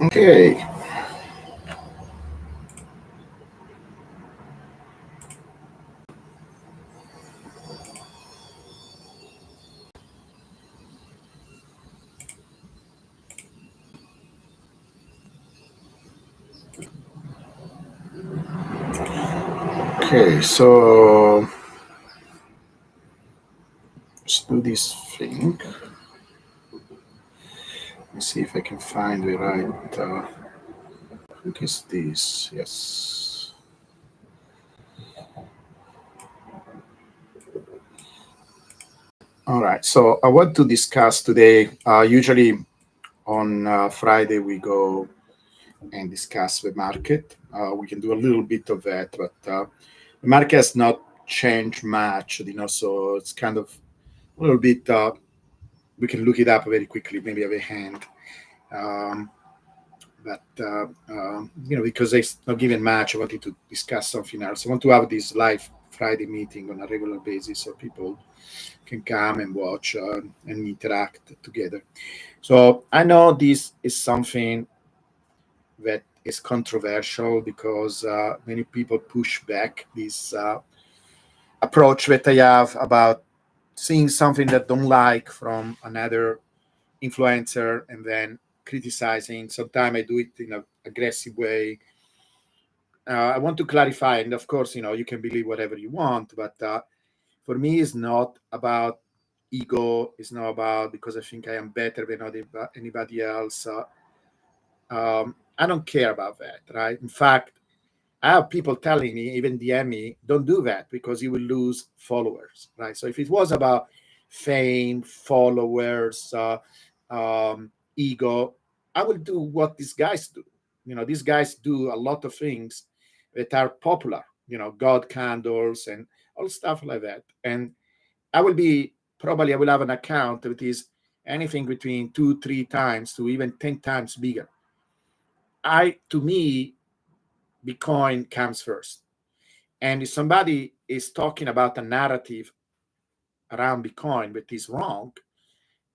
Okay. Okay, so let's do this thing. Let me see if I can find the right. I think it's this. Yes. All right. So I want to discuss today. Usually on Friday we go and discuss the market. We can do a little bit of that, but the market has not changed much. So it's kind of a little bit. We can look it up very quickly, maybe of a hand. Um, but because it's not given much, I wanted to discuss something else. I want to have this live Friday meeting on a regular basis so people can come and watch and interact together. So I know this is something that is controversial because many people push back this approach that I have about seeing something that don't like from another influencer and then criticizing. Sometimes I do it in an aggressive way. I want to clarify, and of course, you can believe whatever you want, but for me, it's not about ego. It's not about because I think I am better than anybody else. I don't care about that, right? In fact, I have people telling me, even DM me, don't do that because you will lose followers, right? So if it was about fame, followers, ego, I will do what these guys do. These guys do a lot of things that are popular, God candles and all stuff like that. And I will be probably I will have an account that is anything between 2, 3 times to even 10 times bigger. To me, Bitcoin comes first. And if somebody is talking about a narrative around Bitcoin that is wrong,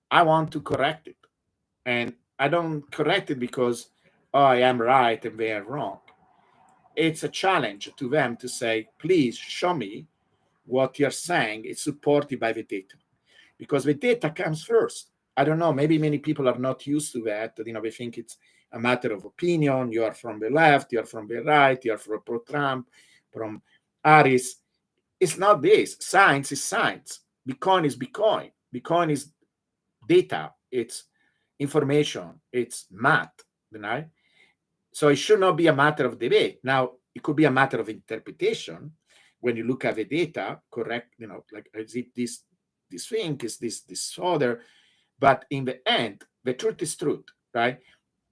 I want to correct it. And I don't correct it because I am right and they are wrong. It's a challenge to them to say, please show me what you're saying is supported by the data. Because the data comes first. I don't know, maybe many people are not used to that. They think it's a matter of opinion. You are from the left, you are from the right, you are from pro Trump, from Harris. It's not this. Science is science. Bitcoin is Bitcoin. Bitcoin is data. It's information. It's math. Right? So it should not be a matter of debate. Now, it could be a matter of interpretation when you look at the data, correct, like is it this thing, is this disorder? But in the end, the truth is truth, right?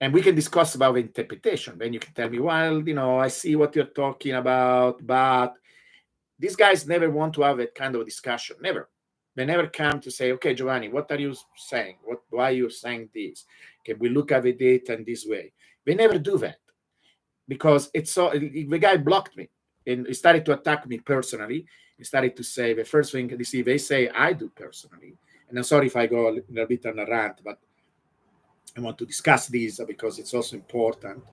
And we can discuss about the interpretation. Then you can tell me, well, I see what you're talking about, but these guys never want to have that kind of discussion. Never. They never come to say, okay, Giovanni, what are you saying? Why are you saying this? Can we look at the data in this way? They never do that because it's so. The guy blocked me and he started to attack me personally. He started to say the first thing they say I do personally. And I'm sorry if I go a little bit on a rant, but I want to discuss this because it's also important.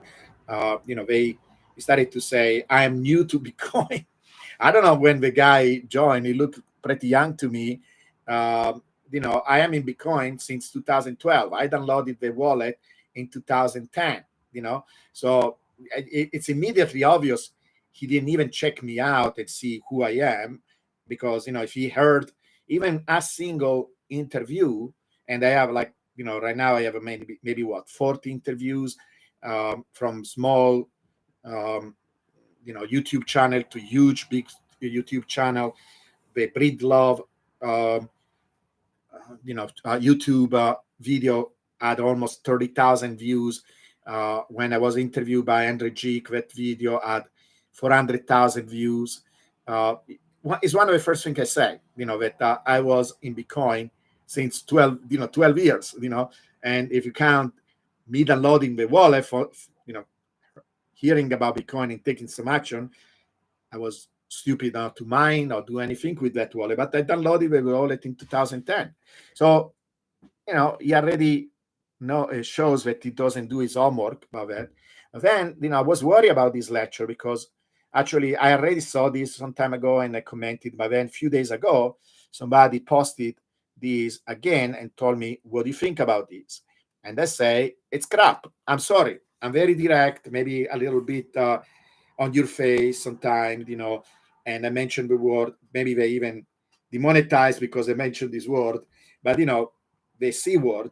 They started to say I am new to Bitcoin. I don't know when the guy joined. He looked pretty young to me. I am in Bitcoin since 2012. I downloaded the wallet in 2010. So it's immediately obvious he didn't even check me out and see who I am, because if he heard even a single interview, and I have like right now I have maybe what 40 interviews from small um, YouTube channel to huge big YouTube channel. They breed love. YouTube video had almost 30,000 views. When I was interviewed by Andrew Geek, that video had 400,000 views. It's one of the first things I say, that I was in Bitcoin since 12 years, and if you count me downloading the wallet for, hearing about Bitcoin and taking some action, I was stupid not to mine or do anything with that wallet. But I downloaded the wallet in 2010. So, he already no, it shows that he doesn't do his homework about that. And then, I was worried about this lecture because actually I already saw this some time ago and I commented, but then a few days ago, somebody posted this again and told me, what do you think about this? And I say, it's crap. I'm sorry. I'm very direct, maybe a little bit on your face sometimes, and I mentioned the word, maybe they even demonetized because I mentioned this word, but, the C word.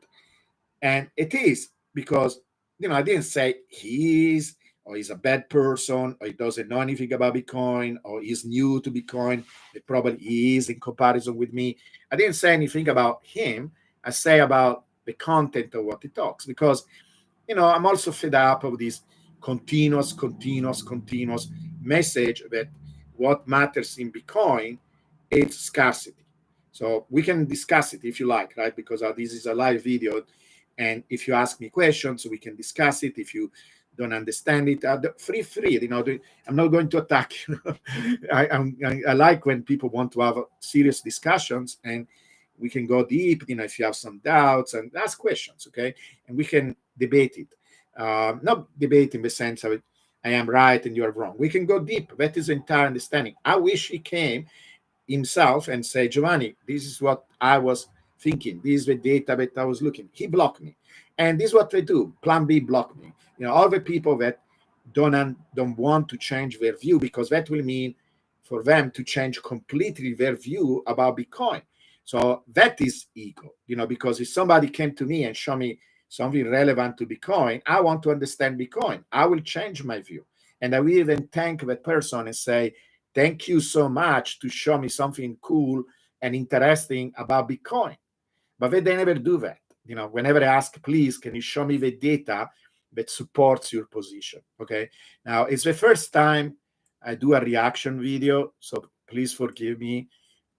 And it is because, I didn't say he's or he's a bad person or he doesn't know anything about Bitcoin or he's new to Bitcoin. It probably is in comparison with me. I didn't say anything about him. I say about the content of what he talks because, I'm also fed up of this continuous message that what matters in Bitcoin is scarcity. So we can discuss it if you like, right? Because this is a live video, and if you ask me questions, we can discuss it. If you don't understand it, free. I'm not going to attack you. I like when people want to have serious discussions, and we can go deep. If you have some doubts, and ask questions, okay, and we can debate it. Not debate in the sense of I am right and you are wrong. We can go deep. That is entire understanding. I wish he came himself and say, Giovanni, this is what I was thinking. This is the data that I was looking. He blocked me. And this is what they do. Plan B block me. All the people that don't want to change their view, because that will mean for them to change completely their view about Bitcoin. So that is ego, because if somebody came to me and show me something relevant to Bitcoin, I want to understand Bitcoin. I will change my view. And I will even thank that person and say, thank you so much to show me something cool and interesting about Bitcoin. But they never do that. Whenever I ask, please, can you show me the data that supports your position? Okay. Now, it's the first time I do a reaction video, so please forgive me.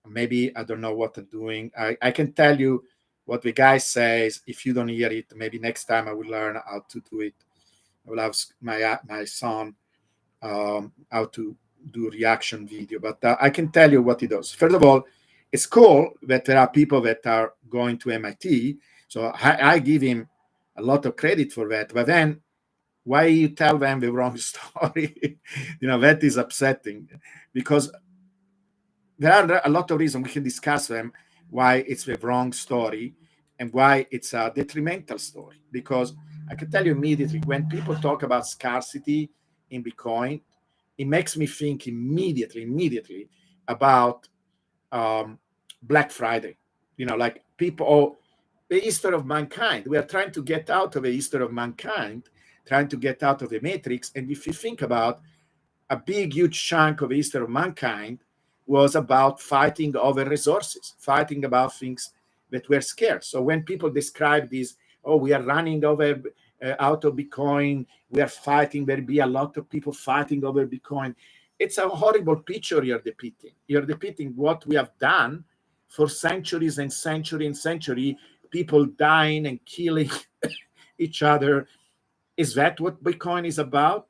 Maybe I don't know what I'm doing. I can tell you what the guy says. If you don't hear it, maybe next time I will learn how to do it. I will have my son how to do reaction video, but I can tell you what he does. First of all, it's cool that there are people that are going to MIT, so I give him a lot of credit for that. But then, why you tell them the wrong story? That is upsetting, because there are a lot of reasons we can discuss them why it's the wrong story and why it's a detrimental story. Because I can tell you immediately, when people talk about scarcity in Bitcoin, it makes me think immediately about Black Friday. Like people, the Easter of mankind. We are trying to get out of the Easter of mankind, trying to get out of the matrix. And if you think about a big, huge chunk of the history of mankind was about fighting over resources, fighting about things that were scarce. So when people describe this, oh, we are running over out of Bitcoin, we are fighting, there'll be a lot of people fighting over Bitcoin. It's a horrible picture you're depicting. You're depicting what we have done for centuries and century and century, people dying and killing each other. Is that what Bitcoin is about?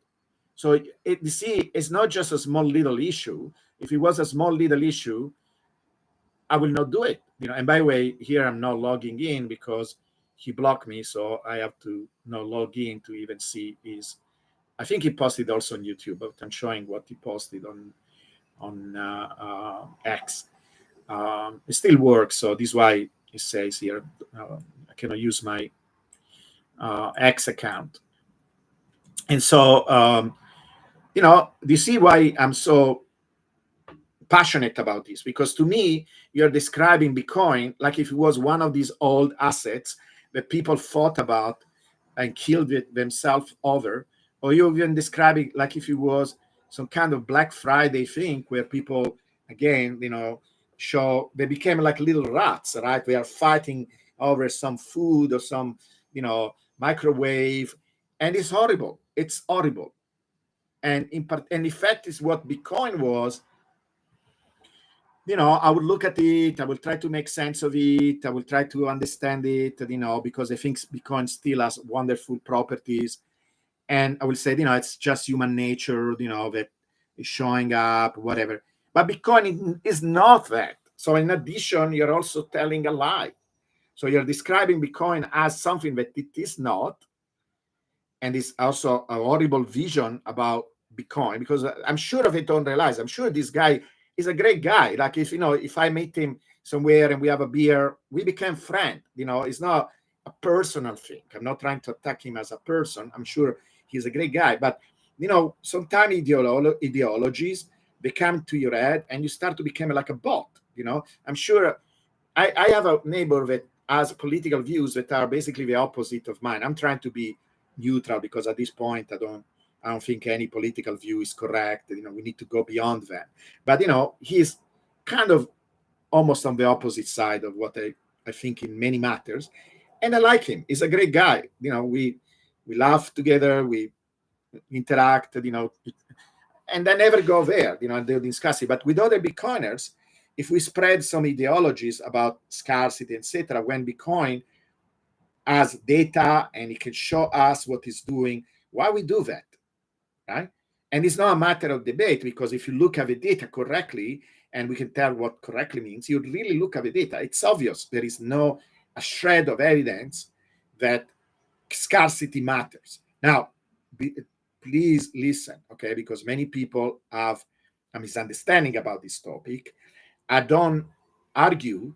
So you see, it's not just a small little issue. If it was a small little issue, I will not do it. And by the way, here I'm not logging in because he blocked me, so I have to not log in to even see his. I think he posted also on YouTube, but I'm showing what he posted on X. It still works, so this is why it says here I cannot use my X account. And so do you see why I'm so passionate about this? Because to me, you're describing Bitcoin like if it was one of these old assets that people fought about and killed themselves over, or you're even describing like if it was some kind of Black Friday thing where people, again, show they became like little rats, right? They are fighting over some food or some, microwave, and it's horrible. It's horrible. And in fact, is what Bitcoin was. I would look at it, I will try to make sense of it, I will try to understand it, because I think Bitcoin still has wonderful properties. And I will say, it's just human nature, that is showing up, whatever. But Bitcoin is not that. So in addition, you're also telling a lie. So you're describing Bitcoin as something that it is not, and it's also a horrible vision about Bitcoin, because I'm sure they don't realize. I'm sure this guy is a great guy. Like, if I meet him somewhere and we have a beer, we become friends. It's not a personal thing. I'm not trying to attack him as a person. I'm sure he's a great guy, but sometimes ideologies, they come to your head and you start to become like a bot. I'm sure I have a neighbor that has political views that are basically the opposite of mine. I'm trying to be neutral because at this point I don't think any political view is correct. We need to go beyond that. But he's kind of almost on the opposite side of what I think in many matters. And I like him. He's a great guy. We laugh together, we interact, and I never go there, and they'll discuss it. But with other Bitcoiners, if we spread some ideologies about scarcity, etc., when Bitcoin has data and it can show us what it's doing, why we do that, right? And it's not a matter of debate, because if you look at the data correctly, and we can tell what correctly means, you really look at the data. It's obvious. There is no a shred of evidence that scarcity matters. Now, please listen, okay? Because many people have a misunderstanding about this topic. I don't argue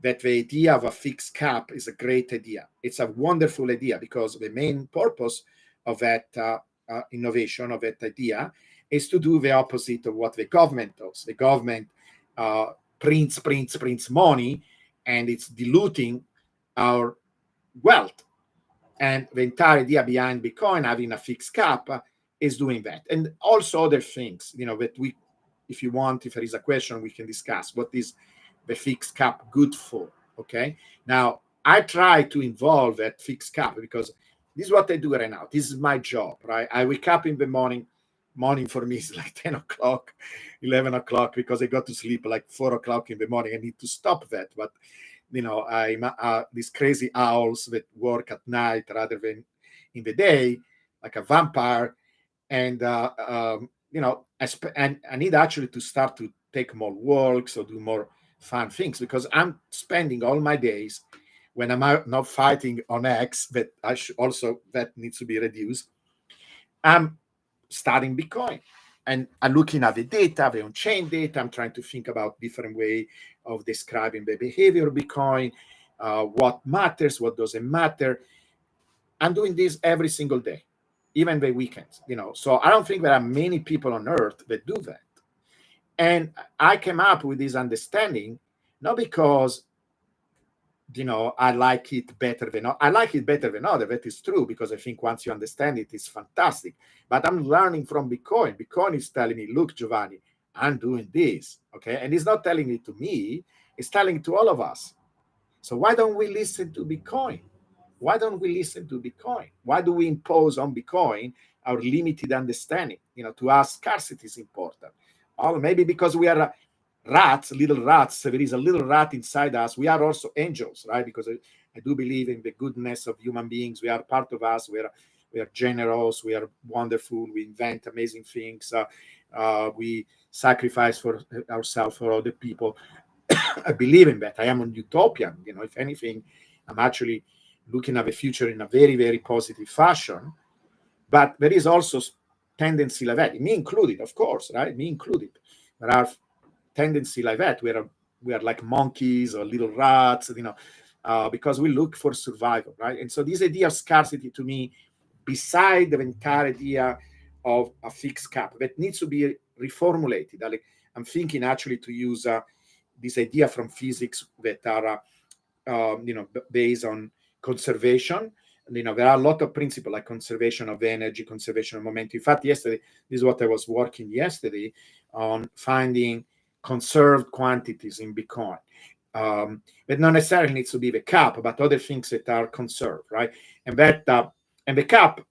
that the idea of a fixed cap is a great idea. It's a wonderful idea, because the main purpose of that innovation, of that idea, is to do the opposite of what the government does. The government prints money, and it's diluting our wealth. And the entire idea behind Bitcoin having a fixed cap is doing that. And also other things, that if you want, if there is a question, we can discuss what is the fixed cap good for. Okay. Now, I try to involve that fixed cap, because this is what I do right now. This is my job, right? I wake up in the morning. Morning for me is like 10 o'clock, 11 o'clock, because I got to sleep like 4 o'clock in the morning. I need to stop that. But I'm these crazy owls that work at night rather than in the day, like a vampire. And I need actually to start to take more walks or do more fun things, because I'm spending all my days, when I'm out not fighting on X, that that needs to be reduced, I'm studying Bitcoin. And I'm looking at the data, the on-chain data. I'm trying to think about different way of describing the behavior of Bitcoin, what matters, what doesn't matter. I'm doing this every single day, even the weekends. So I don't think there are many people on earth that do that. And I came up with this understanding, not because I like it better than other. That is true, because I think once you understand it, it's fantastic. But I'm learning from Bitcoin. Bitcoin is telling me, look, Giovanni, I'm doing this. Okay. And it's not telling it to me, it's telling it to all of us. So why don't we listen to Bitcoin? Why don't we listen to Bitcoin? Why do we impose on Bitcoin our limited understanding? To us, scarcity is important. Or maybe because we are rats, little rats. There is a little rat inside us. We are also angels, right? Because I do believe in the goodness of human beings. We are part of us. We are generous. We are wonderful. We invent amazing things. We sacrifice for ourselves for other people. I believe in that. I am a utopian. If anything, I'm actually looking at the future in a very, very positive fashion. But there is also tendency like that, me included, of course, right? Me included. There are tendency like that where we are like monkeys or little rats, because we look for survival, right? And so this idea of scarcity, to me, beside the entire idea of a fixed cap, that needs to be reformulated. I'm thinking actually to use this idea from physics that are based on conservation. There are a lot of principles like conservation of energy, conservation of momentum. In fact, yesterday, this is what I was working yesterday on, finding conserved quantities in Bitcoin. But not necessarily needs to be the cap, but other things that are conserved, right? And the cap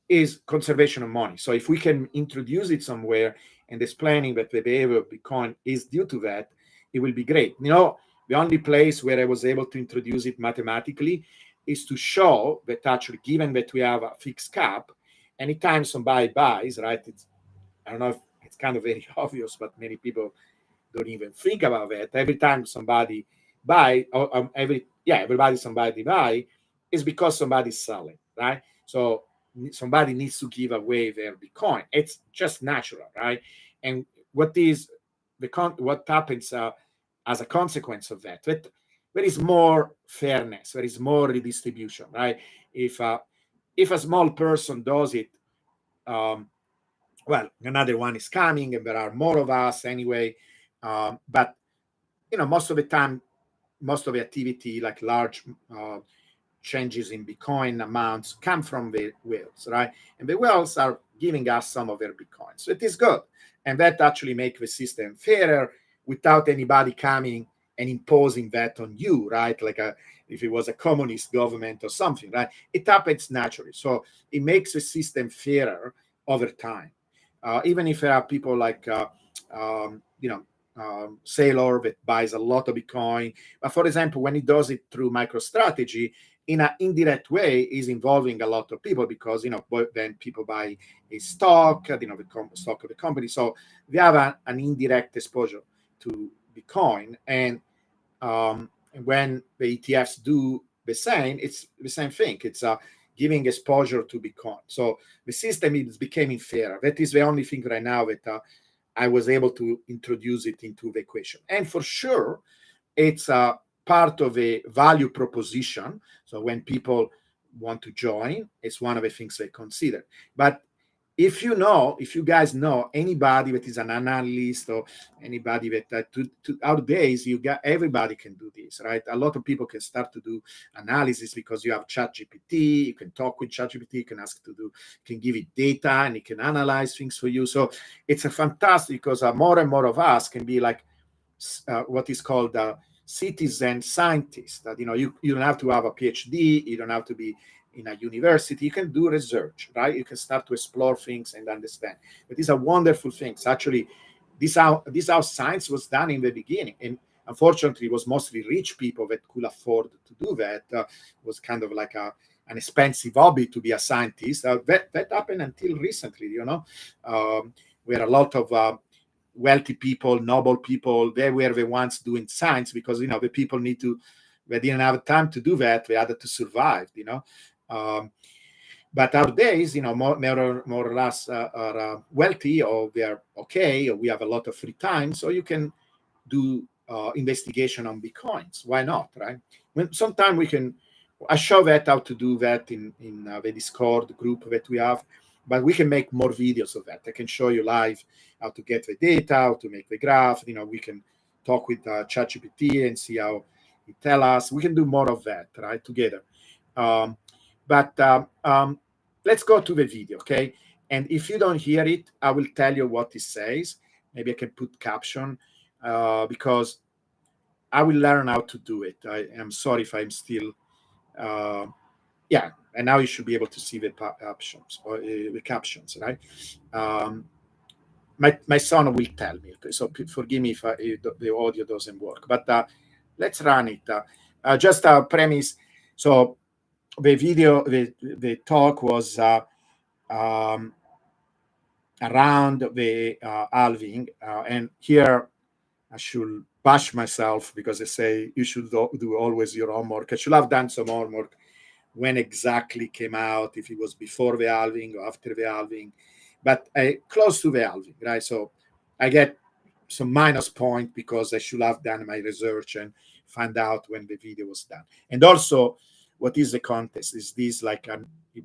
is conservation of money. So if we can introduce it somewhere and explaining that the behavior of Bitcoin is due to that, it will be great. The only place where I was able to introduce it mathematically is to show that actually, given that we have a fixed cap, anytime somebody buys, right? I don't know if it's kind of very obvious, but many people don't even think about that. Every time somebody buys, or yeah, somebody buy, is because somebody's selling, right? So somebody needs to give away their Bitcoin. It's just natural, right? And what is what happens as a consequence of that? There is more fairness, there is more redistribution, right? If uh, if a small person does it, um, well, another one is coming, and there are more of us anyway. But most of the time, most of the activity, like large changes in Bitcoin amounts, come from the whales, right? And the whales are giving us some of their Bitcoin. So it is good. And that actually makes the system fairer without anybody coming and imposing that on you, right? If it was a communist government or something, right? It happens naturally. So it makes the system fairer over time. Even if there are people like, Sailor that buys a lot of Bitcoin. But for example, when he does it through MicroStrategy, in an indirect way is involving a lot of people because then people buy a stock, the stock of the company, so they have an indirect exposure to Bitcoin. And when the ETFs do the same, it's the same thing. It's giving exposure to Bitcoin. So the system is becoming fairer. That is the only thing right now that I was able to introduce it into the equation. And for sure, it's a part of a value proposition. So when people want to join, it's one of the things they consider. But if you guys know anybody that is an analyst or anybody that nowadays everybody can do this, right? A lot of people can start to do analysis because you have ChatGPT. You can talk with ChatGPT. You can ask to do, can give it data, and it can analyze things for you. So it's a fantastic because more and more of us can be like what is called citizen scientist. That you don't have to have a PhD. You don't have to be in a university. You can do research, right? You can start to explore things and understand. But these are wonderful things. Actually, this how science was done in the beginning. And unfortunately, it was mostly rich people that could afford to do that. It was kind of like an expensive hobby to be a scientist. That happened until recently, where a lot of wealthy people, noble people, they were the ones doing science because the people they didn't have time to do that. They had to survive. Um, but nowadays, more or less are wealthy, or we are okay, or we have a lot of free time, so you can do investigation on Bitcoins. Why not, right? Sometimes we can. I show that how to do that in the Discord group that we have, but we can make more videos of that. I can show you live how to get the data, how to make the graph. We can talk with ChatGPT and see how it tell us. We can do more of that, right, together. Um, but let's go to the video, okay? And if you don't hear it, I will tell you what it says. Maybe I can put caption because I will learn how to do it. I am sorry if I'm still, yeah. And now you should be able to see the options or the captions, right? Um, my son will tell me. So forgive me if the audio doesn't work. But let's run it. Just a premise. So the talk was um, around the halving, and here I should bash myself because I say you should do always your homework. I should have done some homework when exactly came out, if it was before the halving or after the halving, but close to the halving, right? So I get some minus point because I should have done my research and find out when the video was done. And also, what is the contest? Is this like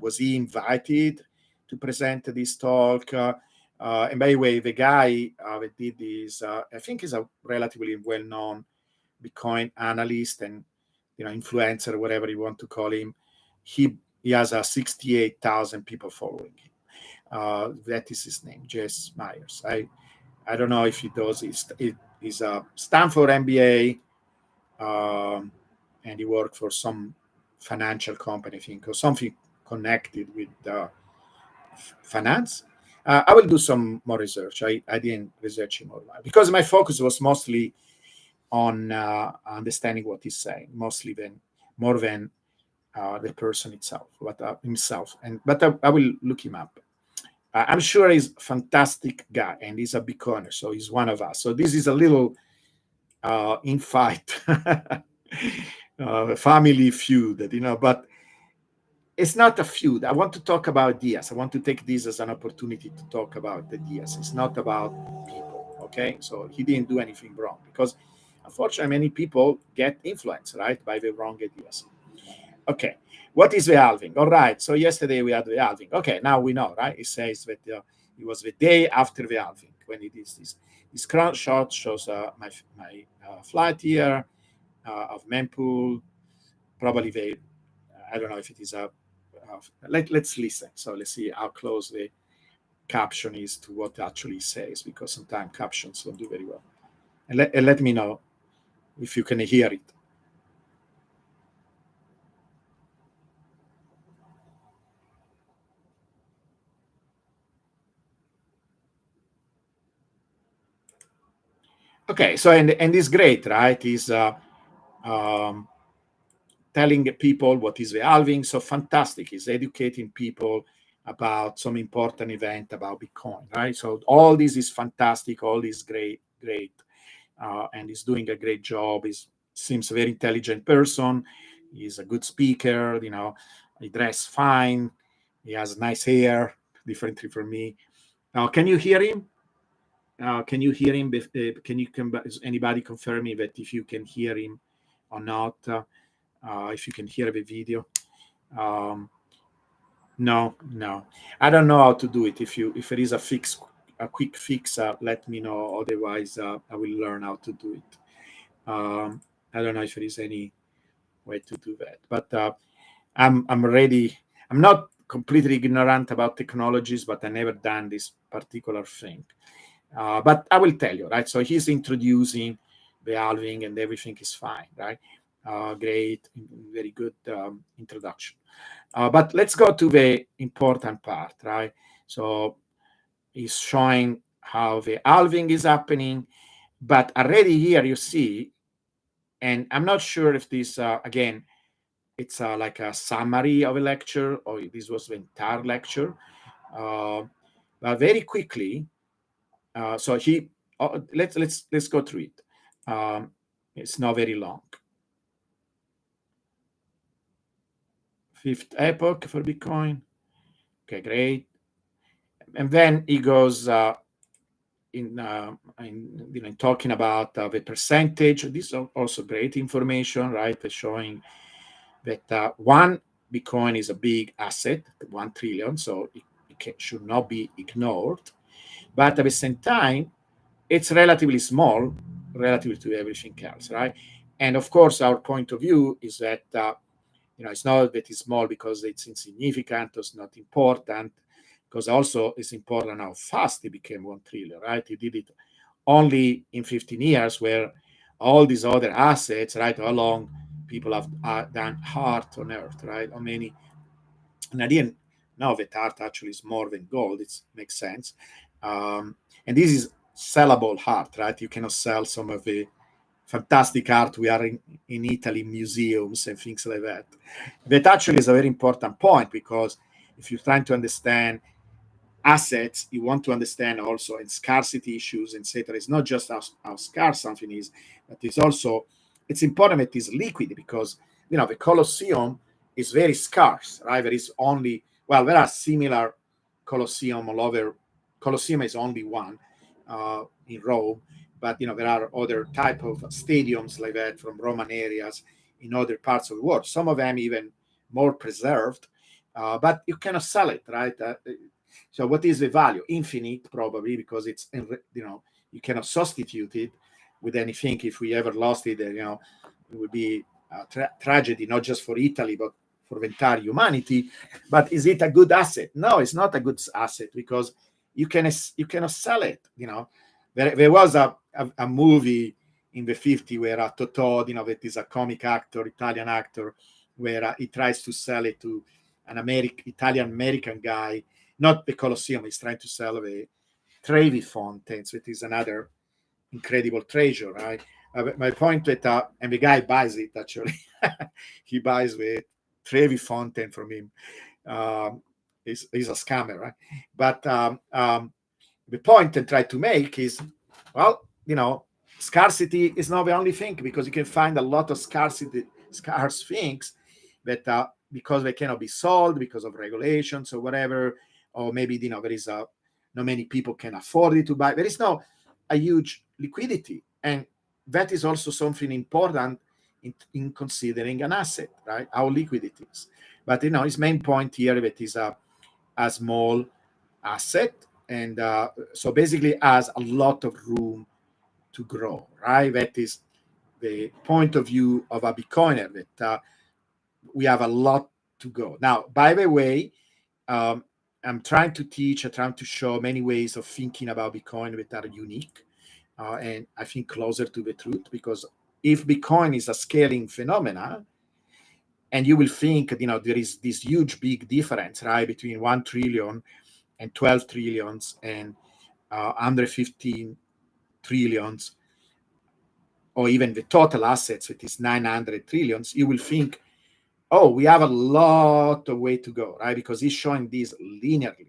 was he invited to present this talk? And by the way, the guy that did this, I think, is a relatively well-known Bitcoin analyst and influencer, whatever you want to call him. He has 68,000 people following him. That is his name, Jess Myers. I don't know if he does. He's a Stanford MBA, and he worked for some financial company, I think, or something connected with finance. I will do some more research. I didn't research him all because my focus was mostly on understanding what he's saying, more than the person itself, but himself. But I will look him up. I'm sure he's a fantastic guy, and he's a Bitcoiner, so he's one of us. So this is a little infight family feud, but it's not a feud. I want to talk about ideas. I want to take this as an opportunity to talk about ideas. It's not about people, okay? So he didn't do anything wrong because unfortunately many people get influenced, right, by the wrong ideas. Okay, what is the halving? All right, so yesterday we had the halving. Okay, now we know, right? It says that it was the day after the halving when it is this. This shot shows my flight here of mempool. Probably they, I don't know if it is let's listen. So let's see how close the caption is to what actually says, because sometimes captions don't do very well. And let me know if you can hear it. Okay, so and it's great, right? Is um, telling people what is the halving. So fantastic. Is educating people about some important event about Bitcoin, right? So all this is fantastic. All this great, great, and he's doing a great job. He seems a very intelligent person. He's a good speaker. He dressed fine. He has nice hair, differently from me. Now, can you hear him? Can you hear him? Can you is anybody confirm me that if you can hear him or not? If you can hear the video. Um, no, no, I don't know how to do it. If there is a quick fix, let me know. Otherwise, I will learn how to do it. I don't know if there is any way to do that, but I'm ready. I'm not completely ignorant about technologies, but I never done this particular thing. But I will tell you, right? So he's introducing the halving, and everything is fine, right? Great, very good introduction. But let's go to the important part, right? So he's showing how the halving is happening, but already here you see, and I'm not sure if this, again, it's like a summary of a lecture or this was the entire lecture. Uh, but very quickly, so he, let's go through it. It's not very long. Fifth epoch for Bitcoin. Okay, great. And then he goes in talking about the percentage. This is also great information, right? Showing that one Bitcoin is a big asset, 1 trillion, so it should not be ignored. But at the same time, it's relatively small relative to everything else, right? And of course, our point of view is that it's not that it's small because it's insignificant or it's not important, because also it's important how fast it became 1 trillion, right? He did it only in 15 years, where all these other assets, right? How long people have done art on Earth, right? How many? And I didn't know that art actually is more than gold. It makes sense. And this is sellable art, right? You cannot sell some of the fantastic art we are in Italy, museums and things like that. That actually is a very important point, because if you're trying to understand assets, you want to understand also in scarcity issues, etc. It's not just how scarce something is, but it's important that it's liquid, because the Colosseum is very scarce, right? There is only, well, there are similar Colosseum all over. Colosseum is only one in Rome, but there are other type of stadiums like that from Roman areas in other parts of the world. Some of them even more preserved, but you cannot sell it, right? So what is the value? Infinite, probably, because it's you cannot substitute it with anything. If we ever lost it, it would be a tragedy, not just for Italy, but for the entire humanity. But is it a good asset? No, it's not a good asset, because you cannot sell it. There was a movie in the 50s where Totò, that is a comic actor, Italian actor, where he tries to sell it to an Italian American guy, not the Colosseum. He's trying to sell the Trevi fountains, which is another incredible treasure, right? My point that, and the guy buys it actually. He buys the Trevi fountain from him. He's a scammer, right? But the point I try to make is, well, scarcity is not the only thing, because you can find a lot of scarce things that because they cannot be sold because of regulations or whatever, or maybe there is not many people can afford it to buy. There is no a huge liquidity, and that is also something important in considering an asset, right? How liquid it is. But his main point here that is a small asset, and so basically has a lot of room to grow, right? That is the point of view of a Bitcoiner, that we have a lot to go. Now, by the way, I'm trying to show many ways of thinking about Bitcoin that are unique, and I think closer to the truth, because if Bitcoin is a scaling phenomena, and you will think, there is this huge, big difference, right, between 1 trillion and 12 trillions and 115 trillions, or even the total assets, which is 900 trillions, you will think, oh, we have a lot of way to go, right? Because he's showing this linearly.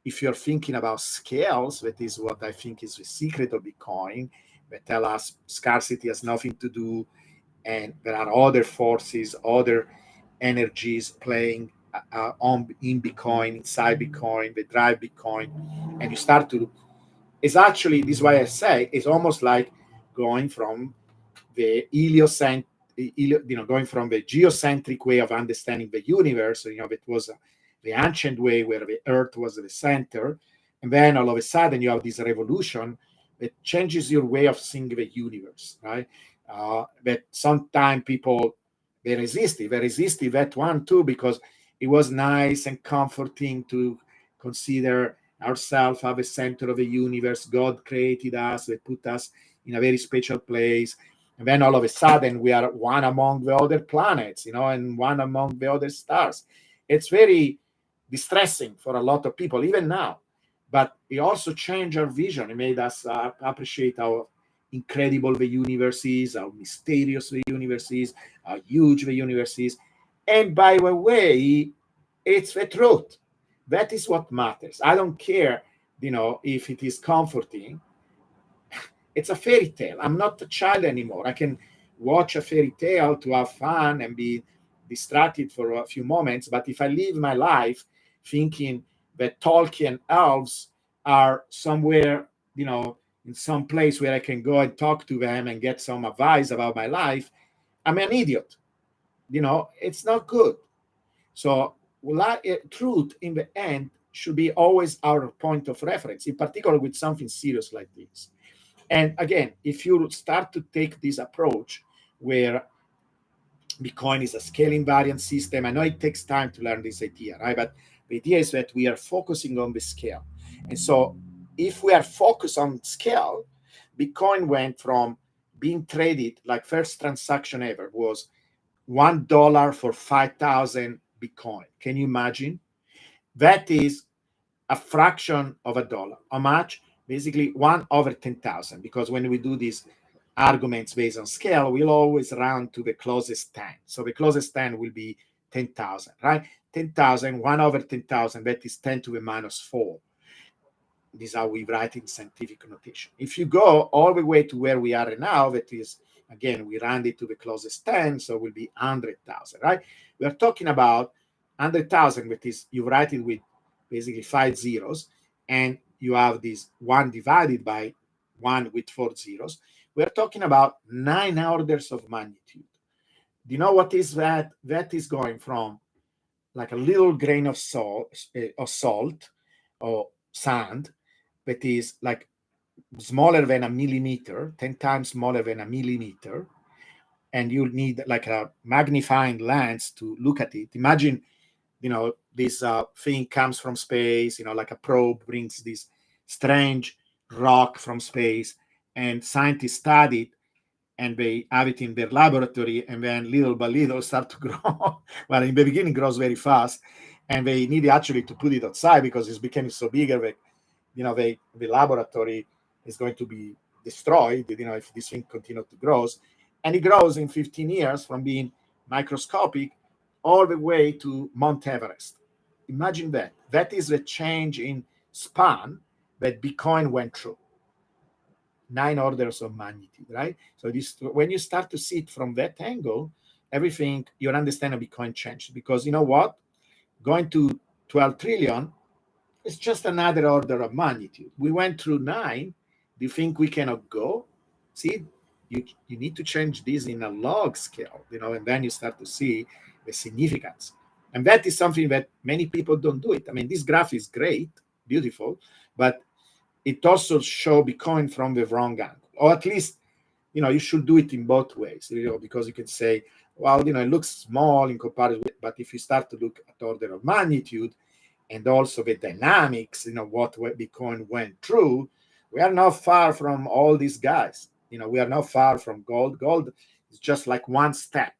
If you're thinking about scales, that is what I think is the secret of Bitcoin, that tell us scarcity has nothing to do, and there are other forces, other energies playing in Bitcoin, inside Bitcoin, that drive Bitcoin, and you start to. It's actually, this is why I say it's almost like going from the going from the geocentric way of understanding the universe. It was the ancient way where the Earth was the center, and then all of a sudden you have this revolution that changes your way of seeing the universe, right? But sometimes people they resisted that one too, because it was nice and comforting to consider ourselves as the center of the universe. God created us, they put us in a very special place, and then all of a sudden we are one among the other planets, and one among the other stars. It's very distressing for a lot of people, even now. But it also changed our vision. It made us appreciate how incredible the universe is, how mysterious the universe is, how huge the universe is. And by the way, it's the truth. That is what matters. I don't care, if it is comforting. It's a fairy tale. I'm not a child anymore. I can watch a fairy tale to have fun and be distracted for a few moments. But if I live my life thinking that Tolkien elves are somewhere, in some place where I can go and talk to them and get some advice about my life, I'm an idiot. It's not good. So truth in the end should be always our point of reference, in particular with something serious like this. And again, if you start to take this approach where Bitcoin is a scaling variant system, I know it takes time to learn this idea, right? But the idea is that we are focusing on the scale. And so if we are focused on scale, Bitcoin went from being traded, like first transaction ever was $1 for 5,000 Bitcoin. Can you imagine? That is a fraction of a dollar. How much? Basically 1 over 10,000, because when we do these arguments based on scale, we'll always round to the closest 10. So the closest 10 will be 10,000, right? 10,000, 1 over 10,000, that is 10 to the minus 4. This is how we write in scientific notation. If you go all the way to where we are now, that is, again, we round it to the closest 10, so it will be 100,000, right? We are talking about 100,000, that is, you write it with basically 5 zeros, and you have this 1 divided by 1 with 4 zeros. We're talking about 9 orders of magnitude. Do you know what is that? That is going from like a little grain of salt or sand that is like smaller than a millimeter, 10 times smaller than a millimeter, and you need like a magnifying lens to look at it. Imagine, this thing comes from space, like a probe brings this strange rock from space, and scientists study it, and they have it in their laboratory, and then little by little start to grow. Well, in the beginning, it grows very fast, and they need actually to put it outside because it's becoming so bigger that the laboratory is going to be destroyed. If this thing continues to grow, and it grows in 15 years from being microscopic all the way to Mount Everest. Imagine that. That is the change in span that Bitcoin went through. 9 orders of magnitude, right? So when you start to see it from that angle, everything, your understanding of Bitcoin changed. Because you know what? Going to 12 trillion is just another order of magnitude. We went through 9. Do you think we cannot go? See, you need to change this in a log scale, and then you start to see the significance. And that is something that many people don't do it. I mean, this graph is great, beautiful, but it also shows Bitcoin from the wrong angle, or at least you should do it in both ways, because you can say, well, it looks small in comparison with, but if you start to look at order of magnitude and also the dynamics, what Bitcoin went through, we are not far from all these guys. We are not far from gold. Gold is just like one step.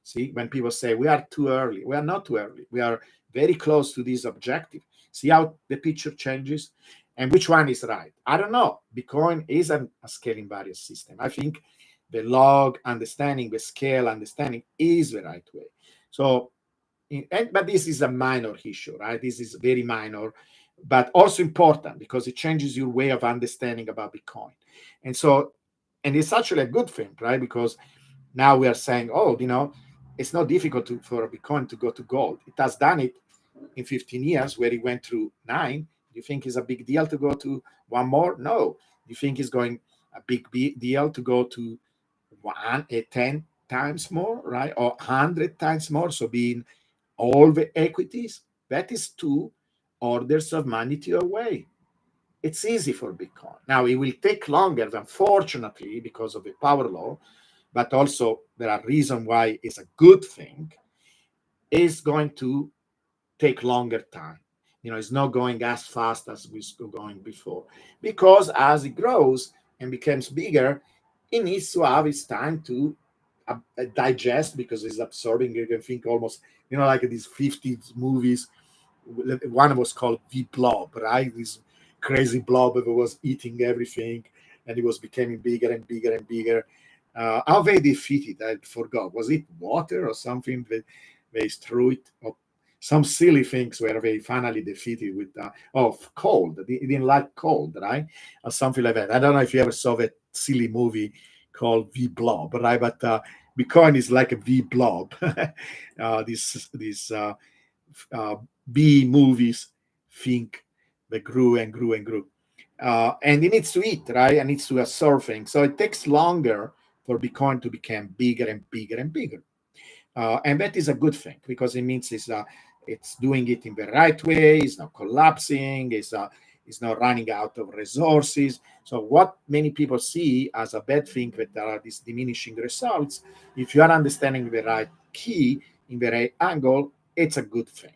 See, when people say we are too early, we are not too early. We are very close to this objective. See how the picture changes? And which one is right? I don't know. Bitcoin is a scaling barrier system. I think the log understanding, the scale understanding is the right way. So, but this is a minor issue, right? This is very minor, but also important because it changes your way of understanding about Bitcoin. And so, and it's actually a good thing, right? Because now we are saying, oh, it's not difficult for a Bitcoin to go to gold. It has done it in 15 years where it went through 9. Do you think it's a big deal to go to one more? No. Do you think it's going a big deal to go to 10 times more, right? Or 100 times more? So being all the equities, that is 2 orders of magnitude away. It's easy for Bitcoin. Now, it will take longer, unfortunately, because of the power law, but also there are reasons why it's a good thing. It's going to take longer time. It's not going as fast as we were going before, because as it grows and becomes bigger, it needs to have its time to digest, because it's absorbing. You can think almost, like these 50s movies. One was called The Blob, right? This crazy blob that was eating everything, and it was becoming bigger and bigger and bigger. How they defeated, I forgot. Was it water or something that they threw it? Or some silly things where they finally defeated with cold. They didn't like cold, right? Or something like that. I don't know if you ever saw that silly movie called The Blob, right? But Bitcoin is like a V blob. These B movies think they grew and grew and grew. And it needs to eat, right? And needs to absorb things. So it takes longer for Bitcoin to become bigger and bigger and bigger. And that is a good thing, because it means it's doing it in the right way. It's not collapsing. It's not running out of resources. So what many people see as a bad thing, that there are these diminishing results, if you are understanding the right key in the right angle, it's a good thing.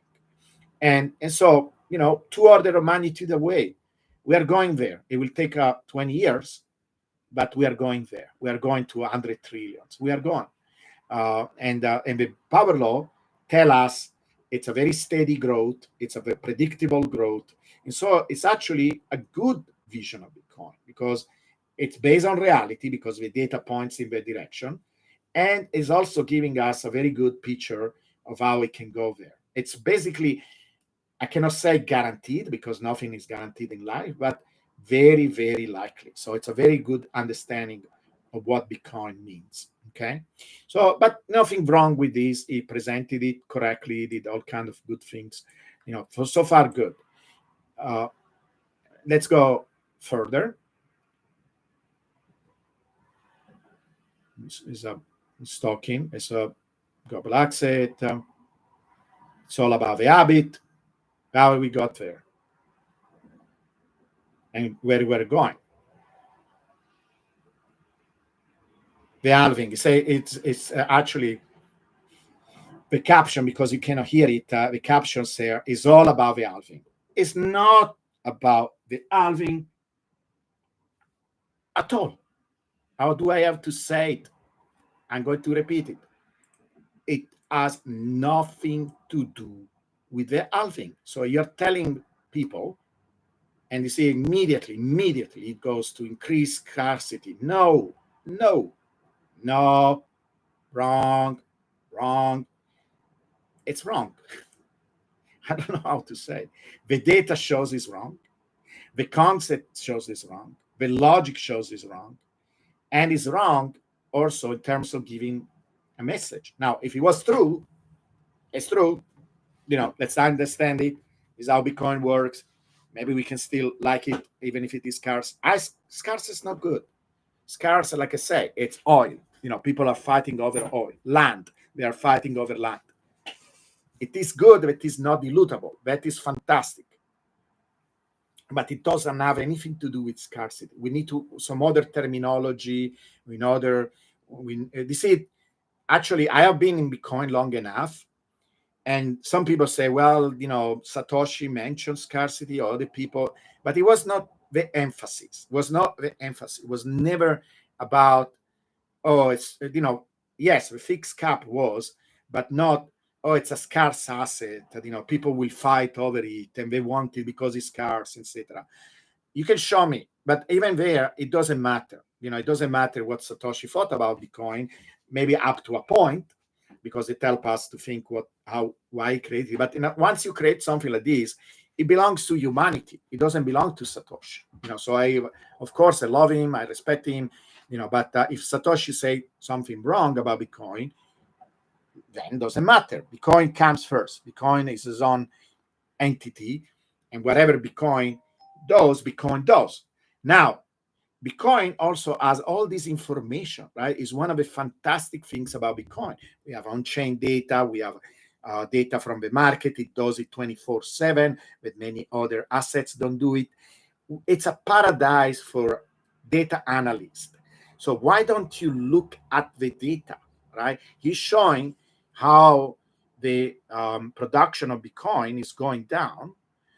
And so, 2 orders of magnitude away, we are going there. It will take 20 years, but we are going there. We are going to 100 trillions. We are going. And the power law tell us it's a very steady growth. It's a very predictable growth. And so it's actually a good vision of Bitcoin, because it's based on reality, because the data points in the direction, and is also giving us a very good picture of how it can go there. It's basically, I cannot say guaranteed, because nothing is guaranteed in life, but very, very likely. So it's a very good understanding of what Bitcoin means. Okay. So, but nothing wrong with this. He presented it correctly, did all kind of good things. So far good. Let's go further. This is a talking. It's a global asset. It's all about the habit. How we got there and where we're going. The halving. Say it's actually the caption, because you cannot hear it. The caption there is all about the halving. It's not about the halving at all. How do I have to say it? I'm going to repeat it. It has nothing to do with the halving. So you're telling people, and you see immediately it goes to increase scarcity. No, wrong. It's wrong. I don't know how to say. The data shows it's wrong. The concept shows it's wrong. The logic shows it's wrong. And it's wrong also in terms of giving a message. Now, if it was true, it's true. Let's understand it. Is how Bitcoin works. Maybe we can still like it, even if it is scarce. Scarce is not good. Scarce, like I say, it's oil. People are fighting over oil. Land, they are fighting over land. It is good, but it is not dilutable. That is fantastic. But it doesn't have anything to do with scarcity. We need some other terminology. Actually, I have been in Bitcoin long enough, and some people say, well, Satoshi mentioned scarcity, or other people, but it was not the emphasis. It was never about, it's, yes, the fixed cap was, but not, it's a scarce asset that, people will fight over it and they want it because it's scarce, etc. You can show me, but even there, it doesn't matter. It doesn't matter what Satoshi thought about Bitcoin, maybe up to a point, because it helps us to think why he created it. But once you create something like this, it belongs to humanity. It doesn't belong to Satoshi. So of course, I love him, I respect him, but if Satoshi say something wrong about Bitcoin, then it doesn't matter. Bitcoin comes first. Bitcoin is its own entity, and whatever Bitcoin does. Now, Bitcoin also has all this information, right? Is one of the fantastic things about Bitcoin. We have on-chain data, we have data from the market. It does it 24/7, but many other assets don't do it. It's a paradise for data analysts. So why don't you look at the data, right? He's showing how the production of Bitcoin is going down,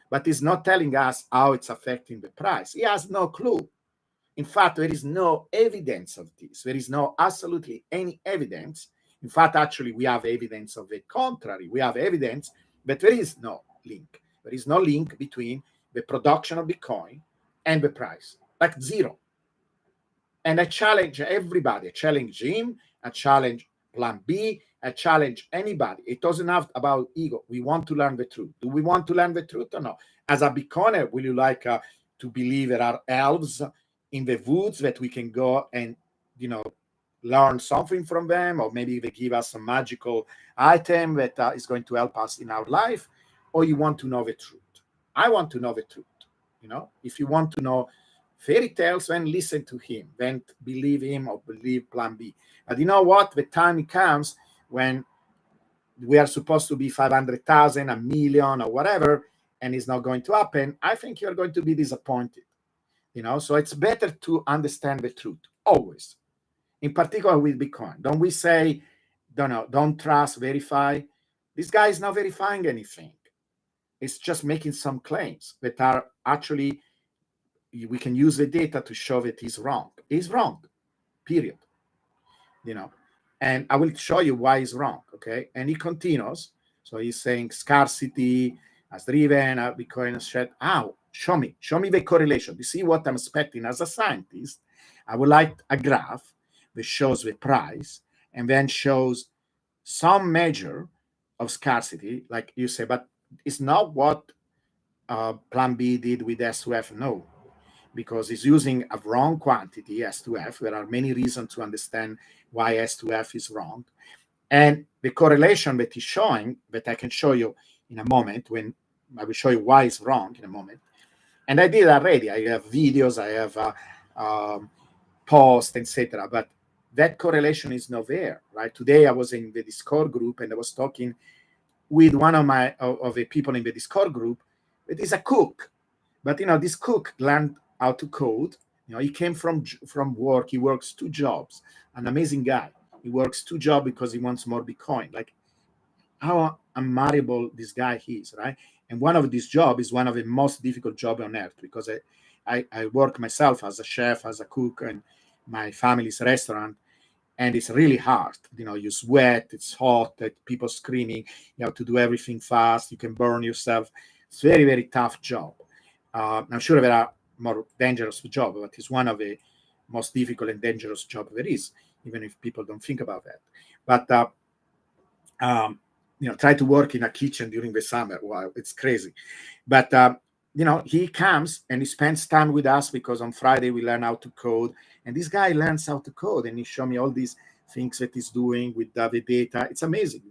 but he's not telling us how it's affecting the price. He has no clue. In fact, there is no evidence of this. There is no absolutely any evidence. In fact, actually, we have evidence of the contrary. We have evidence, but there is no link. There is no link between the production of Bitcoin and the price, like zero. And I challenge everybody. I challenge him. I challenge Plan B. I challenge anybody. It doesn't have about ego. We want to learn the truth. Do we want to learn the truth or not? As a Bitcoiner, will you like to believe there are elves in the woods that we can go and learn something from them, or maybe they give us a magical item that is going to help us in our life? Or you want to know the truth? I want to know the truth. If you want to know fairy tales, then listen to him, then believe him or believe Plan B. But you know what? The time comes when we are supposed to be 500,000, a million, or whatever, and it's not going to happen. I think you're going to be disappointed. So it's better to understand the truth always, in particular with Bitcoin. Don't we say, don't trust, verify? This guy is not verifying anything. It's just making some claims that are actually, we can use the data to show that he's wrong. He's wrong, period. And I will show you why he's wrong, okay? And he continues. So he's saying scarcity has driven Bitcoin has shed. Show me the correlation. You see what I'm expecting as a scientist? I would like a graph that shows the price and then shows some measure of scarcity, like you say, but it's not what Plan B did with S2F. No, because it's using a wrong quantity, S2F. There are many reasons to understand why S2F is wrong. And the correlation that he's showing, that I can show you in a moment, when I will show you why it's wrong in a moment. And I did already. I have videos, I have posts, etc. But that correlation is not there, right? Today I was in the Discord group and I was talking with one of the people in the Discord group that is a cook. But this cook learned how to code. He came from work. He works 2 jobs. An amazing guy. He works 2 jobs because he wants more Bitcoin. Like how admirable this guy is, right? And one of these jobs is one of the most difficult jobs on earth, because I work myself as a chef, as a cook, and my family's restaurant, and it's really hard. You sweat, it's hot, people screaming, you have to do everything fast, you can burn yourself. It's very, very tough job. I'm sure there are more dangerous jobs, but it's one of the most difficult and dangerous jobs there is, even if people don't think about that. But try to work in a kitchen during the summer. Wow, it's crazy. But he comes and he spends time with us, because on Friday we learn how to code, and this guy learns how to code, and he showed me all these things that he's doing with the data. It's amazing,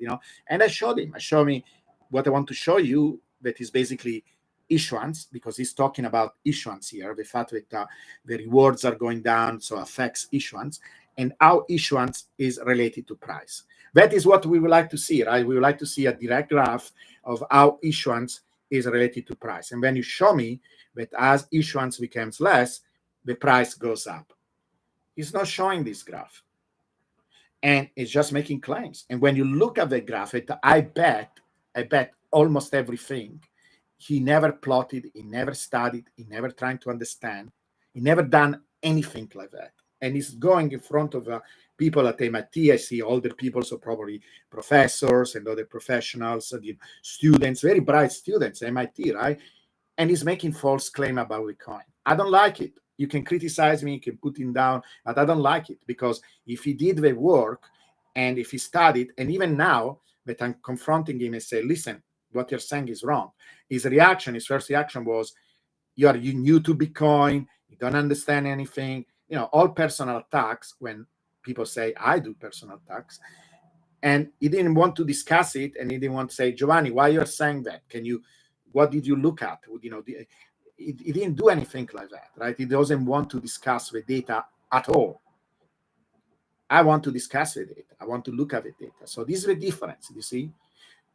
And I showed him. I showed me what I want to show you. That is basically issuance, because he's talking about issuance here, the fact that the rewards are going down, so affects issuance, and how issuance is related to price. That is what we would like to see, right? We would like to see a direct graph of how issuance is related to price. And when you show me that as issuance becomes less, the price goes up. He's not showing this graph. And it's just making claims. And when you look at the graph, I bet almost everything he never plotted, he never studied, he never tried to understand, he never done anything like that. And he's going in front of people at MIT. I see older people, so probably professors and other professionals, students, very bright students, MIT, right? And he's making false claim about Bitcoin. I don't like it. You can criticize me, you can put him down, but I don't like it, because if he did the work and if he studied, and even now that I'm confronting him and say, listen, what you're saying is wrong. His first reaction was, you new to Bitcoin, you don't understand anything, all personal attacks when people say I do personal attacks. And he didn't want to discuss it, and he didn't want to say, Giovanni, why you're saying that? What did you look at? He didn't do anything like that, right? He doesn't want to discuss the data at all. I want to discuss the data. I want to look at the data. So this is the difference, you see?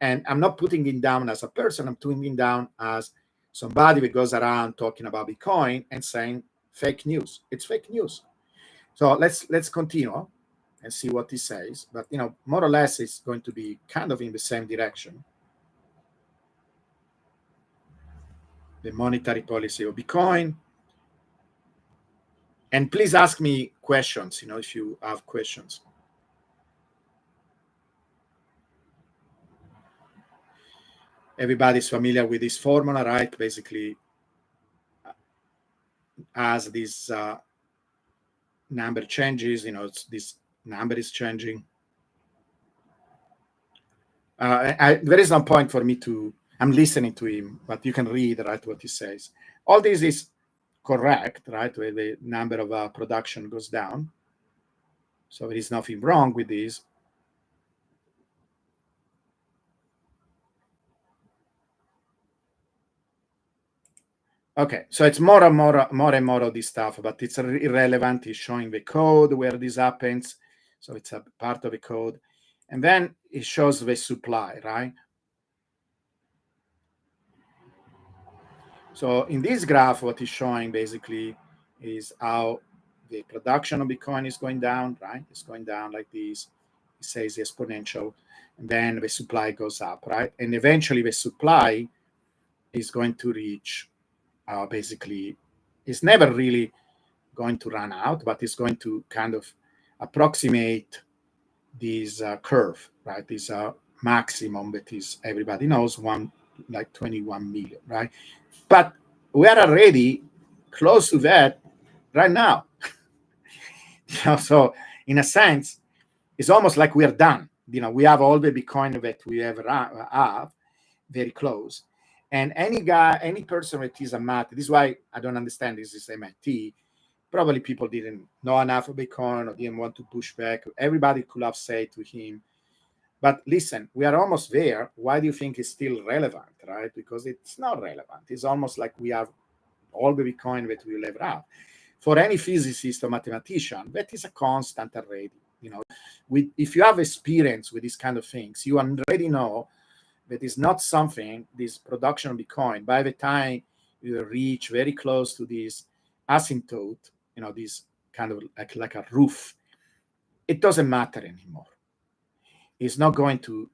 And I'm not putting him down as a person. I'm putting him down as somebody that goes around talking about Bitcoin and saying fake news. It's fake news. So let's continue and see what he says. But, more or less, it's going to be kind of in the same direction. The monetary policy of Bitcoin. And please ask me questions, if you have questions. Everybody's familiar with this formula, right? Basically, as this number changes, this number is changing. There is no point for me I'm listening to him, but you can read, right, what he says. All this is correct, right, where the number of production goes down. So there is nothing wrong with this. Okay, so it's more and more of this stuff, but it's irrelevant. It's showing the code where this happens. So it's a part of the code. And then it shows the supply, right? So in this graph, what is showing basically is how the production of Bitcoin is going down, right? It's going down like this. It says exponential. And then the supply goes up, right? And eventually the supply is going to reach basically, it's never really going to run out, but it's going to kind of approximate this curve, right? This maximum that is, everybody knows, 21 million, right? But we are already close to that right now. So in a sense, it's almost like we are done. We have all the Bitcoin that we ever have, very close. And any person that is a math, this is why I don't understand this is MIT. Probably people didn't know enough of Bitcoin or didn't want to push back. Everybody could have said to him, but listen, we are almost there. Why do you think it's still relevant, right? Because it's not relevant. It's almost like we have all the Bitcoin that we will ever have. For any physicist or mathematician, that is a constant already. If you have experience with these kind of things, you already know that is not something, this production of Bitcoin, by the time you reach very close to this asymptote, this kind of like a roof, it doesn't matter anymore. It's not going to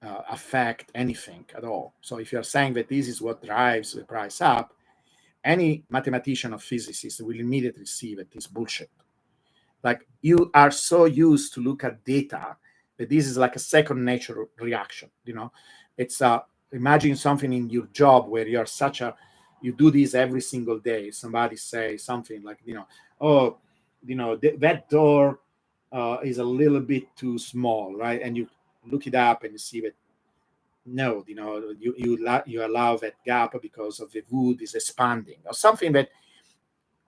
affect anything at all. So if you're saying that this is what drives the price up, any mathematician or physicist will immediately see that it's bullshit. Like, you are so used to look at data that this is like a second nature reaction. It's imagine something in your job where you do this every single day. Somebody say something like, that door is a little bit too small, right? And you look it up and you see that no, you allow that gap because of the wood is expanding or something that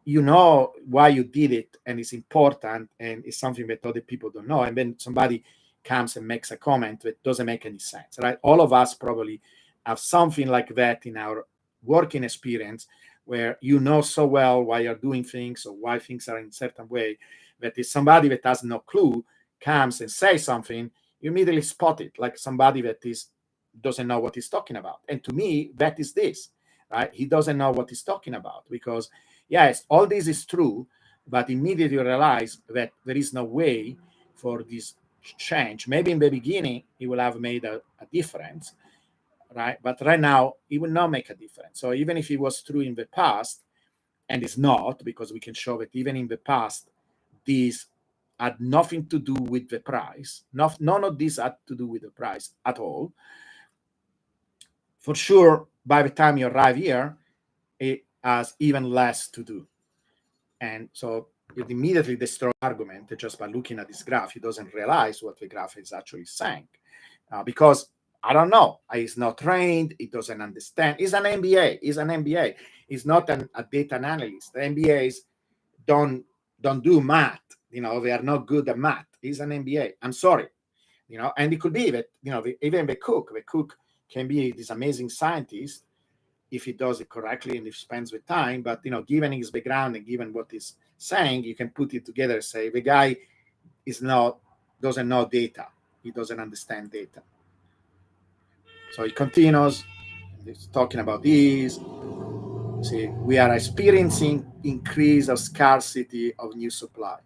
you know why you did it, and it's important, and it's something that other people don't know. And then somebody comes and makes a comment that doesn't make any sense, right? All of us probably have something like that in our working experience, where you know so well why you're doing things or why things are in a certain way, that if somebody that has no clue comes and says something, you immediately spot it, like somebody that is doesn't know what he's talking about. And to me, that is this, right? He doesn't know what he's talking about, because yes, all this is true, but immediately you realize that there is no way for this change. Maybe in the beginning it will have made a difference, right? But right now it will not make a difference. So even if it was true in the past, and it's not, because we can show that even in the past, these had nothing to do with the price. None of these had to do with the price at all. For sure, by the time you arrive here, it has even less to do. And so it immediately destroys the argument just by looking at this graph. He doesn't realize what the graph is actually saying, because I don't know. He's not trained. He doesn't understand. He's an MBA. He's an MBA. He's not a data analyst. The MBAs don't do math. They are not good at math. He's an MBA. I'm sorry. And it could be that even the cook can be this amazing scientist if he does it correctly and if he spends the time. But given his background and given what he's saying, you can put it together and say the guy doesn't know data. He doesn't understand data. So he continues. He's talking about this. See, we are experiencing increase of scarcity of new supply.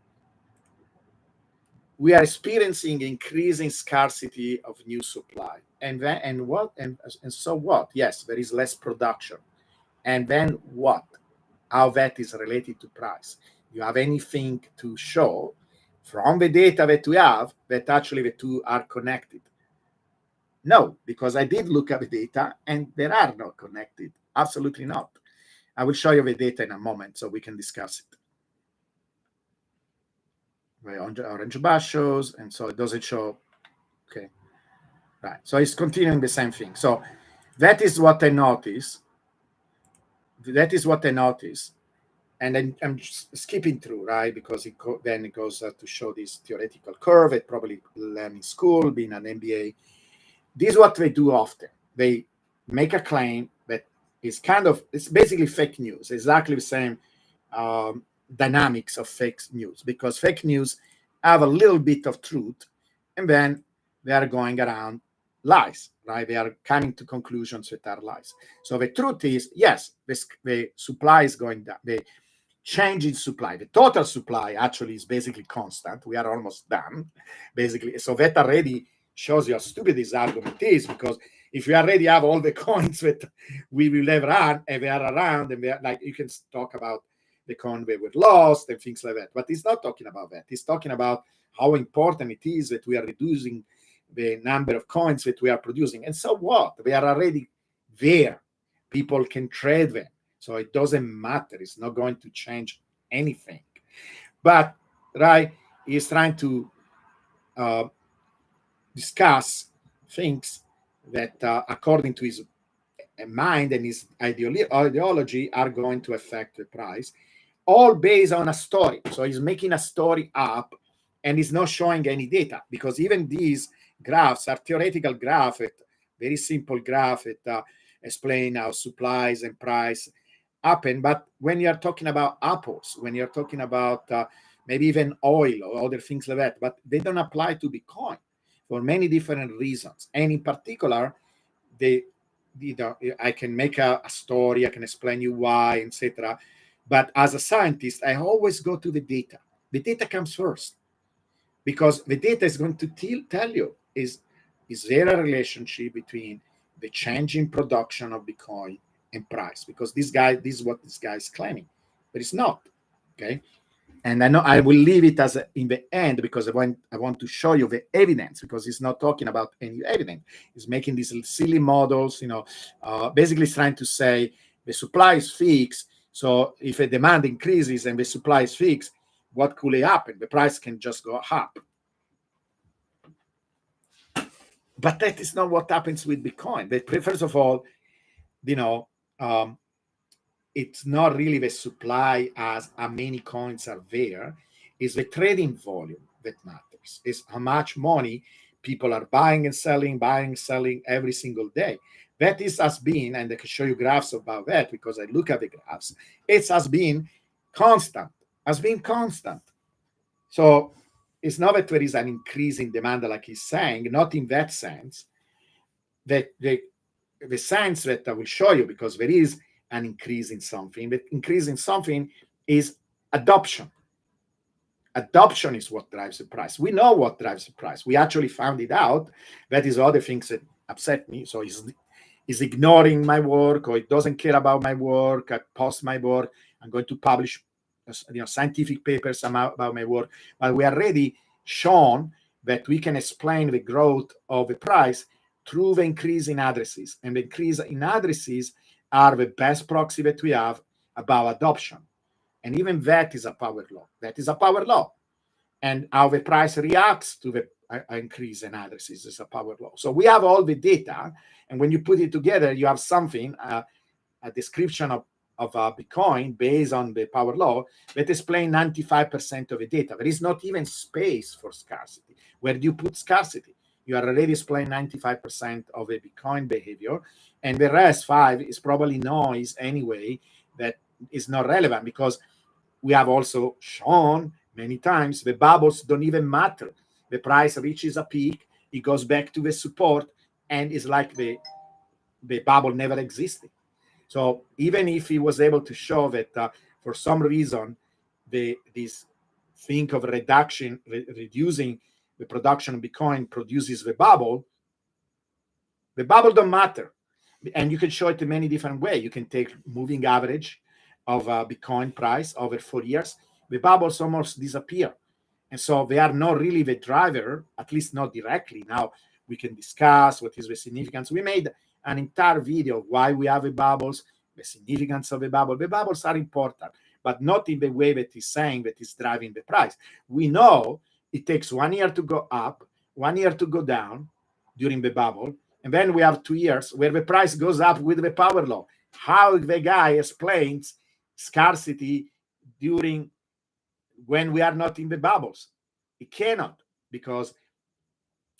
We are experiencing increasing scarcity of new supply. And then and so what? Yes, there is less production. And then what? How that is related to price? You have anything to show from the data that we have that actually the two are connected? No, because I did look at the data and they are not connected. Absolutely not. I will show you the data in a moment so we can discuss it. The orange bar shows, and so it doesn't show. Okay, right. So it's continuing the same thing. So that is what I notice. That is what I notice. And then I'm just skipping through, right? Because then it goes to show this theoretical curve. It probably learned in school, being an MBA. This is what they do often. They make a claim that is it's basically fake news. Exactly the same dynamics of fake news, because fake news have a little bit of truth, and then they are going around lies, right? They are coming to conclusions that are lies. So the truth is, yes, the supply is going down. The change in supply, the total supply actually is basically constant. We are almost done, basically. So that already shows you how stupid this argument is, because if we already have all the coins that we will ever run, and they are around, and like you can talk about the coin they were lost and things like that. But he's not talking about that. He's talking about how important it is that we are reducing the number of coins that we are producing. And so what? They are already there. People can trade them. So it doesn't matter. It's not going to change anything. But, right, he's trying to discuss things that, according to his mind and his ideology, are going to affect the price, all based on a story. So he's making a story up, and he's not showing any data, because even these graphs are theoretical graphs, very simple graph that explain how supplies and price happen. But when you're talking about apples, when you're talking about maybe even oil or other things like that, but they don't apply to Bitcoin for many different reasons. And in particular, I can make a story, I can explain you why, etc. But as a scientist, I always go to the data. The data comes first, because the data is going to tell you is there a relationship between the change in production of Bitcoin and price? Because this is what this guy is claiming, but it's not. Okay. And I know I will leave it as in the end, because I want to show you the evidence, because he's not talking about any evidence. He's making these silly models, basically trying to say the supply is fixed. So if a demand increases and the supply is fixed, what could happen? The price can just go up. But that is not what happens with Bitcoin. But first of all, it's not really the supply as how many coins are there, is the trading volume that matters, is how much money people are buying and selling every single day. That is has been, and I can show you graphs about that because I look at the graphs, it has been constant. So it's not that there is an increase in demand like he's saying, not in that sense. That the sense that I will show you, because there is an increase in something. The increase in something is adoption. Adoption is what drives the price. We know what drives the price. We actually found it out. That is other things that upset me. So he's ignoring my work, or he doesn't care about my work. I post my work. I'm going to publish scientific papers about my work. But we already shown that we can explain the growth of the price through the increase in addresses. And the increase in addresses are the best proxy that we have about adoption. And even that is a power law. That is a power law. And how the price reacts to the increase in addresses is a power law. So we have all the data. And when you put it together, you have something, a description of Bitcoin based on the power law that explains 95% of the data. There is not even space for scarcity. Where do you put scarcity? You are already explaining 95% of the Bitcoin behavior, and the rest 5 is probably noise anyway that is not relevant, because we have also shown many times the bubbles don't even matter. The price reaches a peak, it goes back to the support, and it's like the bubble never existed. So even if he was able to show that for some reason this thing of reducing the production of Bitcoin produces the bubble don't matter. And you can show it in many different ways. You can take moving average of Bitcoin price over 4 years. The bubbles almost disappear. And so they are not really the driver, at least not directly. Now we can discuss what is the significance. We made an entire video of why we have the bubbles, the significance of the bubble. The bubbles are important, but not in the way that he's saying that is driving the price. We know it takes 1 year to go up, 1 year to go down during the bubble, and then we have 2 years where the price goes up with the power law. How the guy explains scarcity during when we are not in the bubbles? It cannot, because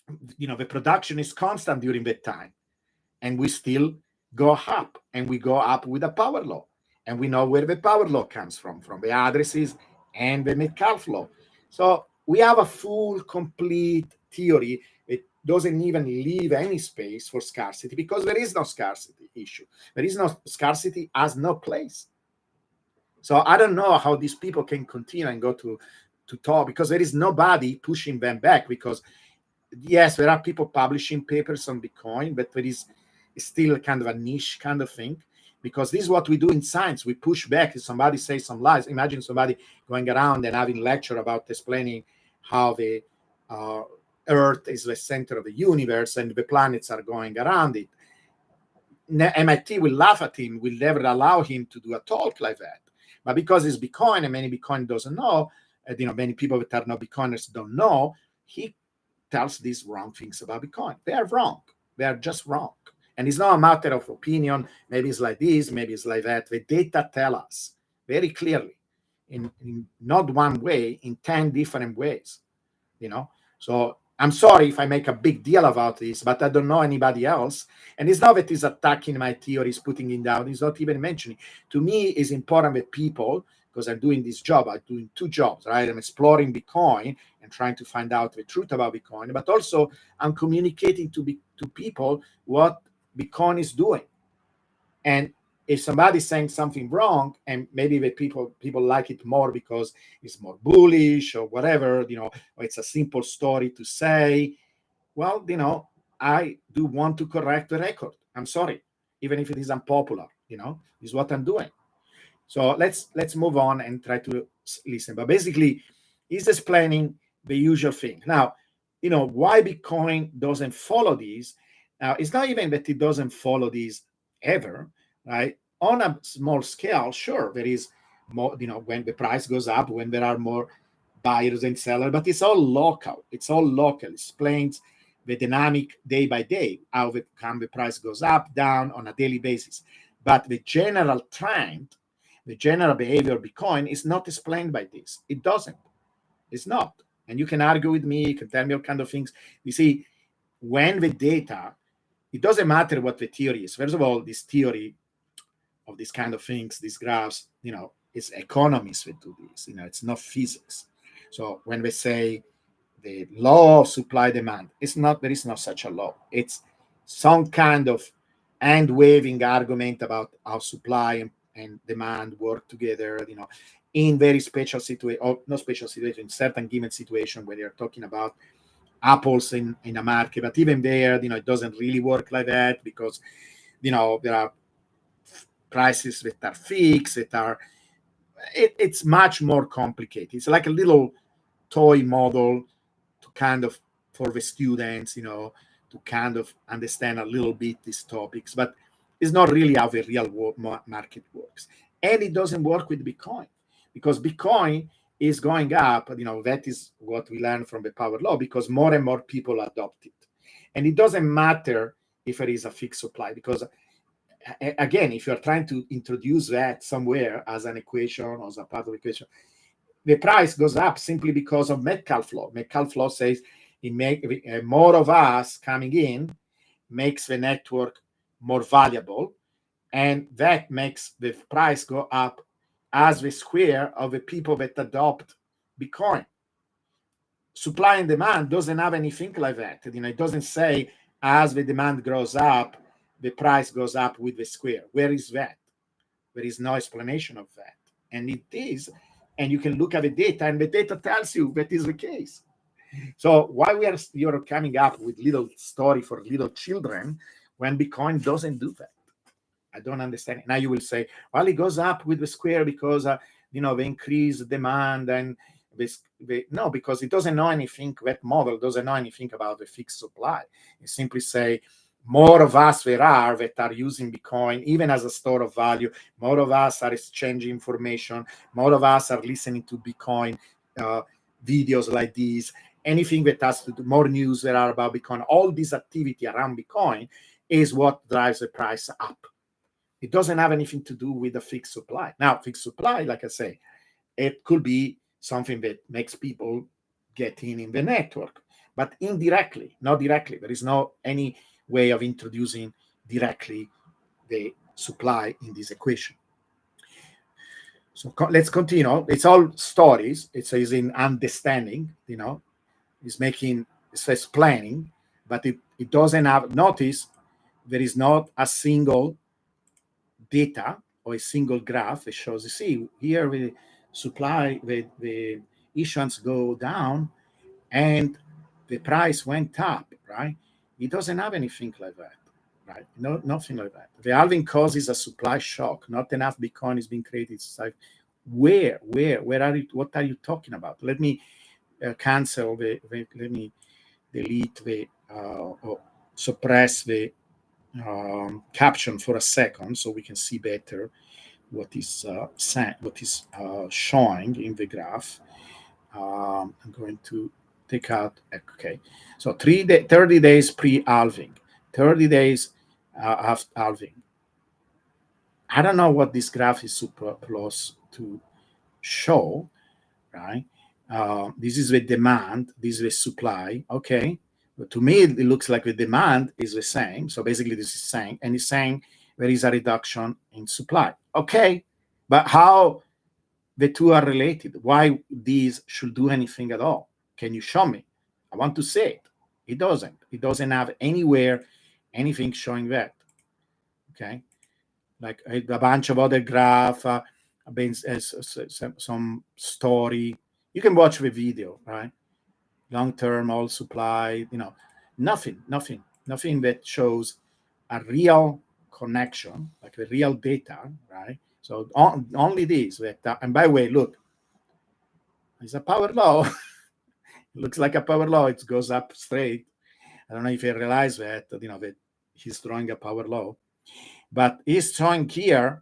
the production is constant during that time, and we still go up, and we go up with a power law, and we know where the power law comes from the addresses and the Metcalfe law. So we have a full, complete theory. It doesn't even leave any space for scarcity, because there is no scarcity issue. There is no scarcity, has no place. So I don't know how these people can continue and go to talk, because there is nobody pushing them back. Because yes, there are people publishing papers on Bitcoin, but there is still kind of a niche kind of thing, because this is what we do in science. We push back if somebody says some lies. Imagine somebody going around and having lecture about explaining how the Earth is the center of the universe and the planets are going around it. MIT will laugh at him, will never allow him to do a talk like that. But because it's Bitcoin and many Bitcoin doesn't know, many people that are not Bitcoiners don't know, he tells these wrong things about Bitcoin. They are wrong. They are just wrong. And it's not a matter of opinion. Maybe it's like this, maybe it's like that. The data tell us very clearly, in not one way, in 10 different ways. So I'm sorry if I make a big deal about this, but I don't know anybody else. And it's not that he's attacking my theories, putting it down. He's not even mentioning. To me, it's important that people, because I'm doing this job, I'm doing 2 jobs, right? I'm exploring Bitcoin and trying to find out the truth about Bitcoin, but also I'm communicating to people what Bitcoin is doing. And if somebody's saying something wrong, and maybe the people like it more because it's more bullish or whatever, or it's a simple story to say, well, I do want to correct the record. I'm sorry, even if it is unpopular, is what I'm doing. So let's move on and try to listen. But basically, he's explaining the usual thing. Now, why Bitcoin doesn't follow these. Now, it's not even that it doesn't follow these ever, right? On a small scale, sure, there is more, when the price goes up, when there are more buyers and sellers, but it's all local. It's all local. It explains the dynamic day by day, how the price goes up, down on a daily basis. But the general trend the general behavior of Bitcoin is not explained by this. It doesn't. It's not. And you can argue with me, you can tell me all kind of things. You see, when the data, it doesn't matter what the theory is. First of all, this theory of these kind of things, these graphs, it's economists that do this. It's not physics. So when we say the law of supply demand, there is not such a law. It's some kind of hand-waving argument about how supply and demand work together, in very special situation, or not special situation, in certain given situation where they're talking about apples in a market. But even there, it doesn't really work like that, because, there are prices that are fixed, it's much more complicated. It's like a little toy model to kind of, for the students, to kind of understand a little bit these topics, but it's not really how the real market works. And it doesn't work with Bitcoin, because Bitcoin is going up. That is what we learned from the power law, because more and more people adopt it. And it doesn't matter if there is a fixed supply, because again, if you're trying to introduce that somewhere as an equation or as a part of the equation, the price goes up simply because of Metcalfe law. Metcalfe law says more of us coming in makes the network more valuable, and that makes the price go up as the square of the people that adopt Bitcoin. Supply and demand doesn't have anything like that. It doesn't say as the demand grows up, the price goes up with the square. Where is that? There is no explanation of that. And it is, and you can look at the data, and the data tells you that is the case. So why you're coming up with little story for little children when Bitcoin doesn't do that? I don't understand. Now you will say, well, it goes up with the square because the increased demand, and no, because it doesn't know anything. That model doesn't know anything about the fixed supply. It simply say more of us there are that are using Bitcoin even as a store of value. More of us are exchanging information. More of us are listening to Bitcoin videos like these. Anything that has to do, more news there are about Bitcoin. All this activity around Bitcoin is what drives the price up. It doesn't have anything to do with the fixed supply. Now, fixed supply, like I say, it could be something that makes people get in the network, but indirectly, not directly. There is no any way of introducing directly the supply in this equation. So let's continue. It's all stories. It says in understanding, it's explaining, but it doesn't have, notice there is not a single data or a single graph that shows, you see, here the supply, the issuance go down and the price went up, right? It doesn't have anything like that, right? No, nothing like that. The halving causes a supply shock. Not enough Bitcoin is being created. It's like, where are you? What are you talking about? Let me cancel let me delete or suppress the caption for a second so we can see better what is showing in the graph. I'm going to take out, okay. So 30 days pre-halving, 30 days after halving. I don't know what this graph is supposed to show, right? This is the demand, this is the supply, okay. But to me, it looks like the demand is the same. So basically, this is saying, and it's saying there is a reduction in supply. Okay, but how the two are related? Why these should do anything at all? Can you show me? I want to see it. It doesn't. It doesn't have anywhere anything showing that. Okay, like a bunch of other graph, some story. You can watch the video, right? Long-term, all supply, nothing that shows a real connection, like the real data, right? So only this. And by the way, look, it's a power law. It looks like a power law. It goes up straight. I don't know if you realize that, that he's drawing a power law. But he's showing here,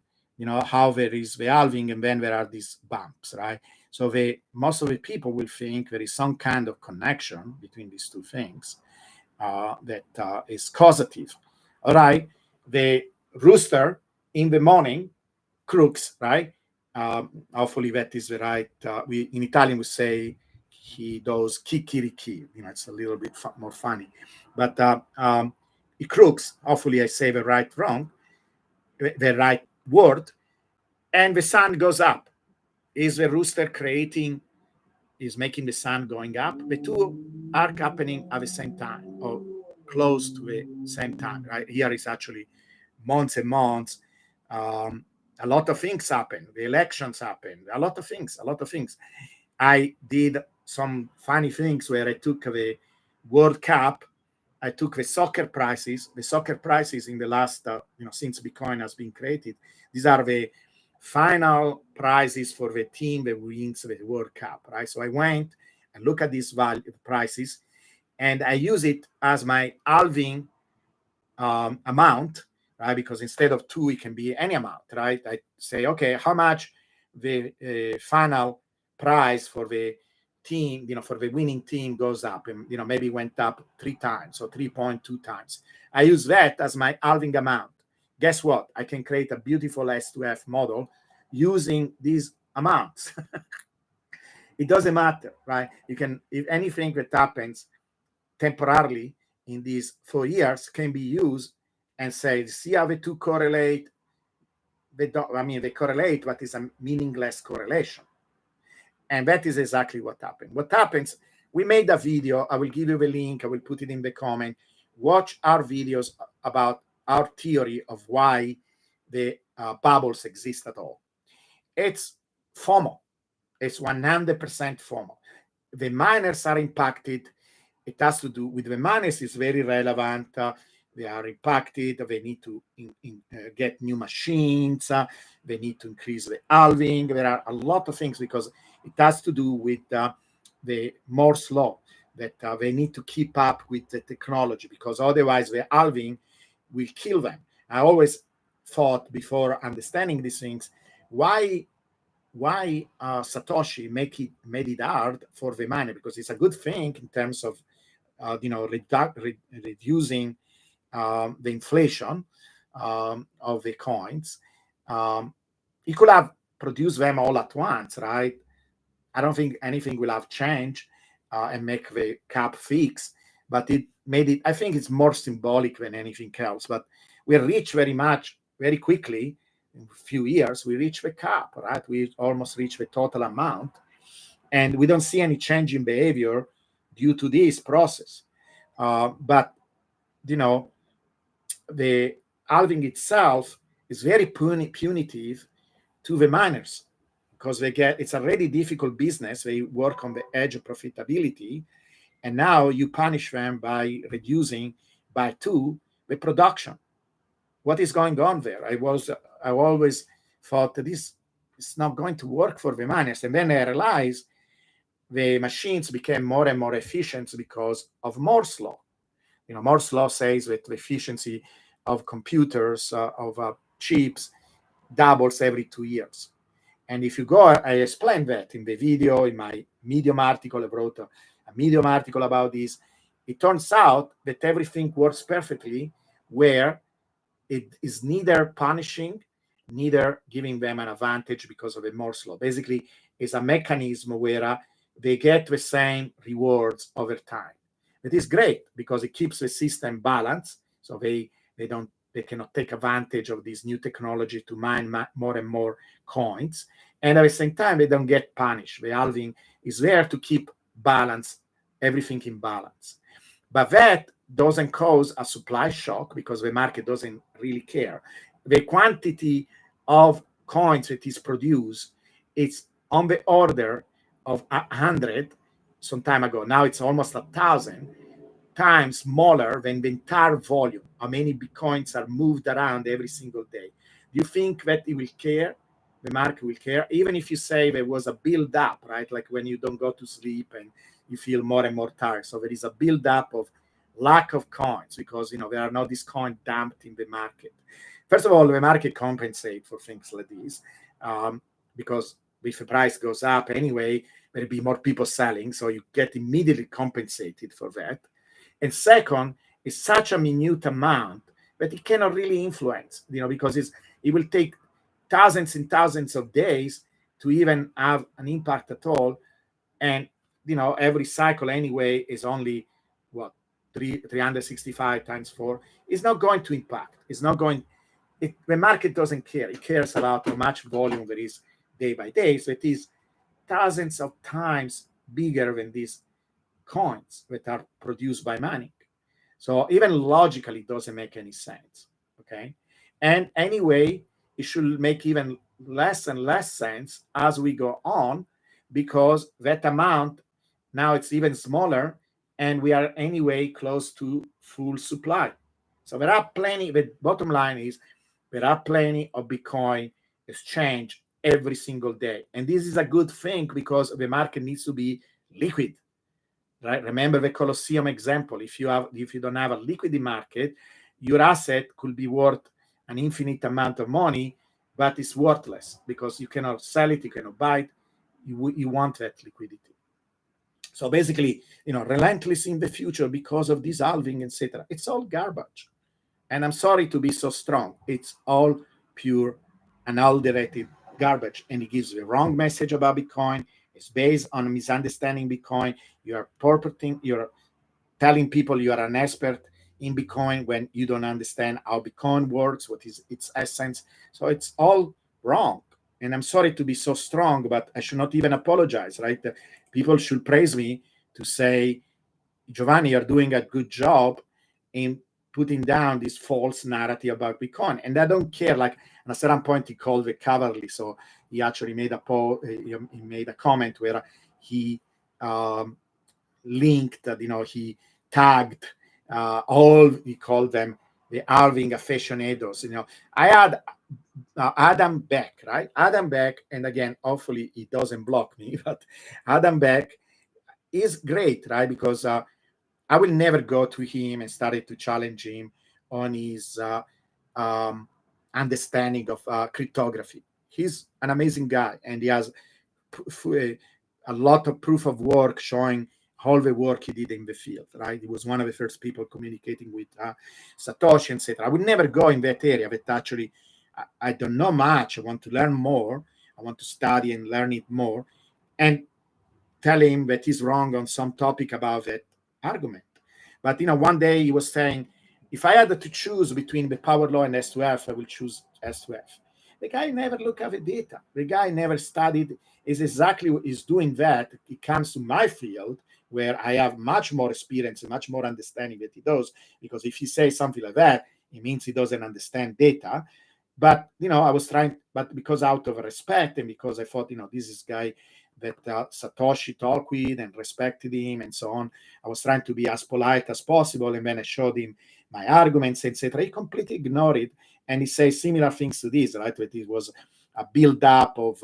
how there is the halving and then there are these bumps, right? So most of the people will think there is some kind of connection between these two things that is causative. All right, the rooster in the morning crooks, right? Hopefully that is the right. We in Italian we say he does kikiriki. It's a little bit more funny, but he crooks. Hopefully I say the right word, and the sun goes up. Is the rooster creating? Is making the sun going up? The two are happening at the same time or close to the same time. Right here is actually months and months. Um, a lot of things happen. The elections happen. A lot of things. A lot of things. I did some funny things where I took the World Cup. I took the soccer prices. The soccer prices in the last, since Bitcoin has been created, these are the final prizes for the team that wins the World Cup, right? So I went and look at these prices, and I use it as my halving amount, right? Because instead of 2, it can be any amount, right? I say, okay, how much the final prize for the team, for the winning team goes up, and maybe went up 3 times or 3.2 times. I use that as my halving amount. Guess what? I can create a beautiful S2F model using these amounts. It doesn't matter, right? You can, if anything that happens temporarily in these 4 years can be used and say, see how the two correlate. They correlate, but it's a meaningless correlation. And that is exactly what happened. What happens, we made a video. I will give you the link. I will put it in the comment. Watch our videos about our theory of why the bubbles exist at all. It's FOMO. It's 100% FOMO. The miners are impacted. It has to do with the miners. It's very relevant. They are impacted. They need to get new machines. They need to increase the halving. There are a lot of things because it has to do with the Morse law, that they need to keep up with the technology, because otherwise the halving will kill them. I always thought, before understanding these things, why Satoshi made it hard for the miner, because it's a good thing in terms of reducing the inflation of the coins. He could have produced them all at once, right? I don't think anything will have changed and make the cap fix, but it made it. I think it's more symbolic than anything else. But we reach very quickly. In a few years, we reach the cap, right? We almost reach the total amount, and we don't see any change in behavior due to this process. But the halving itself is very punitive to the miners, because it's a really difficult business. They work on the edge of profitability, and now you punish them by reducing by 2 the production. What is going on there? I always thought that this is not going to work for the miners, and then I realized the machines became more and more efficient because of Moore's law. Moore's law says that the efficiency of computers, of chips, doubles every 2 years. And if you go, I explained that in the video, in my Medium article. I wrote a Medium article about this. It turns out that everything works perfectly where it is neither punishing, neither giving them an advantage because of the Moore's law. Basically, it's a mechanism where they get the same rewards over time. It is great because it keeps the system balanced, so they cannot take advantage of this new technology to mine more and more coins, and at the same time they don't get punished. The halving is there to keep everything in balance, but that doesn't cause a supply shock because the market doesn't really care. The quantity of coins that is produced, it's on the order of 100 some time ago. Now it's almost 1,000 times smaller than the entire volume. How many Bitcoins are moved around every single day? Do you think that it will care? The market will care, even if you say there was a build up, right? Like when you don't go to sleep and you feel more and more tired. So there is a build up of lack of coins because there are not these coins dumped in the market. First of all, the market compensates for things like this because if the price goes up anyway, there'll be more people selling, so you get immediately compensated for that. And second, it's such a minute amount that it cannot really influence, because it will take thousands and thousands of days to even have an impact at all. And every cycle anyway is only what 365 times 4 is not going to impact. It's not going. The market doesn't care. It cares about how much volume there is day by day. So it is thousands of times bigger than these coins that are produced by mining. So even logically, it doesn't make any sense. Okay. And anyway, it should make even less and less sense as we go on, because that amount now it's even smaller, and we are anyway close to full supply. So there are plenty. The bottom line is there are plenty of Bitcoin exchange every single day, and this is a good thing because the market needs to be liquid. Right? Remember the Colosseum example. If you don't have a liquid market, your asset could be worth an infinite amount of money, but it's worthless because you cannot sell it, you cannot buy it. You want that liquidity. So basically, relentless in the future because of this halving, etc. It's all garbage. And I'm sorry to be so strong. It's all pure, unadulterated garbage, and it gives the wrong message about Bitcoin. It's based on misunderstanding Bitcoin. You're telling people you are an expert in Bitcoin when you don't understand how Bitcoin works, what is its essence. So it's all wrong. And I'm sorry to be so strong, but I should not even apologize, right? People should praise me to say, Giovanni, you're doing a good job in putting down this false narrative about Bitcoin. And I don't care. Like at a certain point, he called it cowardly. So he actually made he made a comment where he linked, he tagged all, he called them the halving aficionados. I had Adam Beck, right? Adam Beck, and again, hopefully he doesn't block me, but Adam Beck is great, right? Because I will never go to him and started to challenge him on his understanding of cryptography. He's an amazing guy, and he has a lot of proof of work showing all the work he did in the field, right? He was one of the first people communicating with Satoshi, etc. I would never go in that area, but actually I don't know much. I want to learn more. I want to study and learn it more, and tell him that he's wrong on some topic about that argument. But one day he was saying, if I had to choose between the power law and S2F, I will choose S2F. The guy never looked at the data. The guy never studied. Is doing that. He comes to my field where I have much more experience and much more understanding that he does. Because if he says something like that, it means he doesn't understand data. But I was trying, but because out of respect and because I thought, this is guy that Satoshi talked with and respected him and so on, I was trying to be as polite as possible, and then I showed him my arguments, etc. He completely ignored it, and he says similar things to this, right? That it was a build-up of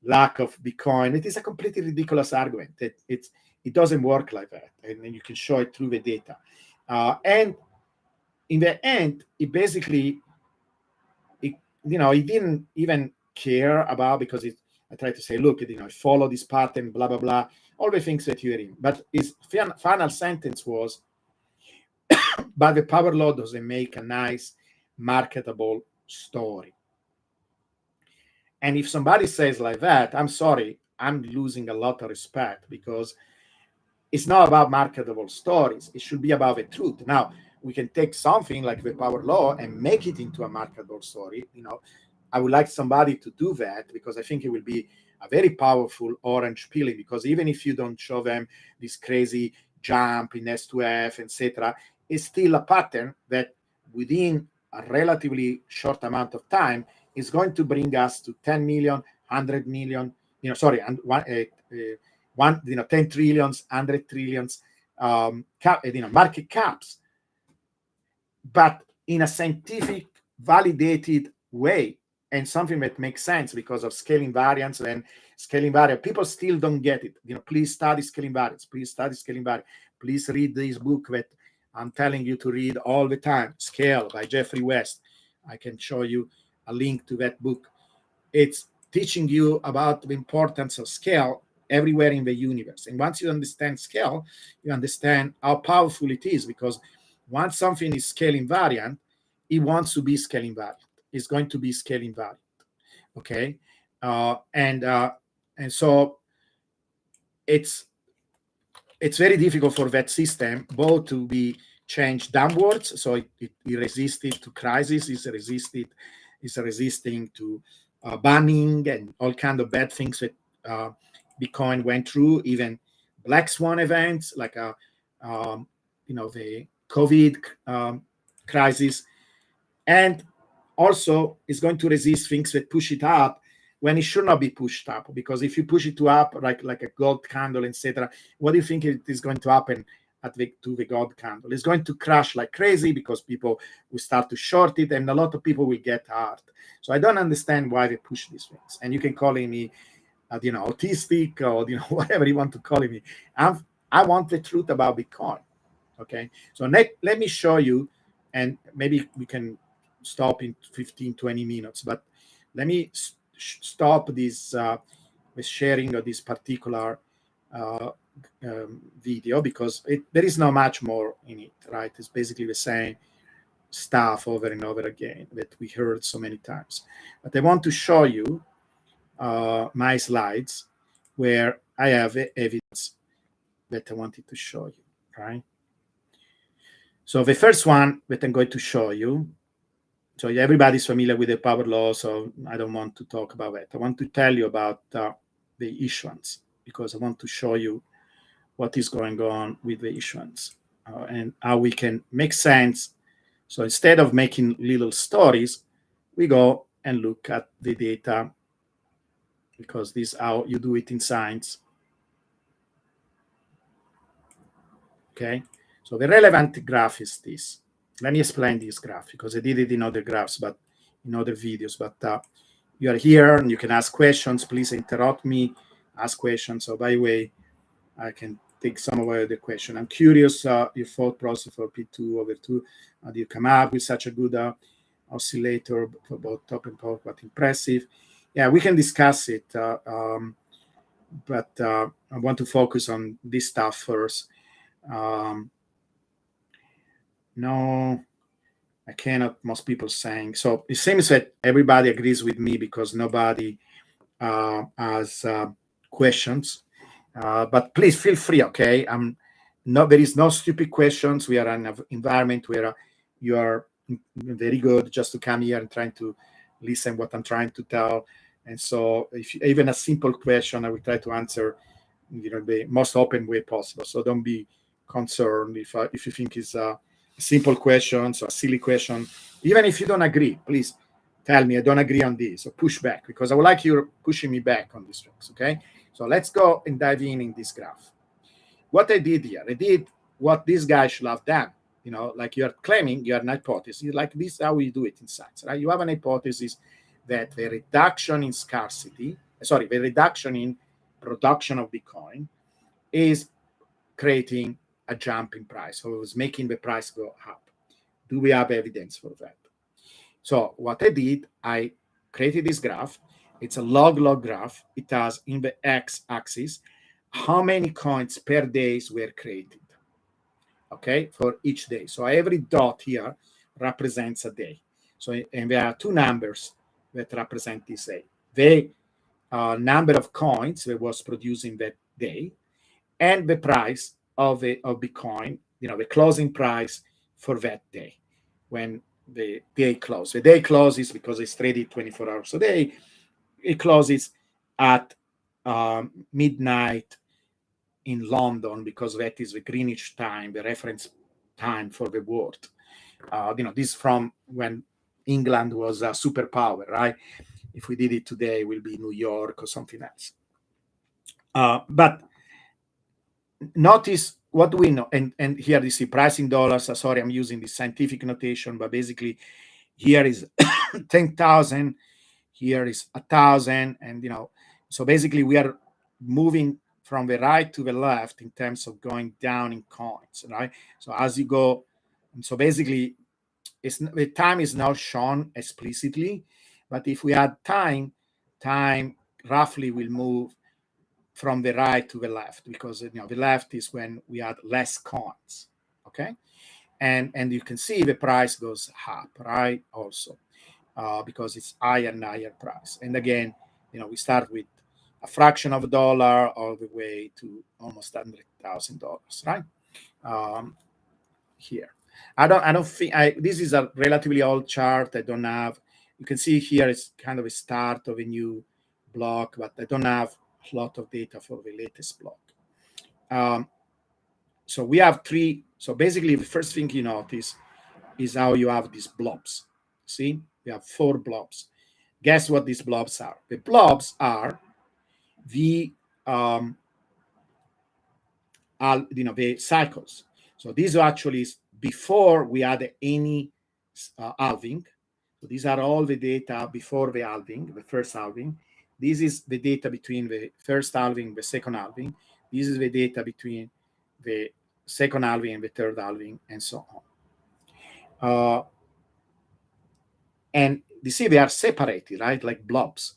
lack of Bitcoin. It is a completely ridiculous argument. It doesn't work like that, and you can show it through the data. And in the end, it basically, he didn't even care about, because I tried to say, look, follow this pattern, blah, blah, blah, all the things that you're in. But his final sentence was, but the power law doesn't make a nice, marketable story. And if somebody says like that, I'm sorry, I'm losing a lot of respect, because it's not about marketable stories. It should be about the truth. Now, we can take something like the power law and make it into a marketable story. I would like somebody to do that, because I think it will be a very powerful orange pilling, because even if you don't show them this crazy jump in S2F, etc., it's still a pattern that within a relatively short amount of time is going to bring us to 10 million, 100 million, and 10 trillions, 100 trillions market caps, but in a scientific, validated way, and something that makes sense because of scaling variance. And scaling variance, people still don't get it. Please study scaling variance. Please study scaling variance. Please read this book that I'm telling you to read all the time, Scale by Jeffrey West. I can show you a link to that book. It's teaching you about the importance of scale everywhere in the universe. And once you understand scale, you understand how powerful it is, because once something is scale invariant, it wants to be scale invariant. It's going to be scale invariant. Okay. And so it's very difficult for that system both to be changed downwards, so it resisted to crisis, is resisting to banning and all kind of bad things that uh, Bitcoin went through, even black swan events like the COVID crisis, and also is going to resist things that push it up when it should not be pushed up. Because if you push it to up like a gold candle, etc., what do you think it is going to happen to the gold candle? It's going to crash like crazy because people will start to short it, and a lot of people will get hurt. So I don't understand why they push these things. And you can call me, autistic, or whatever you want to call me. I want the truth about Bitcoin. Okay, so let me show you, and maybe we can stop in 15-20 minutes, but let me stop this with sharing of this particular uh, video, because there is not much more in it, right? It's basically the same stuff over and over again that we heard so many times. But I want to show you my slides where I have evidence that I wanted to show you, right? So the first one that I'm going to show you, so everybody's familiar with the power law, so I don't want to talk about it. I want to tell you about the issuance, because I want to show you what is going on with the issuance and how we can make sense. So instead of making little stories, we go and look at the data, because this is how you do it in science. Okay, so the relevant graph is this. Let me explain this graph, because I did it in other graphs, but in other videos. But you are here and you can ask questions. Please interrupt me, ask questions. So by the way, I can take some of the question. I'm curious your thought process for P2 over 2. How do you come up with such a good oscillator for both top and pop, but impressive? Yeah, we can discuss it, but I want to focus on this stuff first. No, I cannot. Most people saying so. It seems that everybody agrees with me because nobody has questions. But please feel free. Okay, there is no stupid questions. We are in an environment where you are very good just to come here and trying to listen what I'm trying to tell. And so, if even a simple question, I will try to answer, the most open way possible. So don't be concerned if you think it's a simple question, so a silly question. Even if you don't agree, please tell me I don't agree on this, or push back, because I would like you pushing me back on these things. Okay, so let's go and dive in this graph. What I did here, I did what this guy should have done. Like you're claiming you have an hypothesis, like this is how we do it in science, right? You have an hypothesis that the reduction in the reduction in production of Bitcoin is creating a jump in price. So it was making the price go up. Do we have evidence for that? So what I did, I created this graph. It's a log graph. It has in the x-axis how many coins per days were created, okay, for each day. So every dot here represents a day. So, and there are two numbers that represent this day. The number of coins that was produced in that day, and the price of Bitcoin, the closing price for that day when the day closes. The day closes because it's traded 24 hours a day. It closes at midnight in London, because that is the Greenwich time, the reference time for the world. This from when England was a superpower, right? If we did it today, it will be New York or something else. But notice what we know, and here you see price in dollars. Sorry, I'm using the scientific notation, but basically here is 10,000, here is 1,000, and so basically we are moving from the right to the left in terms of going down in coins, right? So as you go, and so basically the time is not shown explicitly, but if we add time roughly will move from the right to the left, because the left is when we add less coins, okay? And you can see the price goes up, right? Also, because it's higher and higher price. And again, We start with a fraction of a dollar all the way to almost $100,000, right? Um, here, I don't think this is a relatively old chart. I don't have. You can see here it's kind of a start of a new block, but I don't have a lot of data for the latest block. So we have three. So basically, the first thing you notice is how you have these blobs. See, we have 4 blobs. Guess what these blobs are? The blobs are the the cycles. So these are actually before we had any halving. So these are all the data before the halving, the first halving. This is the data between the first halving, the second halving. This is the data between the second halving and the third halving, and so on. And you see they are separated, right? Like blobs.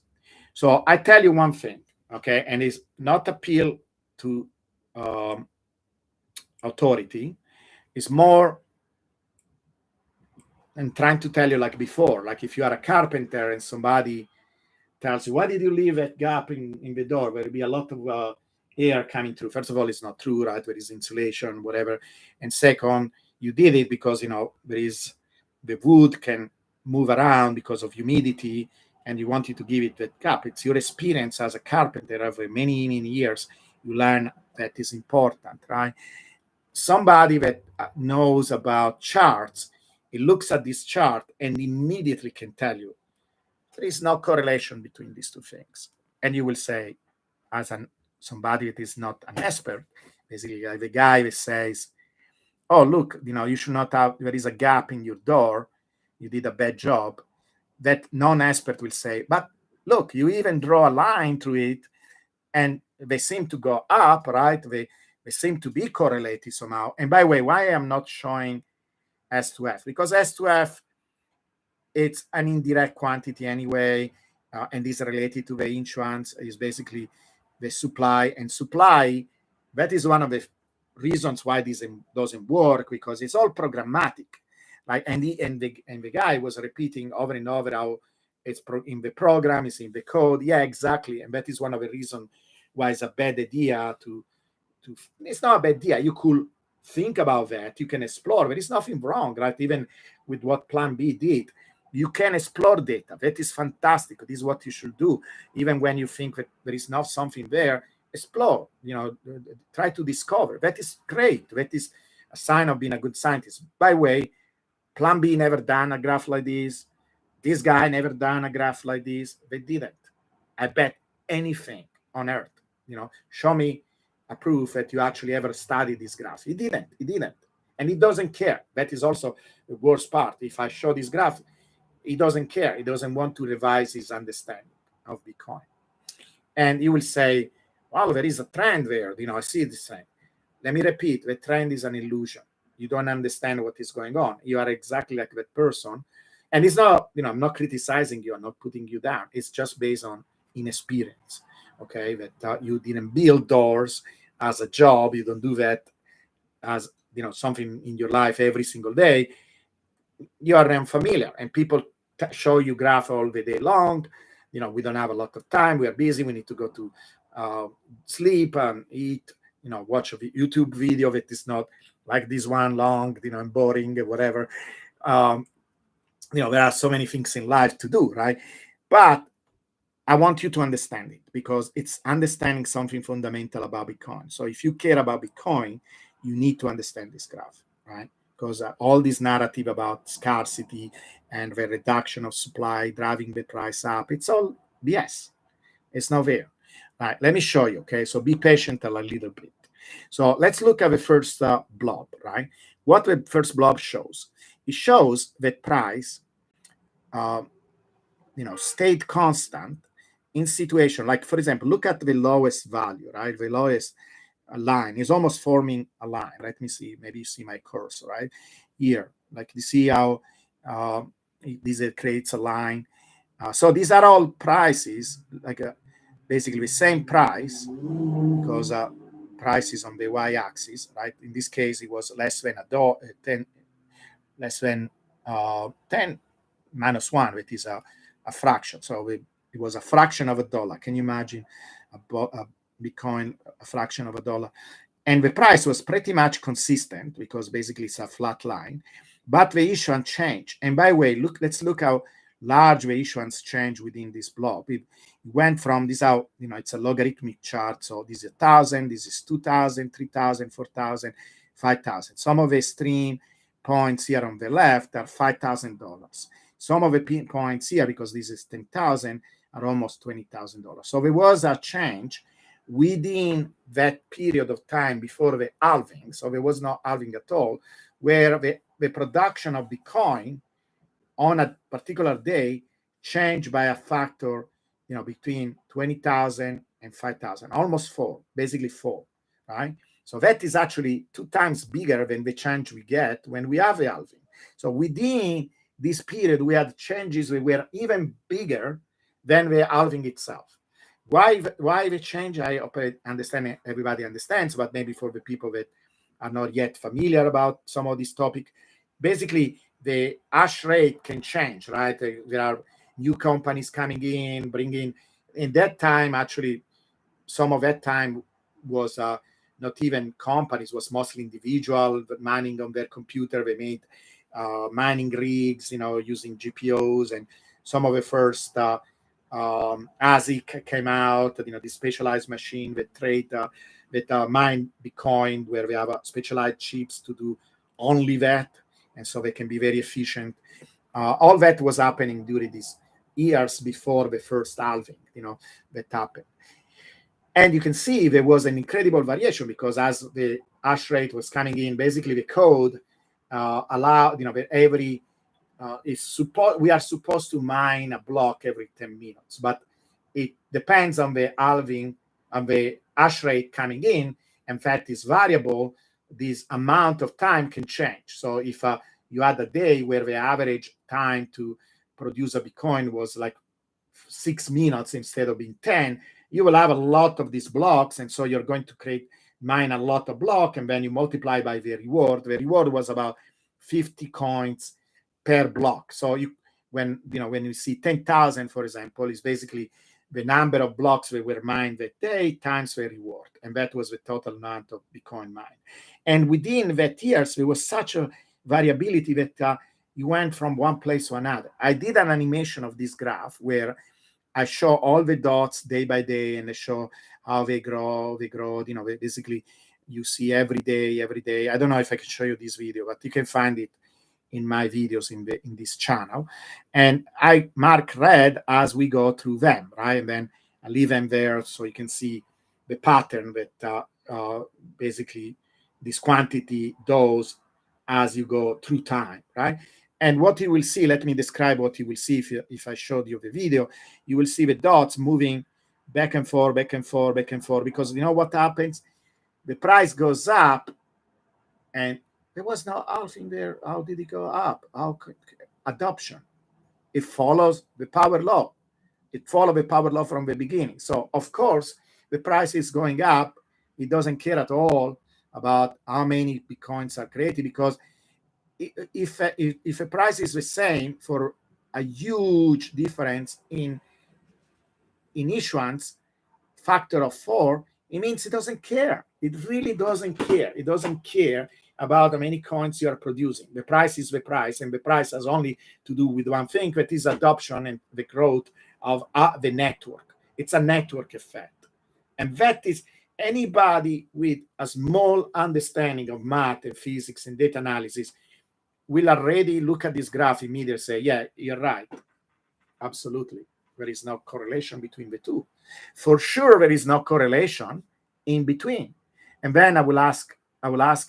So I tell you one thing, okay, and it's not appeal to authority. It's more and trying to tell you like before, like if you are a carpenter and somebody tells you, why did you leave that gap in the door? There will be a lot of air coming through. First of all, it's not true, right? There is insulation, whatever. And second, you did it because, there is the wood can move around because of humidity and you wanted to give it that gap. It's your experience as a carpenter over many, many years. You learn that is important, right? Somebody that knows about charts, he looks at this chart and immediately can tell you there is no correlation between these two things. And you will say, as somebody that is not an expert, basically the guy that says, oh, look, you should not have, there is a gap in your door, you did a bad job. That non-expert will say, but look, you even draw a line through it and they seem to go up, right? They seem to be correlated somehow. And by the way, why I'm not showing S to F? Because S to F, it's an indirect quantity anyway, and is related to the insurance, is basically the supply. And supply, that is one of the reasons why this doesn't work, because it's all programmatic. Like, and the guy was repeating over and over how it's in the program, it's in the code. Yeah, exactly. And that is one of the reasons why it's a bad idea to it's not a bad idea. You could think about that. You can explore. There is nothing wrong, right? Even with what Plan B did, you can explore data. That is fantastic. This is what you should do. Even when you think that there is not something there, explore. Try to discover. That is great. That is a sign of being a good scientist. By the way, Plan B never done a graph like this. This guy never done a graph like this. They didn't. I bet anything on earth. Show me a proof that you actually ever studied this graph. He didn't. And he doesn't care. That is also the worst part. If I show this graph, he doesn't care. He doesn't want to revise his understanding of Bitcoin. And you will say, wow, there is a trend there. I see this trend. Let me repeat, the trend is an illusion. You don't understand what is going on. You are exactly like that person. And it's not, I'm not criticizing you. I'm not putting you down. It's just based on inexperience. Okay, that you didn't build doors as a job. You don't do that as something in your life every single day. You are unfamiliar, and people show you graph all the day long. We don't have a lot of time. We are busy. We need to go to sleep and eat. Watch a YouTube video that is not like this one long, and boring, whatever. There are so many things in life to do, right? But I want you to understand it, because it's understanding something fundamental about Bitcoin. So if you care about Bitcoin, you need to understand this graph, right? Because all this narrative about scarcity and the reduction of supply driving the price up, it's all BS. It's not there. All right, let me show you, okay? So be patient a little bit. So let's look at the first blob, right? What the first blob shows? It shows that price, stayed constant in situation. Like, for example, look at the lowest value, right? The lowest line is almost forming a line. Let me see. Maybe you see my cursor, right? Here, like you see how this creates a line. So these are all prices, like basically the same price, because price is on the y-axis, right? In this case, it was less than 10, less than 10 minus 1, which is a fraction. So It was a fraction of a dollar. Can you imagine a Bitcoin, a fraction of a dollar? And the price was pretty much consistent because basically it's a flat line, but the issuance changed. And by the way, let's look how large the issuance changed within this blob. It went from this out, it's a logarithmic chart. So this is 1,000, this is 2,000, 3,000, 4,000, 5,000. Some of the extreme points here on the left are $5,000. Some of the points here, because this is 10,000, are almost $20,000. So there was a change within that period of time before the halving. So there was no halving at all, where the production of Bitcoin on a particular day changed by a factor, between 20,000 and 5,000, almost four, basically four, right? So that is actually 2 times bigger than the change we get when we have a halving. So within this period, we had changes that were even bigger than the halving itself. Why the change? I hope I understand, everybody understands, but maybe for the people that are not yet familiar about some of this topic, basically the hash rate can change, right? There are new companies coming in, bringing. In that time, actually, some of that time was not even companies, was mostly individual mining on their computer. They made mining rigs, using GPOs, and some of the first ASIC came out, the specialized machine that trade that mine Bitcoin, where we have specialized chips to do only that, and so they can be very efficient. All that was happening during these years before the first halving, that happened. And you can see there was an incredible variation, because as the hash rate was coming in, basically the code allowed, every we are supposed to mine a block every 10 minutes, but it depends on the halving, on the hash rate coming in. In fact, it's variable. This amount of time can change. So if you had a day where the average time to produce a Bitcoin was like 6 minutes instead of being 10, you will have a lot of these blocks, and so you're going to mine a lot of block, and then you multiply by the reward. The reward was about 50 coins per block. So when you see 10,000, for example, is basically the number of blocks that were mined that day times the reward, and that was the total amount of Bitcoin mined. And within that years, there was such a variability that you went from one place to another. I did an animation of this graph where I show all the dots day by day, and I show how they grow. Basically, you see every day. I don't know if I can show you this video, but you can find it in my videos in this channel. And I mark red as we go through them, right? And then I leave them there so you can see the pattern that basically this quantity does as you go through time, right? And what you will see, let me describe what you will see if I showed you the video. You will see the dots moving back and forth, because what happens? The price goes up, and there was no halving there. How did it go up? Adoption. It follows the power law. It followed the power law from the beginning. So, of course, the price is going up. It doesn't care at all about how many Bitcoins are created, because if a price is the same for a huge difference in issuance, factor of 4, it means it doesn't care. It really doesn't care. It doesn't care about how many coins you are producing. The price is the price, and the price has only to do with one thing, that is adoption and the growth of the network. It's a network effect. And that is, anybody with a small understanding of math and physics and data analysis will already look at this graph immediately and say, yeah, you're right. Absolutely. There is no correlation between the two. For sure, there is no correlation in between. And then I will ask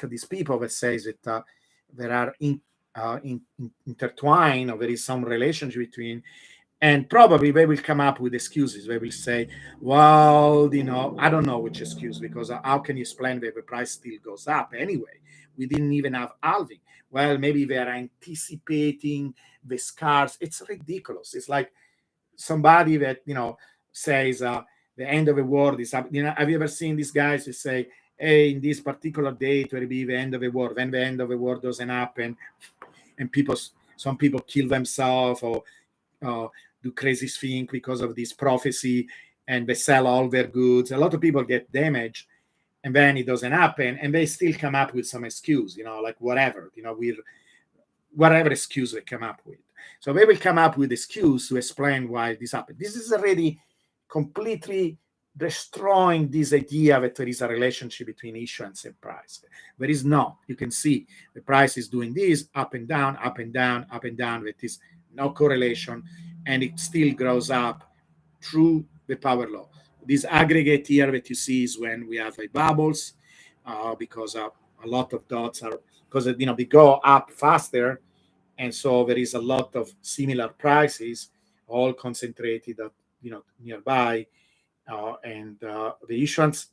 these people that says that there are intertwined, or there is some relationship between, and probably they will come up with excuses. They will say, well, I don't know which excuse, because how can you explain that the price still goes up anyway? We didn't even have halving. Well, maybe they are anticipating the scars. It's ridiculous. It's like somebody that says the end of the world is up. Have you ever seen these guys who say, hey, in this particular date will be the end of the world? When the end of the world doesn't happen, and some people kill themselves, or do crazy things because of this prophecy, and they sell all their goods. A lot of people get damaged, and then it doesn't happen, and they still come up with some excuse, like whatever, whatever excuse they come up with. So they will come up with excuse to explain why this happened. This is already completely destroying this idea that there is a relationship between issuance and price. There is not. You can see the price is doing this up and down, up and down, up and down. There is no correlation, and it still grows up through the power law. This aggregate here that you see is when we have bubbles, because a lot of dots are, because they go up faster, and so there is a lot of similar prices all concentrated at nearby, and the issuance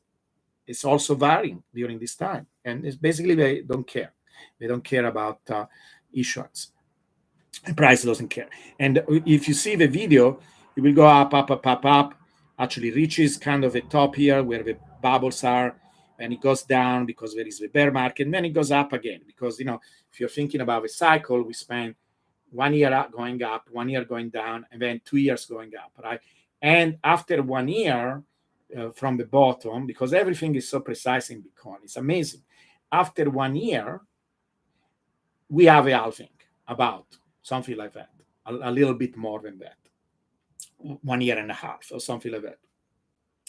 is also varying during this time, and it's basically they don't care about issuance. The price doesn't care. And if you see the video, it will go up, up, up, up, up, actually reaches kind of the top here where the bubbles are, and it goes down because there is the bear market, and then it goes up again. Because if you're thinking about a cycle, we spend 1 year going up, 1 year going down, and then 2 years going up, right? And after 1 year from the bottom, because everything is so precise in Bitcoin, it's amazing. After 1 year, we have a halving, about something like that, a little bit more than that, 1 year and a half or something like that.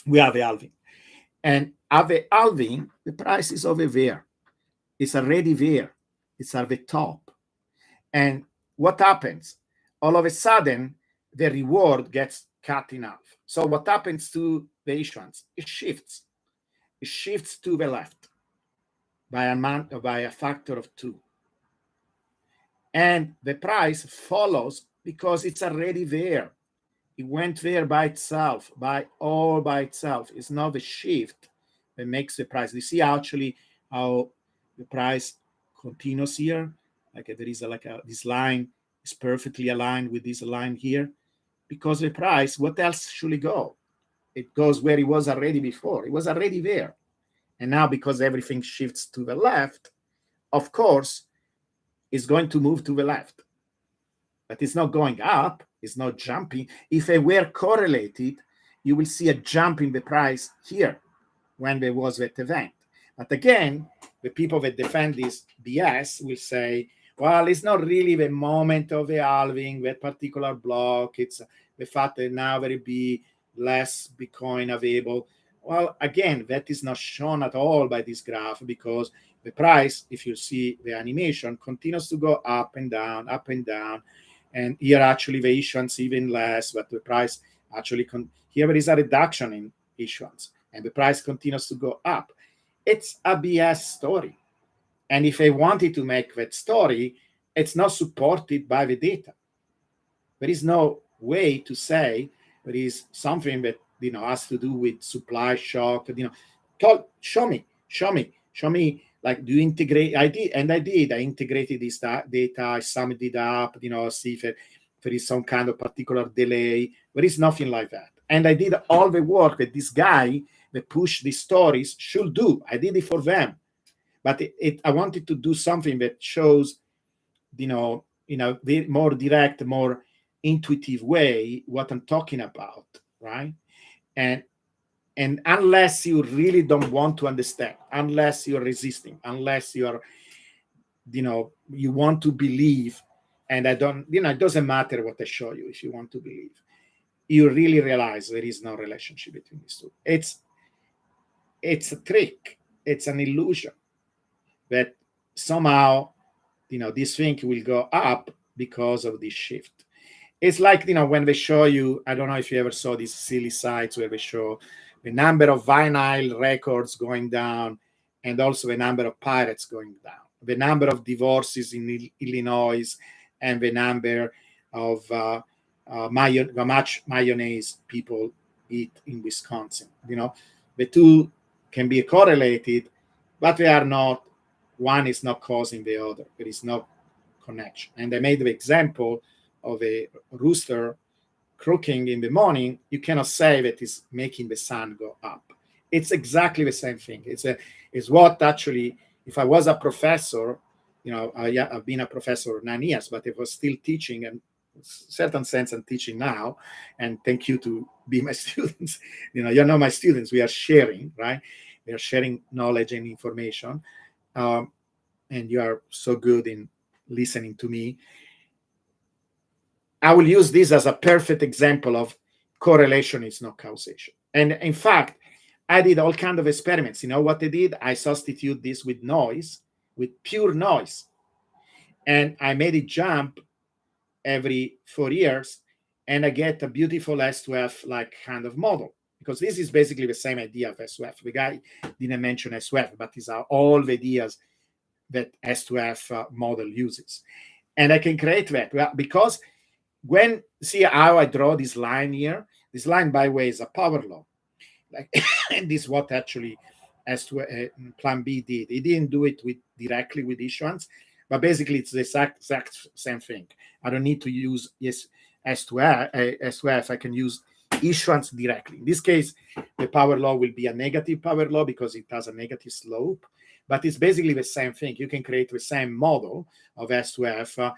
We have a halving. And at the halving, the price is over there. It's already there. It's at the top. And what happens? All of a sudden, the reward gets cut in half. So what happens to the issuance? It shifts. It shifts to the left by a factor of 2. And the price follows because it's already there. It went there by itself, all by itself. It's not the shift that makes the price. You see actually how the price continues here. Like there is this line is perfectly aligned with this line here, because the price, what else should it go? It goes where it was already before. It was already there. And now because everything shifts to the left, of course, it's going to move to the left. But it's not going up, it's not jumping. If it were correlated, you will see a jump in the price here when there was that event. But again, the people that defend this BS will say, well, it's not really the moment of the halving, that particular block. It's the fact that now there will be less Bitcoin available. Well, again, that is not shown at all by this graph, because the price, if you see the animation, continues to go up and down, up and down. And here actually the issuance even less, but the price actually, here there is a reduction in issuance, and the price continues to go up. It's a BS story. And if I wanted to make that story, it's not supported by the data. There is no way to say there is something that has to do with supply shock. Show me. Like, do you integrate? I did. I integrated this data. I summed it up. See if there is some kind of particular delay. There is nothing like that. And I did all the work that this guy that pushed these stories should do. I did it for them. But I wanted to do something that shows, the more direct, more intuitive way what I'm talking about, right? And unless you really don't want to understand, unless you're resisting, unless you're, you want to believe, and I don't, it doesn't matter what I show you if you want to believe, you really realize there is no relationship between these two. It's a trick. It's an illusion that somehow, this thing will go up because of this shift. It's like, when they show you, I don't know if you ever saw these silly sites where they show the number of vinyl records going down, and also the number of pirates going down, the number of divorces in Illinois, and the number of how much mayonnaise people eat in Wisconsin. The two can be correlated, but they are not. One is not causing the other. There is no connection. And I made the example of a rooster crowing in the morning. You cannot say that it's making the sun go up. It's exactly the same thing. It's what actually, if I was a professor, I've been a professor 9 years, but I was still teaching, and certain sense I'm teaching now, and thank you to be my students. You're not my students. We are sharing, right? We are sharing knowledge and information, um, and you are so good in listening to me. I will use this as a perfect example of correlation is not causation. And in fact, I did all kind of experiments. You know what I did? I substitute this with noise, with pure noise, and I made it jump every 4 years, and I get a beautiful S2F like kind of model, because this is basically the same idea of S2F. The guy didn't mention S2F, but these are all the ideas that S2F model uses. And I can create that because when see how I draw this line here, this line, by the way, is a power law. Like, and this is what actually S2 Plan B did. He didn't do it directly with issuance, but basically it's the exact same thing. I don't need to use S2F. I can use issuance directly. In this case, the power law will be a negative power law because it has a negative slope, but it's basically the same thing. You can create the same model of S2F,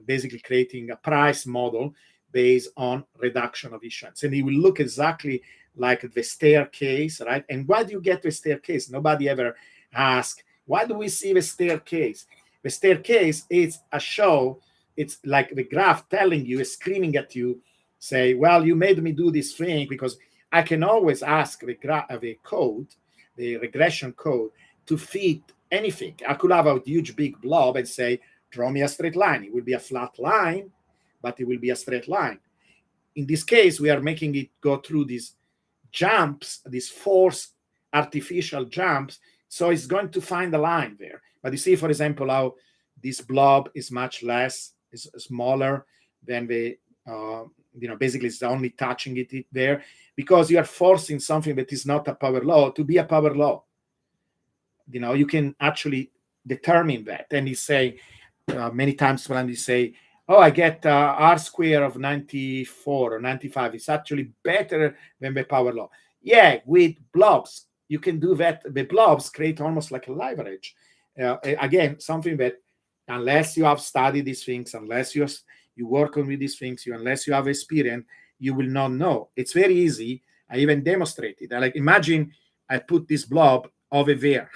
basically creating a price model based on reduction of issuance. And it will look exactly like the staircase, right? And why do you get the staircase? Nobody ever asked, why do we see the staircase? The staircase is a show. It's like the graph telling you, screaming at you, say, well, you made me do this thing, because I can always ask the code, the regression code, to fit anything. I could have a huge big blob and say, draw me a straight line. It will be a flat line, but it will be a straight line. In this case, we are making it go through these jumps, these forced artificial jumps, so it's going to find a line there. But you see, for example, how this blob is much less, is smaller than the, basically it's only touching it there, because you are forcing something that is not a power law to be a power law. You can actually determine that. And you say, many times when you say, oh, I get R square of 94 or 95, it's actually better than the power law. Yeah, with blobs, you can do that. The blobs create almost like a leverage. Again, something that unless you have studied these things, unless you work on with these things, unless you have experience, you will not know. It's very easy. I even demonstrated. Like, imagine I put this blob over there.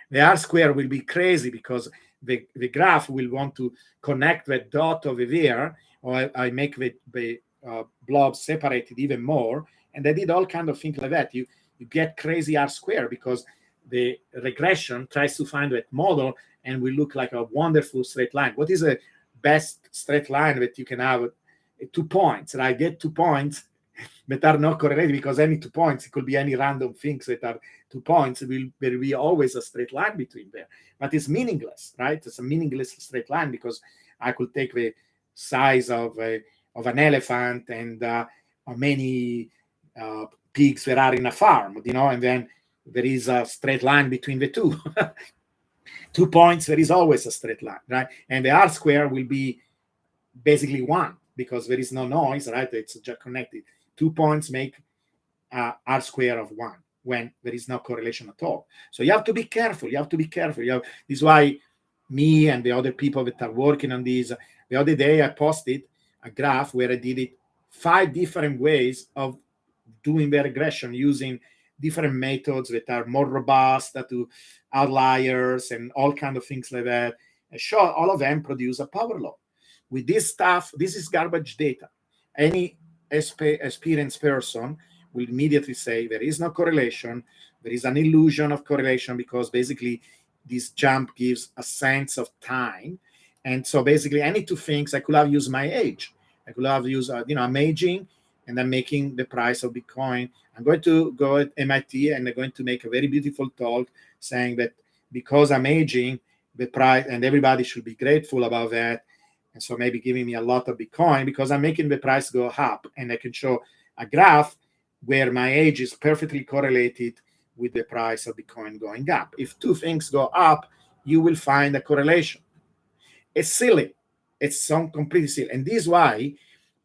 The R square will be crazy because the graph will want to connect that dot over there, or I make the blob separated even more. And I did all kind of things like that. You get crazy R square because the regression tries to find that model and will look like a wonderful straight line. What is the best straight line that you can have? 2 points, right? Get 2 points that are not correlated, because any 2 points, it could be any random things that are 2 points. There will be always a straight line between there, but it's meaningless, right? It's a meaningless straight line, because I could take the size of an elephant and many pigs that are in a farm, and then there is a straight line between the two. 2 points, there is always a straight line, right? And the R square will be basically 1, because there is no noise, right? It's just connected. 2 points make R square of 1 when there is no correlation at all. So you have to be careful. This is why me and the other people that are working on this, the other day I posted a graph where I did it 5 different ways of doing the regression using different methods that are more robust to outliers and all kind of things like that. I show all of them produce a power law. With this stuff, this is garbage data. Any experienced person will immediately say there is no correlation. There is an illusion of correlation, because basically this jump gives a sense of time. And so basically any 2 things, I could have used my age. I could have used, I'm aging and I'm making the price of Bitcoin. I'm going to go at MIT and I'm going to make a very beautiful talk saying that because I'm aging, the price, and everybody should be grateful about that. And so maybe giving me a lot of Bitcoin because I'm making the price go up, and I can show a graph where my age is perfectly correlated with the price of Bitcoin going up. If 2 things go up, you will find a correlation. It's silly. It's completely silly. And this is why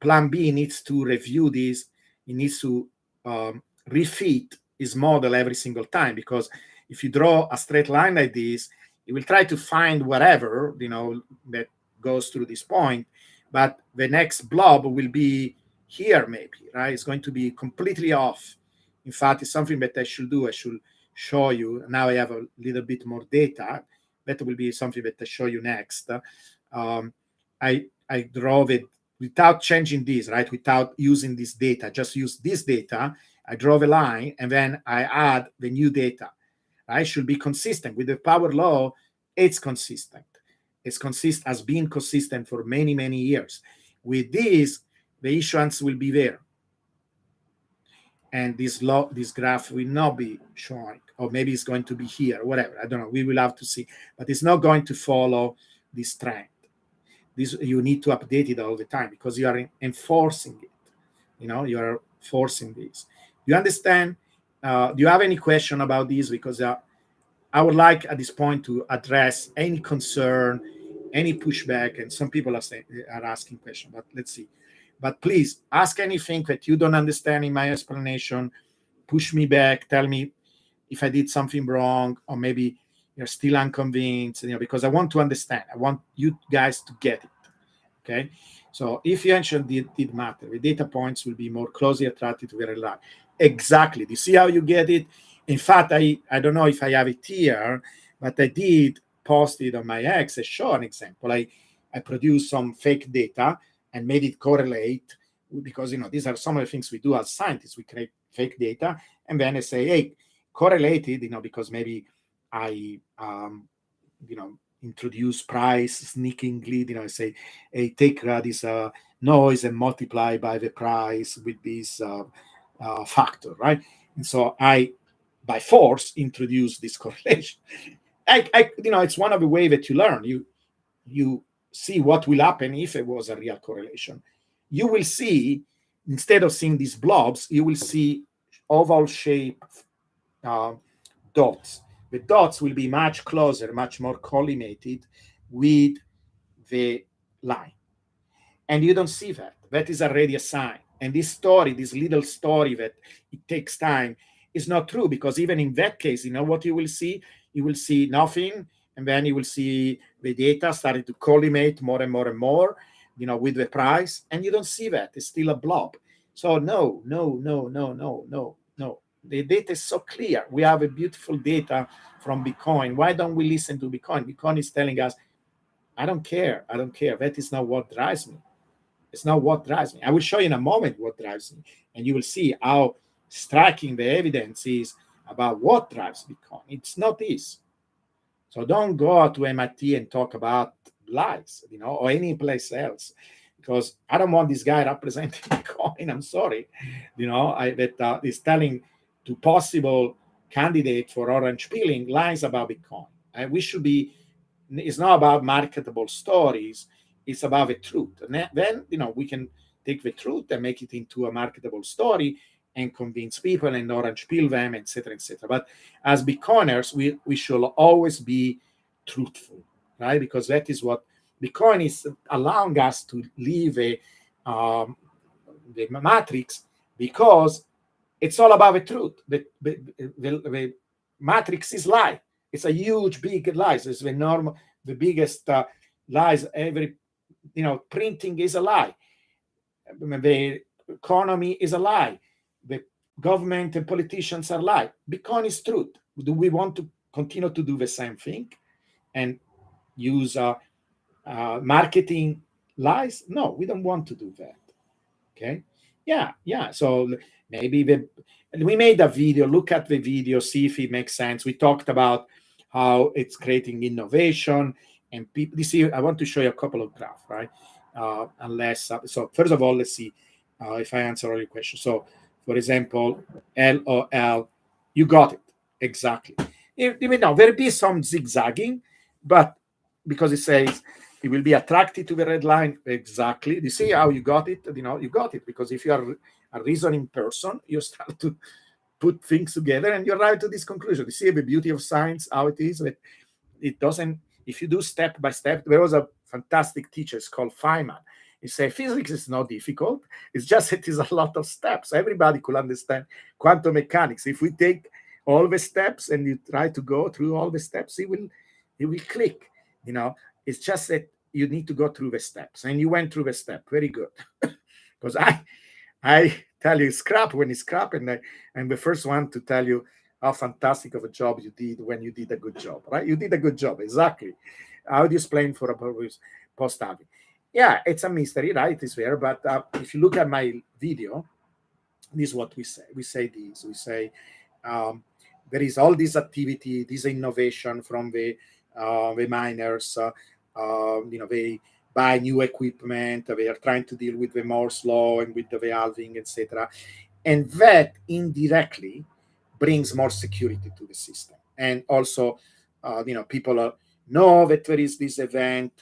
Plan B needs to review this. He needs to refit his model every single time, because if you draw a straight line like this, you will try to find whatever, that goes through this point, but the next blob will be here, maybe, right? It's going to be completely off. In fact, it's something that I should do. I should show you. Now I have a little bit more data. That will be something that I show you next. I drove it without changing this, right? Without using this data, just use this data. I drove a line and then I add the new data. I should be consistent with the power law. It's consistent. Has been consistent for many, many years. With this, the issuance will be there, and this graph will not be showing, or maybe it's going to be here, whatever. I don't know. We will have to see, but it's not going to follow this trend. This, you need to update it all the time because you are enforcing it. You are forcing this. You understand? Do you have any question about this? Because I would like at this point to address any concern, any pushback, and some people are asking questions, but let's see. But please ask anything that you don't understand in my explanation. Push me back. Tell me if I did something wrong, or maybe you're still unconvinced. Because I want to understand. I want you guys to get it. Okay. So if you mentioned did matter, the data points will be more closely attracted to the red line. Exactly. Do you see how you get it? In fact, I don't know if I have it here, but I did post it on my X. I show an example. I produced some fake data and made it correlate, because these are some of the things we do as scientists. We create fake data and then I say, hey, correlated, because maybe I introduce price sneakingly. I say, hey, take this noise and multiply by the price with this factor, right? And so I, by force, introduce this correlation. It's one of the way that you learn. You see what will happen if it was a real correlation. You will see, instead of seeing these blobs, you will see oval shape dots. The dots will be much closer, much more collimated with the line. And you don't see that. That is already a sign. And this little story that it takes time, is not true, because even in that case, what you will see? You will see nothing, and then you will see the data starting to collimate more and more and more, with the price, and you don't see that. It's still a blob. So no. The data is so clear. We have a beautiful data from Bitcoin. Why don't we listen to Bitcoin? Bitcoin is telling us, I don't care. That is not what drives me. It's not what drives me. I will show you in a moment what drives me, and you will see how striking the evidence is about what drives Bitcoin. It's not this. So don't go to MIT and talk about lies, or any place else, because I don't want this guy representing Bitcoin. I'm sorry, that is telling to possible candidate for orange peeling lies about Bitcoin. We should be. It's not about marketable stories. It's about the truth. And then we can take the truth and make it into a marketable story and convince people and orange peel them, etc., etc. But as Bitcoiners, we should always be truthful, right? Because that is what Bitcoin is allowing us to leave the matrix, because it's all about the truth. The matrix is lie. It's a huge, big lies. It's the biggest lies. Printing is a lie. The economy is a lie. The government and politicians are lie. Bitcoin is truth. Do we want to continue to do the same thing and use marketing lies? No, we don't want to do that. Okay. Yeah. So maybe we made a video. Look at the video, see if it makes sense. We talked about how it's creating innovation, and people. You see, I want to show you a couple of graphs, right? So first of all, let's see if I answer all your questions. So, for example, LOL, you got it exactly. Now there will be some zigzagging, but because it says it will be attracted to the red line. Exactly. You see how you got it? You got it, because if you are a reasoning person, you start to put things together and you arrive to this conclusion. You see the beauty of science, how it is. That it doesn't, if you do step by step. There was a fantastic teacher, it's called Feynman. He said physics is not difficult. It's just it is a lot of steps. Everybody could understand quantum mechanics. If we take all the steps and you try to go through all the steps, it will click. It's just that you need to go through the steps, and you went through the step. Very good. Because I tell you, scrap when it's scrap, and I'm the first one to tell you how fantastic of a job you did when you did a good job, right? You did a good job, exactly. How do you explain for a post halving? Yeah, it's a mystery, right? It's there, but if you look at my video, this is what we say. We say this. We say um, there is all this activity, this innovation from the miners. They buy new equipment. They are trying to deal with the Moore's law and with the halving, etc. And that indirectly brings more security to the system. And also, people know that there is this event.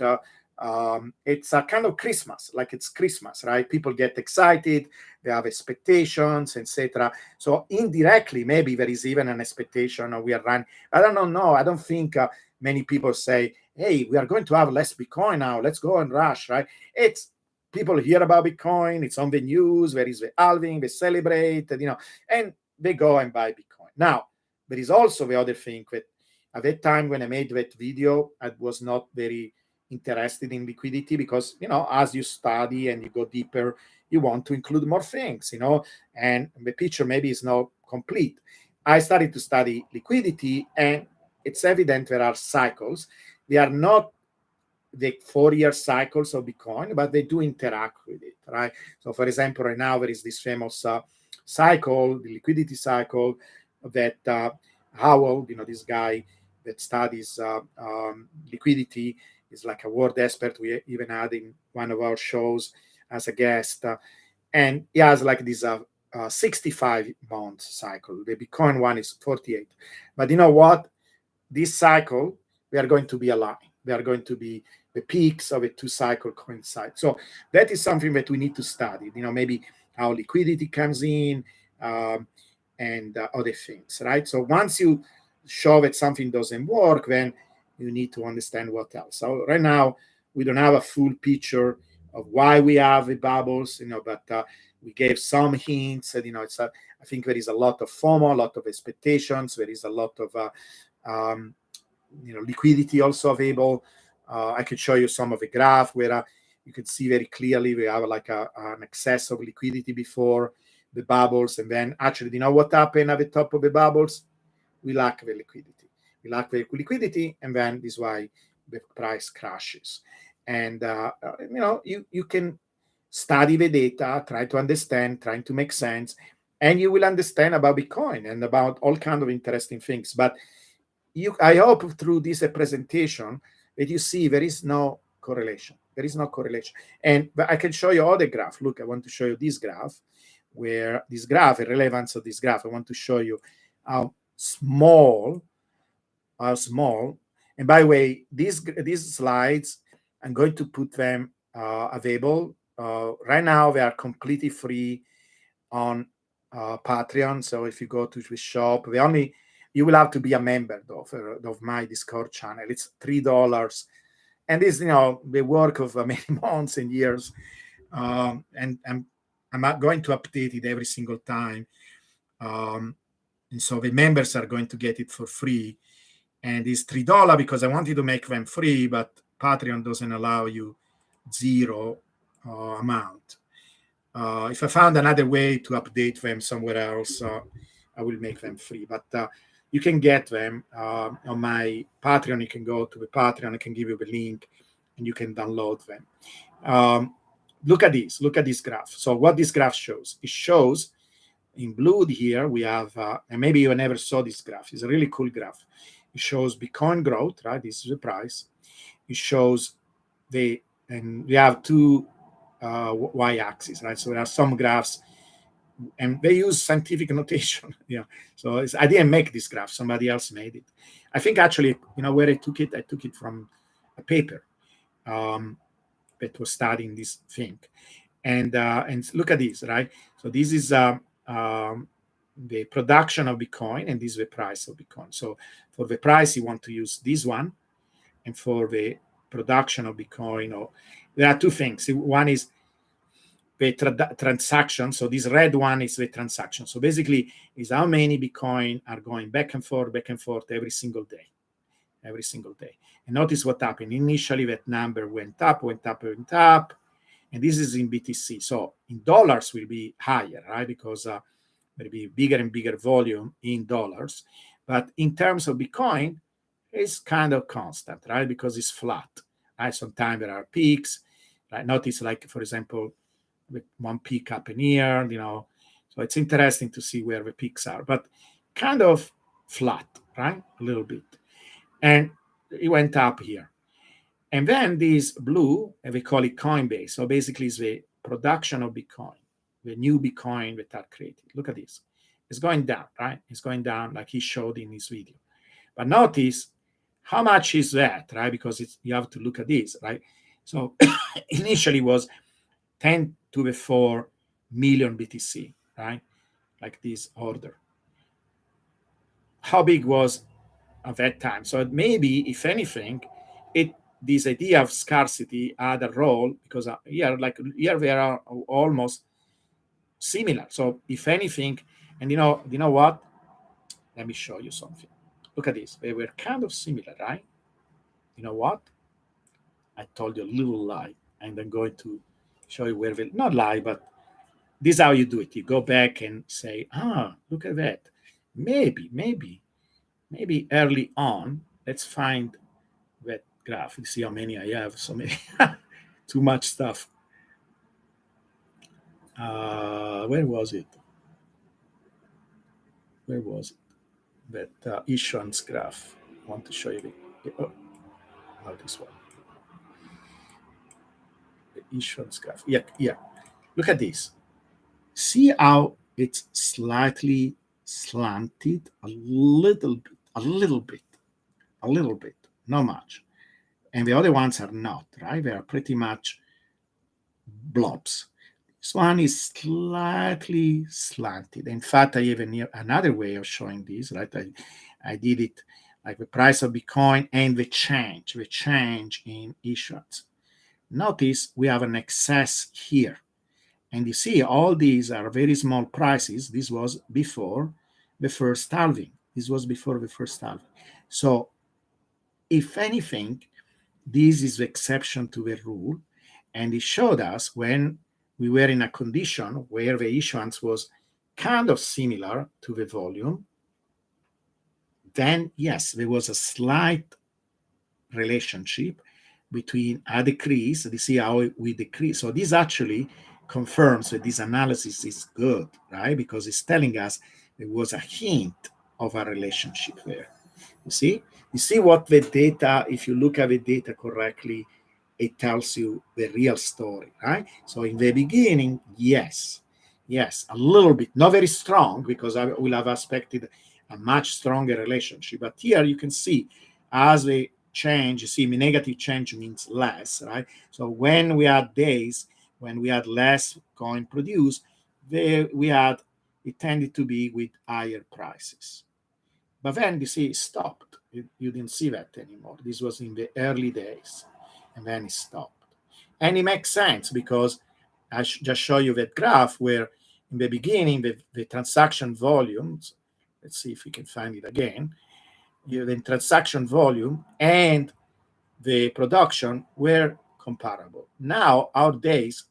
It's a kind of Christmas, like it's Christmas, right? People get excited, they have expectations, etc. So indirectly, maybe there is even an expectation of we are running. I don't know. I don't think many people say, "Hey, we are going to have less Bitcoin now. Let's go and rush." Right? It's people hear about Bitcoin. It's on the news. There is the halving. They celebrate, and they go and buy Bitcoin. Now, there is also the other thing that at that time when I made that video, I was not very interested in liquidity because as you study and you go deeper, you want to include more things, and the picture maybe is not complete. I started to study liquidity, and it's evident there are cycles. They are not the 4-year cycles of Bitcoin, but they do interact with it, right? So, for example, right now there is this famous cycle, the liquidity cycle, that Howell, this guy that studies liquidity, is like a world expert. We even had in one of our shows as a guest, and he has like this 65-month cycle. The Bitcoin one is 48. But you know what? This cycle, we are going to be aligned. They are going to be the peaks of a 2-cycle coincide. So that is something that we need to study. Maybe how liquidity comes in, and other things, right? So once you show that something doesn't work, then you need to understand what else. So right now we don't have a full picture of why we have the bubbles, but we gave some hints. And I think there is a lot of FOMO, a lot of expectations. There is a lot of liquidity also available. I could show you some of the graph where you can see very clearly we have like an excess of liquidity before the bubbles, and then actually, what happened at the top of the bubbles? We lack the liquidity. We lack the liquidity, and then this is why the price crashes. And you can study the data, try to understand, trying to make sense, and you will understand about Bitcoin and about all kinds of interesting things. But I hope through this presentation that you see there is no correlation. There is no correlation. But I can show you other graph. Look, I want to show you this graph, where this graph, the relevance of this graph, I want to show you how small. And by the way, these slides, I'm going to put them available. Right now, they are completely free on Patreon. So if you go to the shop, you will have to be a member of my Discord channel. It's $3, and this the work of many months and years. And I'm going to update it every single time. And so the members are going to get it for free, and it's $3 because I wanted to make them free, but Patreon doesn't allow you zero amount. If I found another way to update them somewhere else, I will make them free. But you can get them on my Patreon. You can go to the Patreon. I can give you the link, and you can download them. Look at this. Look at this graph. So what this graph shows? It shows in blue here we have, and maybe you never saw this graph. It's a really cool graph. It shows Bitcoin growth, right? This is the price. It shows and we have two y-axis, right? So there are some graphs, and they use scientific notation. So I didn't make this graph; somebody else made it. I think actually, where I took it from a paper that was studying this thing. And look at this, right? So this is the production of Bitcoin, and this is the price of Bitcoin. So for the price, you want to use this one, and for the production of Bitcoin, there are two things. One is the transaction. So this red one is the transaction. So basically, is how many Bitcoin are going back and forth every single day. every single day. And notice what happened. Initially, that number went up, went up, went up. And this is in BTC. So in dollars will be higher, right? Because there will be bigger and bigger volume in dollars. But in terms of Bitcoin, it's kind of constant, right? Because it's flat, right? Sometimes there are peaks, right? Notice, like, for example, with one peak up in here, So it's interesting to see where the peaks are, but kind of flat, right? A little bit. And it went up here. And then this blue, and we call it Coinbase. So basically, it's the production of Bitcoin, the new Bitcoin that are created. Look at this. It's going down, right? It's going down like he showed in his video. But notice how much is that, right? Because you have to look at this, right? So initially was 10 to the 4 million BTC, right? Like this order. How big was at that time? So maybe, if anything, this idea of scarcity had a role, because here we are almost similar. So if anything, and you know what? Let me show you something. Look at this. They were kind of similar, right? You know what? I told you a little lie, and I'm going to show you where not lie, but this is how you do it. You go back and say, look at that. Maybe early on, let's find that graph. You see how many I have? So many, too much stuff. Where was it? Where was it? That issuance graph. I want to show you not this one. The issuance graph. Yeah. Look at this. See how it's slightly slanted a little bit, not much. And the other ones are not, right? They are pretty much blobs. This one is slightly slanted. In fact, I even another way of showing this, right? I did it like the price of Bitcoin and the change in issuance. Notice we have an excess here. And you see, all these are very small prices. This was before the first halving. So, if anything, this is the exception to the rule. And it showed us when we were in a condition where the issuance was kind of similar to the volume, then yes, there was a slight relationship between a decrease. You see how we decrease. So this actually confirms that this analysis is good, right? Because it's telling us there was a hint of a relationship there. You see what the data, if you look at the data correctly, it tells you the real story, right? So in the beginning, yes, a little bit, not very strong, because I will have expected a much stronger relationship. But here you can see as the change, you see negative change means less, right? So when we had days when we had less coin produced, it tended to be with higher prices. But then you see it stopped. You didn't see that anymore. This was in the early days, and then it stopped. And it makes sense because I just show you that graph where in the beginning the transaction volumes, let's see if we can find it again, the transaction volume and the production were comparable. Now, nowadays,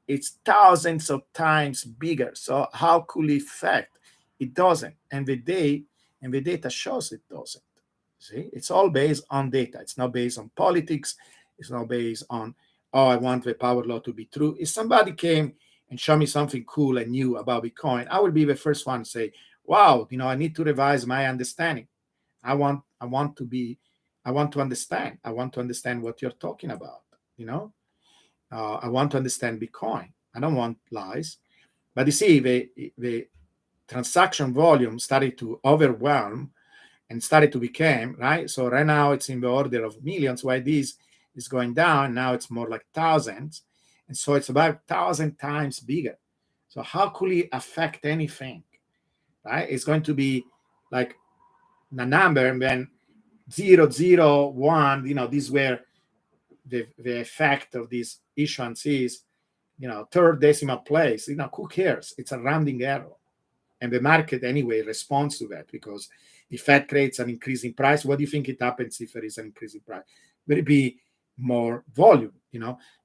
it's thousands of times bigger. So how could it affect? It doesn't. And the data shows it doesn't. See, it's all based on data. It's not based on politics. It's not based on, I want the power law to be true. If somebody came and showed me something cool and new about Bitcoin, I will be the first one to say, wow, I need to revise my understanding. I want to understand. I want to understand what you're talking about. I want to understand Bitcoin. I don't want lies. But you see, the transaction volume started to overwhelm and started to become, right? So right now it's in the order of millions, while this is going down. Now it's more like thousands. And so it's about 1,000 times bigger. So how could it affect anything, right? It's going to be like a number, and then 001, this is where the effect of this issuance is, third decimal place. Who cares? It's a rounding error. And the market anyway responds to that, because if that creates an increase in price, what do you think it happens if there is an increase in price? Will it be more volume,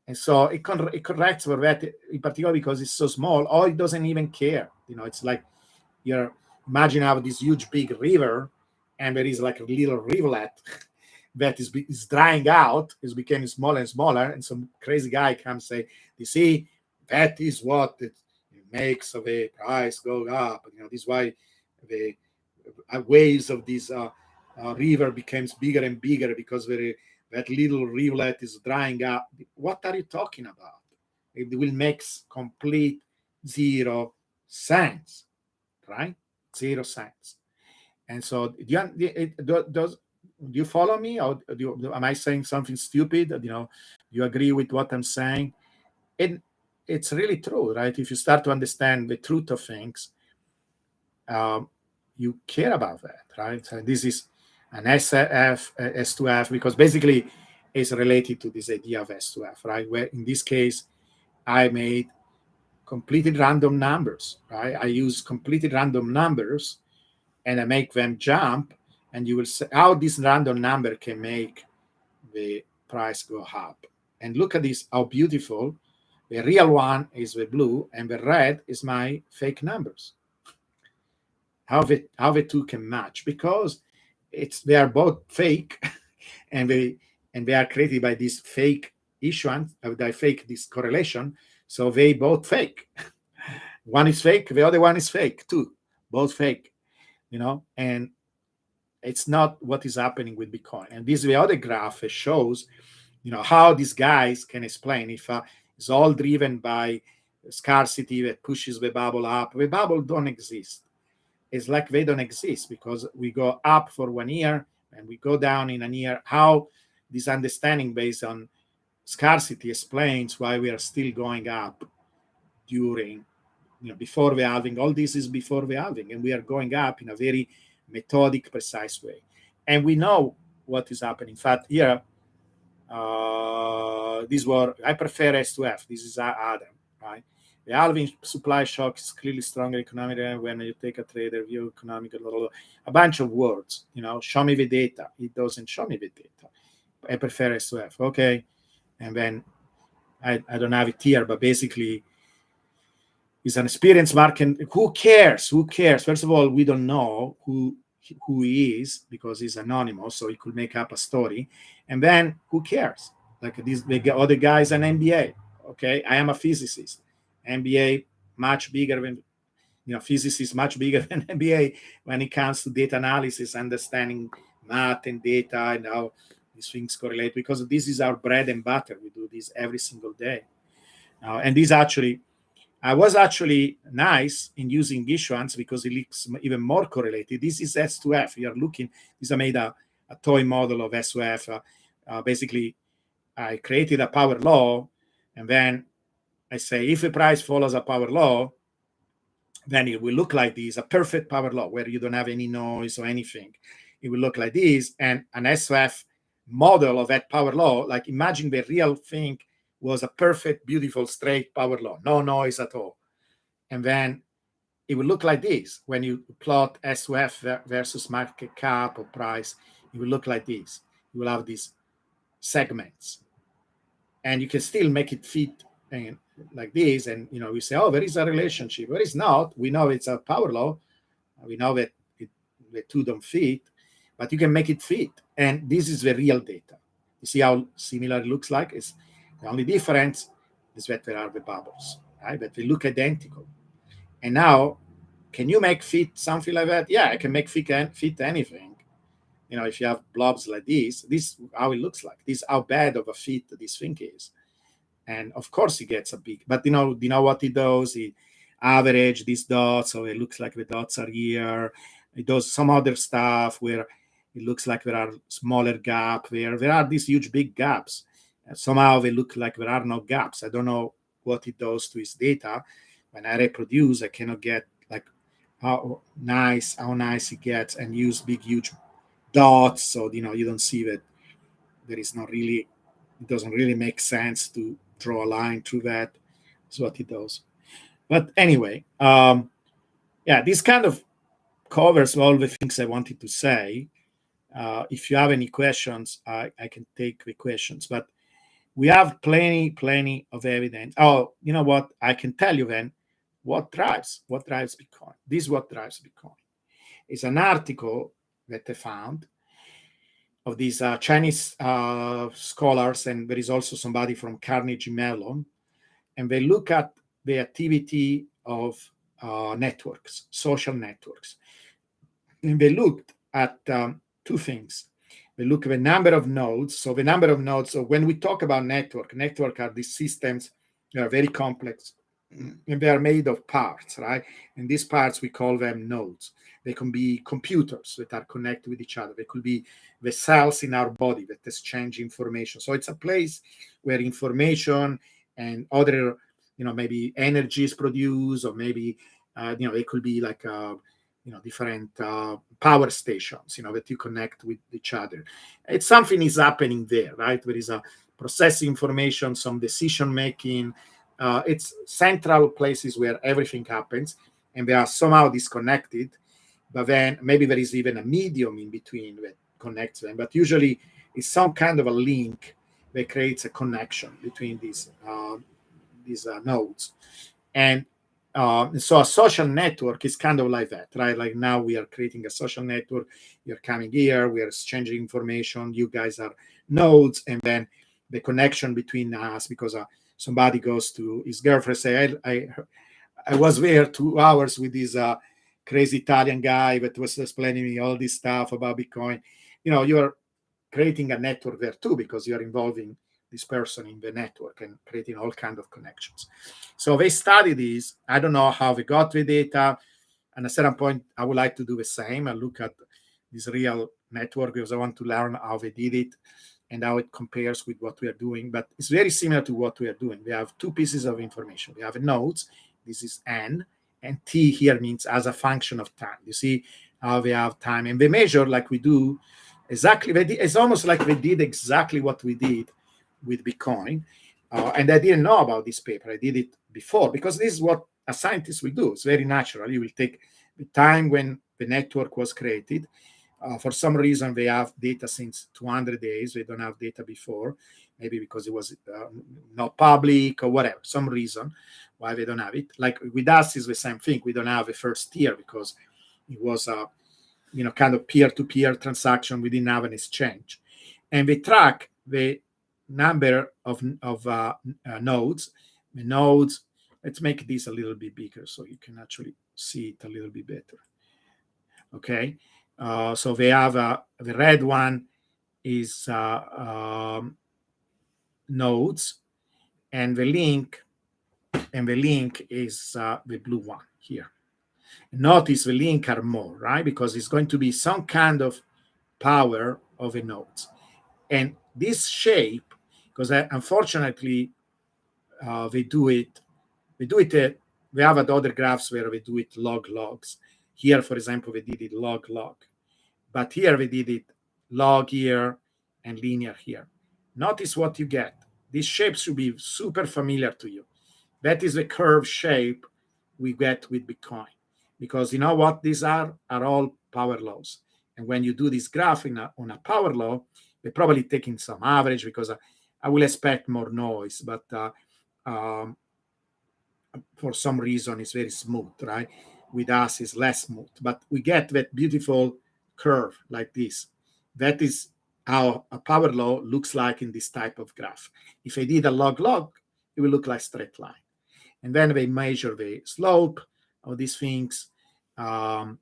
And so it corrects for that, in particular because it's so small, or it doesn't even care. It's like you're imagine how this huge big river, and there is like a little rivulet that is drying out, is becoming smaller and smaller, and some crazy guy comes say, you see, that is what it makes the price go up. This is why the waves of this river becomes bigger and bigger, because that little rivulet is drying up. What are you talking about? It will make complete zero sense, right? Zero sense. And so, do you follow me, or am I saying something stupid? Do you agree with what I'm saying? And it's really true, right? If you start to understand the truth of things, you care about that, right? So this is an SF, S2F, because basically it's related to this idea of S2F, right? Where in this case, I made completely random numbers, right? I use completely random numbers and I make them jump, and you will see how this random number can make the price go up. And look at this, how beautiful. The real one is the blue, and the red is my fake numbers. How the two can match, because they are both fake, and they are created by this fake issuance, they fake this correlation, so they both fake. One is fake, the other one is fake too, both fake, and it's not what is happening with Bitcoin. And this the other graph shows, how these guys can explain if it's all driven by scarcity that pushes the bubble up. The bubble don't exist. It's like they don't exist, because we go up for 1 year and we go down in a year. How this understanding based on scarcity explains why we are still going up during, before the halving. All this is before the halving, and we are going up in a very methodic, precise way. And we know what is happening. In fact, here, I prefer S2F. This is Adam, right? The halving supply shock is clearly stronger economically when you take a trader view, economic, a bunch of words. Show me the data. It doesn't show me the data. I prefer S2F. Okay. And then I don't have it here, but basically it's an experienced market. Who cares? First of all, we don't know who he is, because he's anonymous, so he could make up a story. And then who cares? Like the other guys an MBA. Okay, I am a physicist. MBA much bigger than physicists, much bigger than MBA when it comes to data analysis, understanding math and data and how these things correlate, because this is our bread and butter. We do this every single day. And this actually, I was actually nice in using issuance, because it looks even more correlated. This is S2F. You are looking, I made a toy model of S2F. Basically, I created a power law, and then I say, if the price follows a power law, then it will look like this, a perfect power law where you don't have any noise or anything. It will look like this, and an S2F model of that power law, like imagine the real thing was a perfect, beautiful, straight power law, no noise at all. And then it will look like this. When you plot S2F versus market cap or price, it will look like this. You will have these segments, and you can still make it fit like this. And we say, oh, there is a relationship. There is not. We know it's a power law. We know that the two don't fit, but you can make it fit. And this is the real data. You see how similar it looks like? It's the only difference is that there are the bubbles, right? But they look identical. And now, can you make fit something like that? Yeah, I can make fit anything. If you have blobs like this is how it looks like. This is how bad of a fit this thing is. And of course, it gets a big. But you know what it does? It average these dots, so it looks like the dots are here. It does some other stuff where it looks like there are smaller gaps. There are these huge big gaps. Somehow they look like there are no gaps. I don't know what it does to its data. When I reproduce, I cannot get like how nice it gets, and use big huge dots, so you don't see that there is not really, it doesn't really make sense to draw a line through that. That's what it does. But anyway, Yeah, this kind of covers all the things I wanted to say. If you have any questions, I can take the questions, but we have plenty of evidence. Oh, you know what? I can tell you then what drives Bitcoin. This is what drives Bitcoin. It's an article that I found of these Chinese scholars, and there is also somebody from Carnegie Mellon, and they look at the activity of networks, social networks. And they looked at two things. They look at the number of nodes. So the number of nodes, so when we talk about network are these systems that are very complex, and they are made of parts, right? And these parts, we call them nodes. They can be computers that are connected with each other. They could be the cells in our body that exchange information. So it's a place where information and other, maybe energy is produced, or maybe, it could be like different power stations, that you connect with each other. It's something is happening there, right? There is a processing information, some decision making. It's central places where everything happens, and they are somehow disconnected. But then maybe there is even a medium in between that connects them. But usually, it's some kind of a link that creates a connection between these nodes. And so a social network is kind of like that, right? Like now we are creating a social network. You're coming here, we are exchanging information. You guys are nodes, and then the connection between us, because somebody goes to his girlfriend, say, I was there 2 hours with this crazy Italian guy that was explaining me all this stuff about Bitcoin. You're creating a network there too, because you're involving this person in the network and creating all kinds of connections. So they study this. I don't know how they got the data. And at a certain point, I would like to do the same. I look at this real network because I want to learn how they did it and how it compares with what we are doing. But it's very similar to what we are doing. We have two pieces of information. We have nodes. This is N, and T here means as a function of time. You see how we have time, and they measure like we do exactly. It's almost like they did exactly what we did with Bitcoin. And I didn't know about this paper. I did it before because this is what a scientist will do. It's very natural. You will take the time when the network was created. For some reason, they have data since 200 days. They don't have data before, maybe because it was not public or whatever, some reason why they don't have it. Like with us, is the same thing. We don't have a first tier because it was a kind of peer-to-peer transaction. We didn't have an exchange. And they track the number of nodes. The nodes, let's make this a little bit bigger so you can actually see it a little bit better. Okay. So they have the red one is nodes, and the link is the blue one here. Notice the link are more, right? Because it's going to be some kind of power of a node. And this shape, because unfortunately they do it, we have other graphs where we do it logs. Here, for example, we did it log. But here we did it log here and linear here. Notice what you get. This shape should be super familiar to you. That is the curve shape we get with Bitcoin. Because you know what these are all power laws. And when you do this graph on a power law, they're probably taking some average because I will expect more noise, but for some reason it's very smooth, right? With us it's less smooth, but we get that beautiful curve like this. That is how a power law looks like in this type of graph. If I did a log, it will look like straight line. And then they measure the slope of these things, and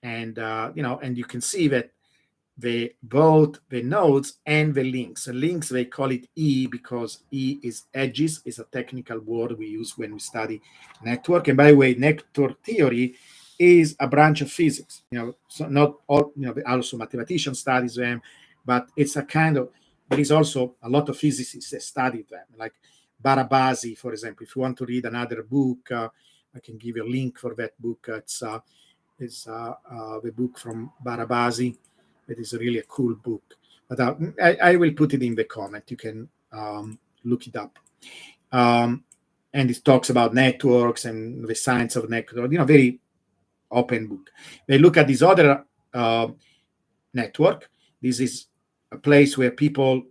you can see that both the nodes and the links. The links, they call it E because E is edges, is a technical word we use when we study network. And by the way, network theory is a branch of physics. So not all, also mathematicians study them, but it's a kind of, there is also a lot of physicists that study them, like Barabasi, for example. If you want to read another book, I can give you a link for that book. It's the book from Barabasi. It is really a cool book. But I will put it in the comment. You can look it up. And it talks about networks and the science of network. Very open book. They look at this other network. This is a place where people,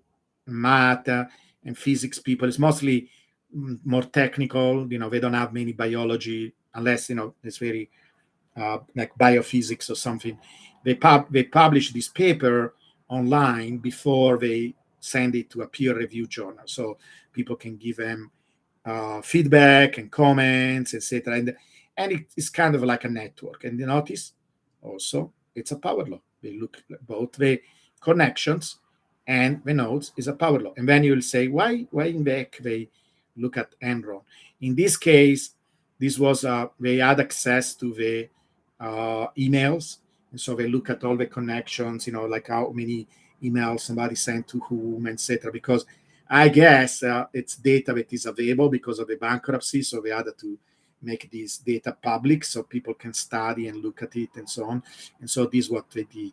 math and physics people, it's mostly more technical. They don't have many biology unless it's very like biophysics or something. They publish this paper online before they send it to a peer review journal, so people can give them feedback and comments, etc. And it's kind of like a network. And you notice also it's a power law. They look at both the connections and the nodes is a power law. And then you'll say, why in back they look at Enron? In this case, this was they had access to the emails, and so they look at all the connections, like how many emails somebody sent to whom, etc. Because I guess it's data that is available because of the bankruptcy, so they had to make this data public so people can study and look at it and so on. And so this is what they did.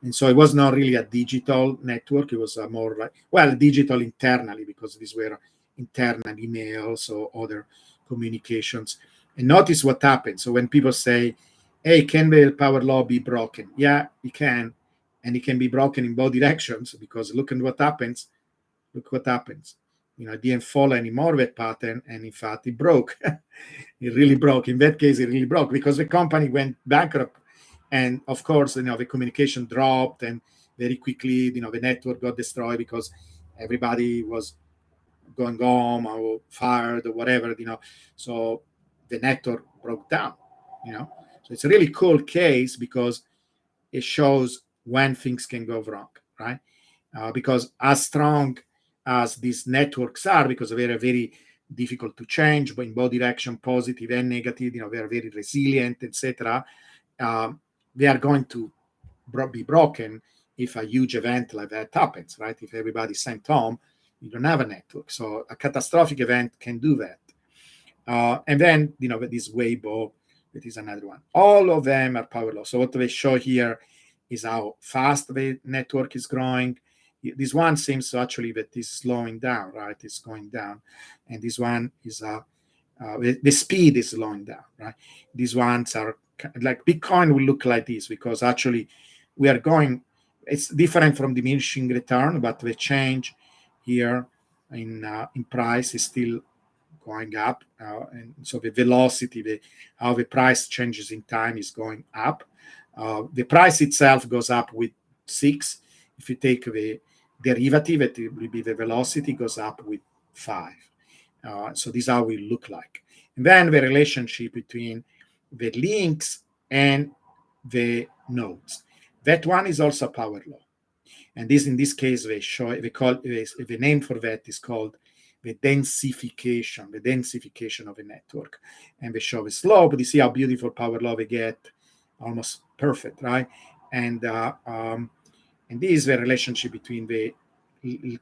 And so it was not really a digital network. It was more like, well, digital internally, because these were internal emails or other communications. And notice what happens. So when people say, hey, can the power law be broken? Yeah, it can. And it can be broken in both directions, because look at what happens. Look what happens. It didn't follow anymore that pattern, and in fact, it broke. It really broke. In that case, it really broke because the company went bankrupt, and of course, the communication dropped, and very quickly, the network got destroyed because everybody was going home or fired or whatever. So the network broke down. So it's a really cool case because it shows when things can go wrong, right? Because as strong as these networks are, because they are very difficult to change, but in both direction, positive and negative, they are very resilient, etc. They are going to be broken if a huge event like that happens, right? If everybody's sent home, you don't have a network. So a catastrophic event can do that. And then, this Weibo, that is another one. All of them are power law. So what they show here is how fast the network is growing. This one seems actually that is slowing down, right? It's going down. And this one is the speed is slowing down, right? These ones are like Bitcoin will look like this, because actually we are going, it's different from diminishing return, but the change here in price is still going up, and so the velocity, how the price changes in time is going up. The price itself goes up with 6. If you take the derivative, it will be the velocity goes up with 5. So this is how we look like. And then the relationship between the links and the nodes. That one is also power law. And this, in this case, the name for that is called the densification of a network. And they show a slope. You see how beautiful power law they get, almost perfect, right? And this is the relationship between the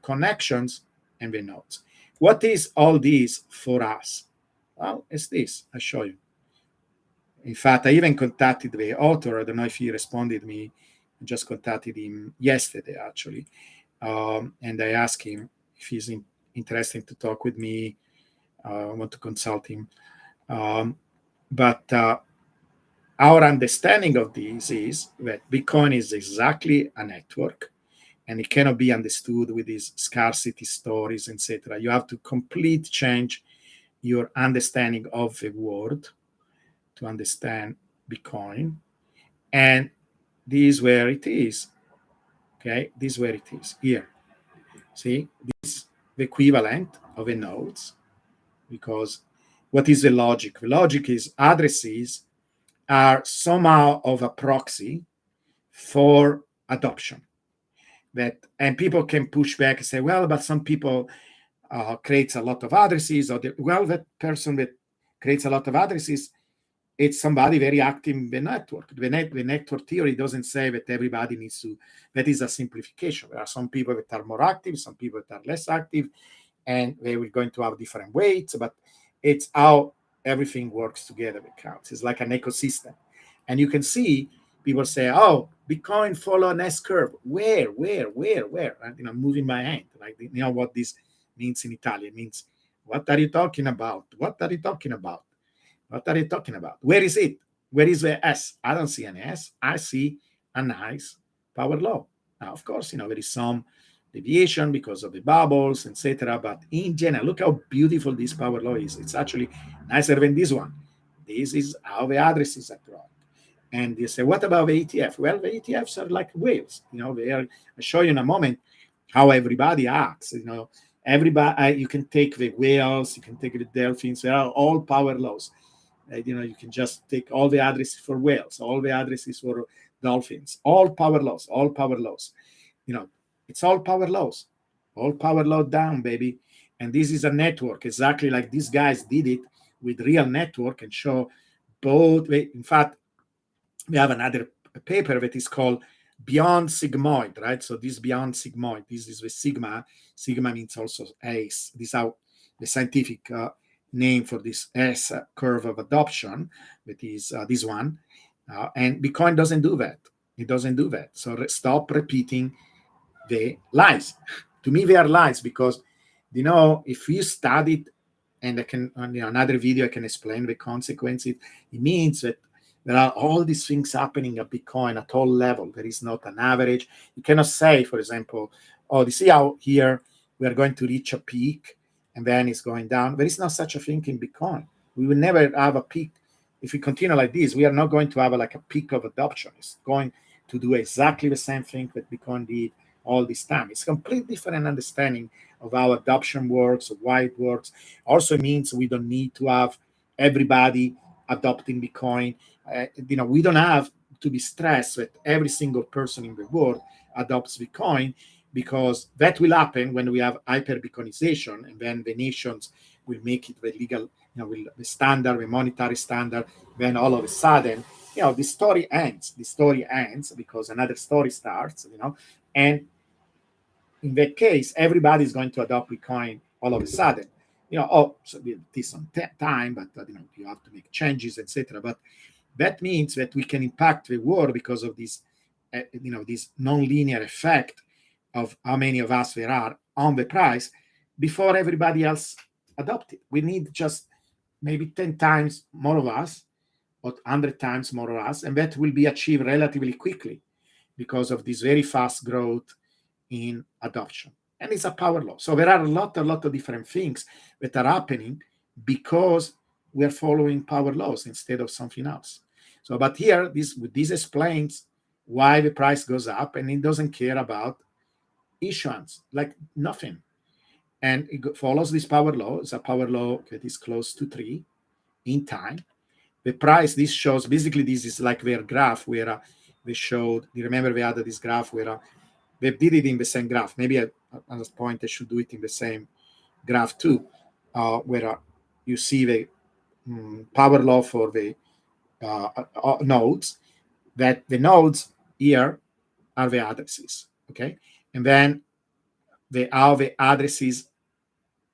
connections and the nodes. What is all this for us? Well, it's this. I'll show you. In fact, I even contacted the author. I don't know if he responded me. I just contacted him yesterday, actually. And I asked him if he's interested to talk with me. I want to consult him. But our understanding of this is that Bitcoin is exactly a network, and it cannot be understood with these scarcity stories, etc. You have to complete change your understanding of the world to understand Bitcoin. And this is where it is. Okay, this is where it is here. See, this is the equivalent of a nodes, because what is the logic? The logic is addresses are somehow of a proxy for adoption. And people can push back and say, well, but some people creates a lot of addresses, or that person that creates a lot of addresses, it's somebody very active in the network. The network theory doesn't say that everybody needs to. That is a simplification. There are some people that are more active, some people that are less active, and they will going to have different weights, but it's how everything works together that counts. It's like an ecosystem. And you can see people say, oh, Bitcoin follow an S curve. Where? And, I'm moving my hand. Like, what this means in Italian. It means, what are you talking about? What are you talking about? What are you talking about? Where is it? Where is the S? I don't see an S. I see a nice power law. Now, of course, there is some deviation because of the bubbles, etc. But in general, look how beautiful this power law is. It's actually nicer than this one. This is how the addresses are growing. And you say, what about the ETF? Well, the ETFs are like whales. They are. I'll show you in a moment how everybody acts. Everybody. You can take the whales, you can take the dolphins. They are all power laws. You can just take all the addresses for whales, all the addresses for dolphins, all power laws, all power laws. It's all power law down, baby. And this is a network, exactly like these guys did it with real network and show both. In fact, we have another paper that is called Beyond Sigmoid, right? So this Beyond Sigmoid, this is the sigma. Sigma means also ace. This is how the scientific name for this S curve of adoption, that is this one. And Bitcoin doesn't do that. It doesn't do that. So stop repeating the lies. To me, they are lies because, if you studied, and I can, another video, I can explain the consequences. It means that there are all these things happening at Bitcoin at all level. There is not an average. You cannot say, for example, oh, you see how here we are going to reach a peak and then it's going down. There is no such a thing in Bitcoin. We will never have a peak. If we continue like this, we are not going to have a peak of adoption. It's going to do exactly the same thing that Bitcoin did all this time. It's a completely different understanding of how adoption works, of why it works. Also means we don't need to have everybody adopting Bitcoin. We don't have to be stressed that every single person in the world adopts Bitcoin, because that will happen when we have hyper Bitcoinization, and then the nations will make it the legal, the standard, the monetary standard. Then all of a sudden, the story ends. The story ends because another story starts. And in that case, everybody is going to adopt Bitcoin all of a sudden. So it takes some time, but you have to make changes, etc. But that means that we can impact the world because of this non-linear effect of how many of us there are on the price before everybody else adopt it. We need just maybe 10 times more of us or 100 times more of us, and that will be achieved relatively quickly because of this very fast growth in adoption. And it's a power law. So there are a lot of different things that are happening because we're following power laws instead of something else. So, but here, this explains why the price goes up, and it doesn't care about issuance, like nothing. And it follows this power law. It's a power law that is close to 3 in time. The price, this shows, basically this is like their graph where they showed, you remember they had this graph where they did it in the same graph. Maybe at this point they should do it in the same graph too, where you see the power law for the nodes, that the nodes here are the addresses, okay? And then how the addresses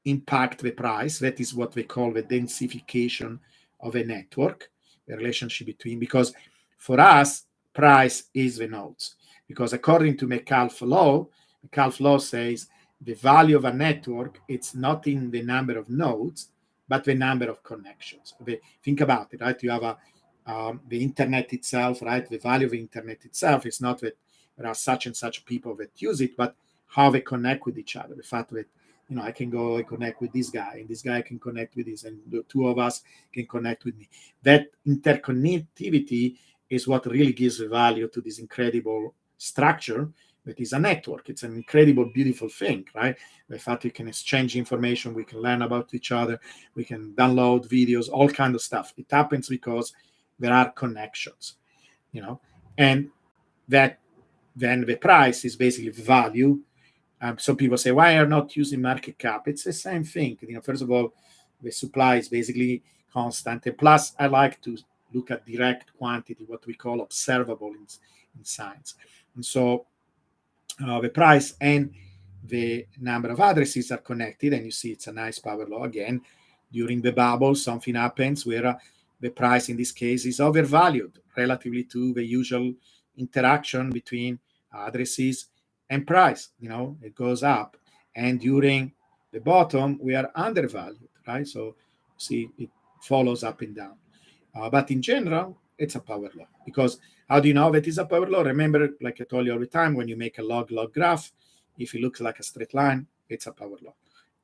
impact the price. That is what we call the densification of a network, the relationship between, because for us, price is the nodes. Because according to Metcalfe law says the value of a network, it's not in the number of nodes, but the number of connections. Think about it, right? You have the internet itself, right? The value of the internet itself is not that there are such and such people that use it, but how they connect with each other. The fact that I can go and connect with this guy, and this guy can connect with this, and the two of us can connect with me. That interconnectivity is what really gives the value to this incredible structure that is a network. It's an incredible, beautiful thing, right? The fact we can exchange information, we can learn about each other, we can download videos, all kind of stuff. It happens because there are connections, and that then the price is basically value. Some people say, why are not using market cap? It's the same thing. First of all, the supply is basically constant. And plus, I like to look at direct quantity, what we call observable in science. And so the price and the number of addresses are connected. And you see it's a nice power law. Again, during the bubble, something happens where the price in this case is overvalued relatively to the usual interaction between addresses and price. It goes up, and during the bottom we are undervalued, right? So see, it follows up and down, but in general it's a power law. Because how do you know that it's a power law? Remember, like I told you all the time, when you make a log-log graph, if it looks like a straight line, it's a power law.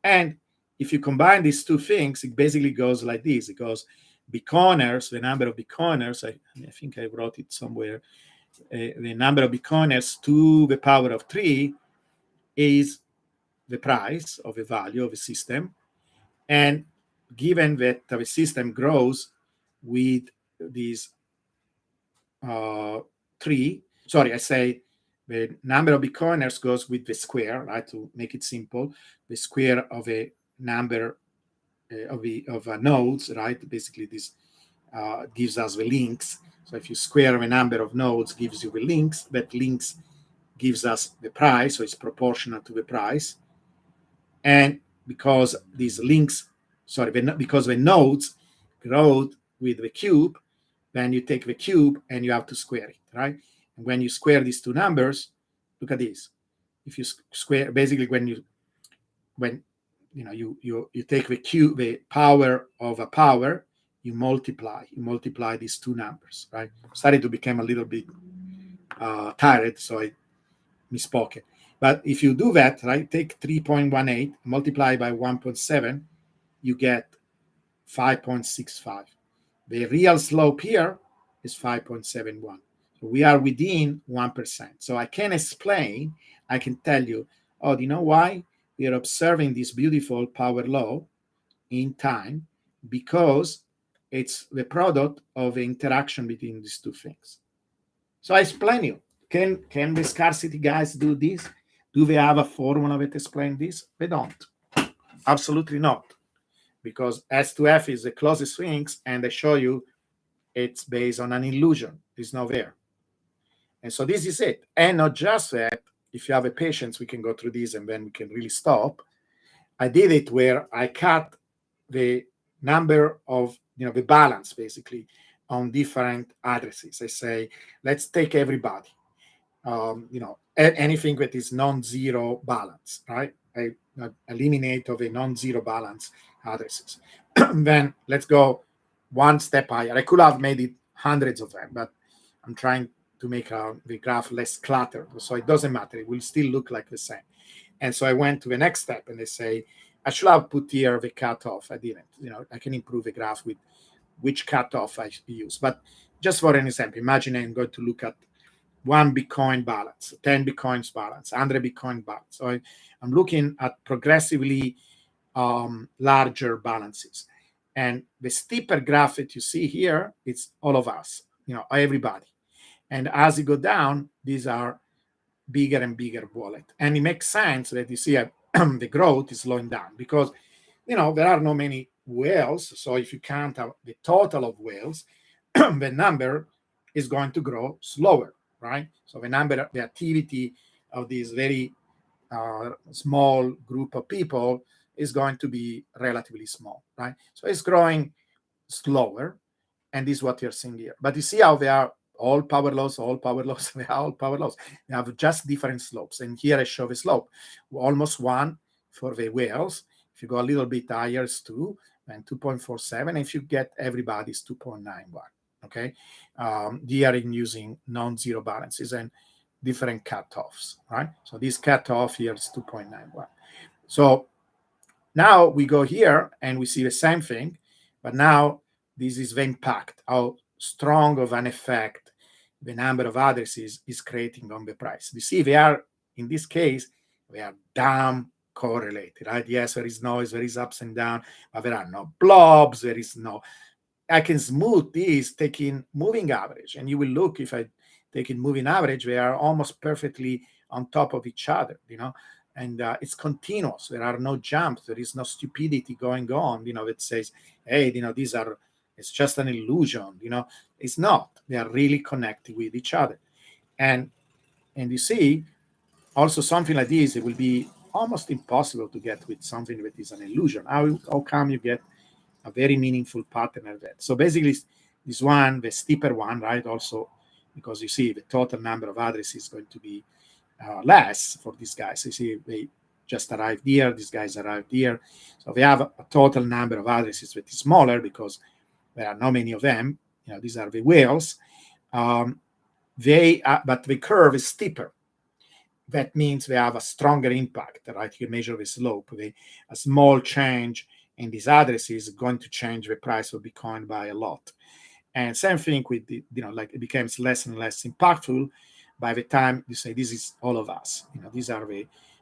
And if you combine these two things, it basically goes like this. It goes Bitcoiners, the number of Bitcoiners, I think I wrote it somewhere, the number of Bitcoiners to the power of 3 is the price of a value of a system. And given that the system grows with these 3, sorry, I say the number of Bitcoiners goes with the square, right? To make it simple, the square of a number of nodes, right? Basically, this gives us the links. So if you square a number of nodes, gives you the links. That links gives us the price, so it's proportional to the price. And because these links, because the nodes grow with the cube, then you take the cube and you have to square it, right? And when you square these two numbers, look at this. If you square, basically, when you take the cube, the power of a power, you multiply these two numbers, right? Started to become a little bit tired, so I misspoke. But if you do that, right, take 3.18, multiply by 1.7, you get 5.65. The real slope here is 5.71. So we are within 1%. So I can explain, I can tell you, oh, do you know why? We are observing this beautiful power law in time because it's the product of the interaction between these two things. So I explain you. Can the scarcity guys do this? Do they have a formula that explain this? They don't. Absolutely not. Because S to F is the closest things, and I show you it's based on an illusion. It's not there. And so this is it. And not just that, if you have a patience, we can go through this and then we can really stop. I did it where I cut the number of, the balance basically on different addresses. I say, let's take everybody, anything that is non-zero balance, right? I eliminate of a non-zero balance addresses. Then let's go one step higher. I could have made it hundreds of them, but I'm trying to make the graph less cluttered. So it doesn't matter. It will still look like the same. And so I went to the next step and they say, I should have put here the cutoff. I didn't. I can improve the graph with which cutoff I use. But just for an example, imagine I'm going to look at 1 Bitcoin balance, 10 Bitcoins balance, 100 Bitcoin balance. So I'm looking at progressively larger balances. And the steeper graph that you see here, it's all of us, everybody. And as you go down, these are bigger and bigger wallet. And it makes sense that you see the growth is slowing down because, there are no many whales. So if you count the total of whales, the number is going to grow slower, right? So the activity of this very small group of people is going to be relatively small, right? So it's growing slower, and this is what you're seeing here. But you see how they are all power laws, they are all power laws. They have just different slopes. And here I show the slope, almost 1 for the whales. If you go a little bit higher, it's 2, and 2.47. If you get everybody, it's 2.91. Okay, here in using non-zero balances and different cutoffs, right? So this cutoff here is 2.91. So now we go here and we see the same thing, but now this is the impact, how strong of an effect the number of addresses is creating on the price. You see, in this case, they are damn correlated, right? Yes, there is noise, there is ups and downs, but there are no blobs, I can smooth this taking moving average. And you will look, if I take in moving average, they are almost perfectly on top of each other, and it's continuous. There are no jumps. There is no stupidity going on, that says, hey, it's just an illusion, it's not. They are really connected with each other. And you see, also something like this, it will be almost impossible to get with something that is an illusion. How come you get a very meaningful pattern of that? So basically, this one, the steeper one, right? Also, because you see the total number of addresses is going to be less for these guys. You see, they just arrived here. These guys arrived here. So they have a total number of addresses that is smaller because there are not many of them. these are the whales. Um, but the curve is steeper. That means they have a stronger impact, right? You measure the slope. A small change in these addresses is going to change the price of Bitcoin by a lot. And same thing with like it becomes less and less impactful by the time you say this is all of us. These are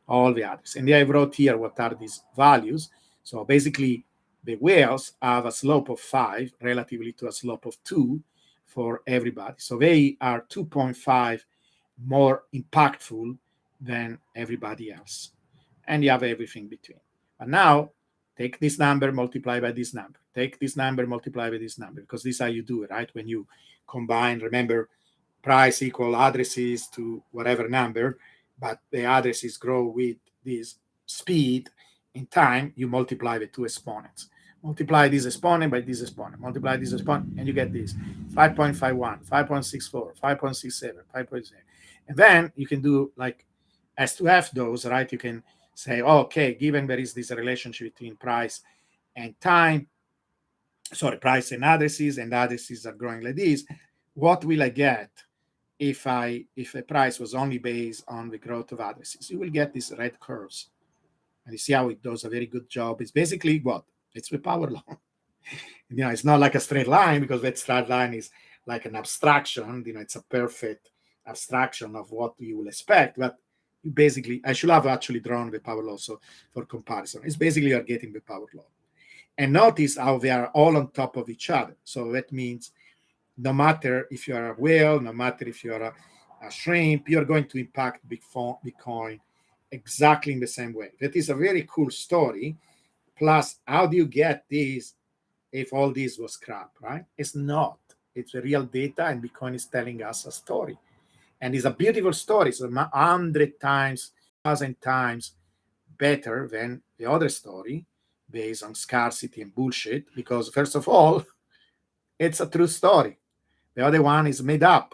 all the others. And I wrote here what are these values. So basically, the whales have a slope of 5 relatively to a slope of 2 for everybody. So they are 2.5 more impactful than everybody else. And you have everything between. But now take this number, multiply by this number. Take this number, multiply by this number, because this is how you do it, right? When you combine, remember, price equal addresses to whatever number, but the addresses grow with this speed in time, you multiply the two exponents. Multiply this exponent by this exponent, multiply this exponent, and you get this 5.51, 5.64, 5.67, 5.7. And then you can do like as to have those, right? You can say, oh, okay, given there is this relationship between price and time, price and addresses are growing like this, what will I get if a price was only based on the growth of addresses? You will get these red curves. And you see how it does a very good job. It's basically what? It's the power law. It's not like a straight line, because that straight line is like an abstraction. It's a perfect abstraction of what you will expect. But basically, I should have actually drawn the power law so for comparison. It's basically you're getting the power law. And notice how they are all on top of each other. So that means no matter if you're a whale, no matter if you're a shrimp, you're going to impact Bitcoin exactly in the same way. That is a very cool story. Plus, how do you get this if all this was crap, right? It's not. It's the real data, and Bitcoin is telling us a story. And it's a beautiful story. It's 100 times, 1,000 times better than the other story based on scarcity and bullshit, because first of all, it's a true story. The other one is made up.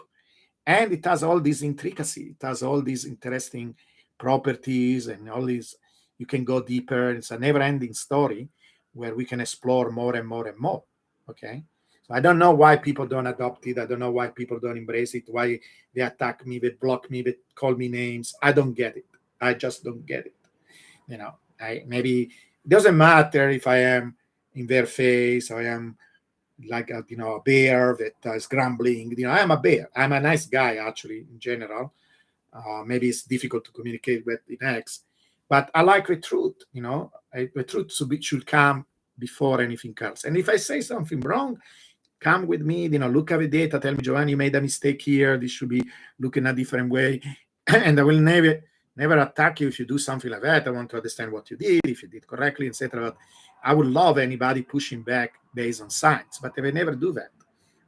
And it has all this intricacy. It has all these interesting properties and all these. You can go deeper. It's a never-ending story where we can explore more and more and more. Okay? So I don't know why people don't adopt it. I don't know why people don't embrace it, why they attack me, they block me, they call me names. I don't get it. I just don't get it. Maybe it doesn't matter if I am in their face, or I am like a bear that is grumbling. I am a bear. I'm a nice guy, actually, in general. Maybe it's difficult to communicate with in X, but I like the truth. The truth should come before anything else. And if I say something wrong, come with me. Look at the data. Tell me, Giovanni, you made a mistake here. This should be looking a different way. And I will never attack you if you do something like that. I want to understand what you did, if you did correctly, etc. But I would love anybody pushing back based on science, but they never do that.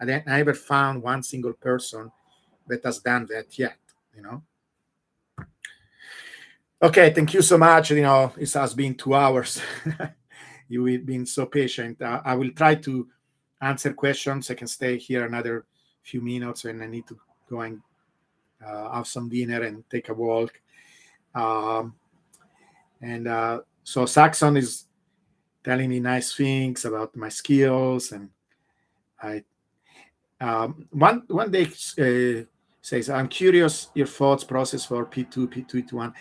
And I never found one single person that has done that yet. Okay, thank you so much. It has been 2 hours. You've been so patient. I will try to answer questions. I can stay here another few minutes, and I need to go and have some dinner and take a walk. So Saxon is telling me nice things about my skills, and I one day says, I'm curious your thoughts process for P2, P2, P1.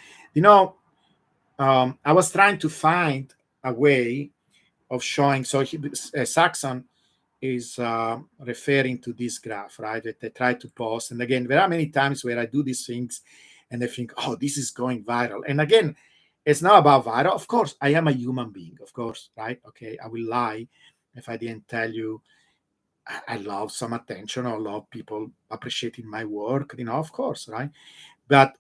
I was trying to find a way of showing. So Saxon is referring to this graph, right, that I try to post. And again, there are many times where I do these things and I think, oh, this is going viral. And again, it's not about viral. Of course, I am a human being, of course, right? Okay, I will lie if I didn't tell you I love some attention, or love people appreciating my work, of course, right? But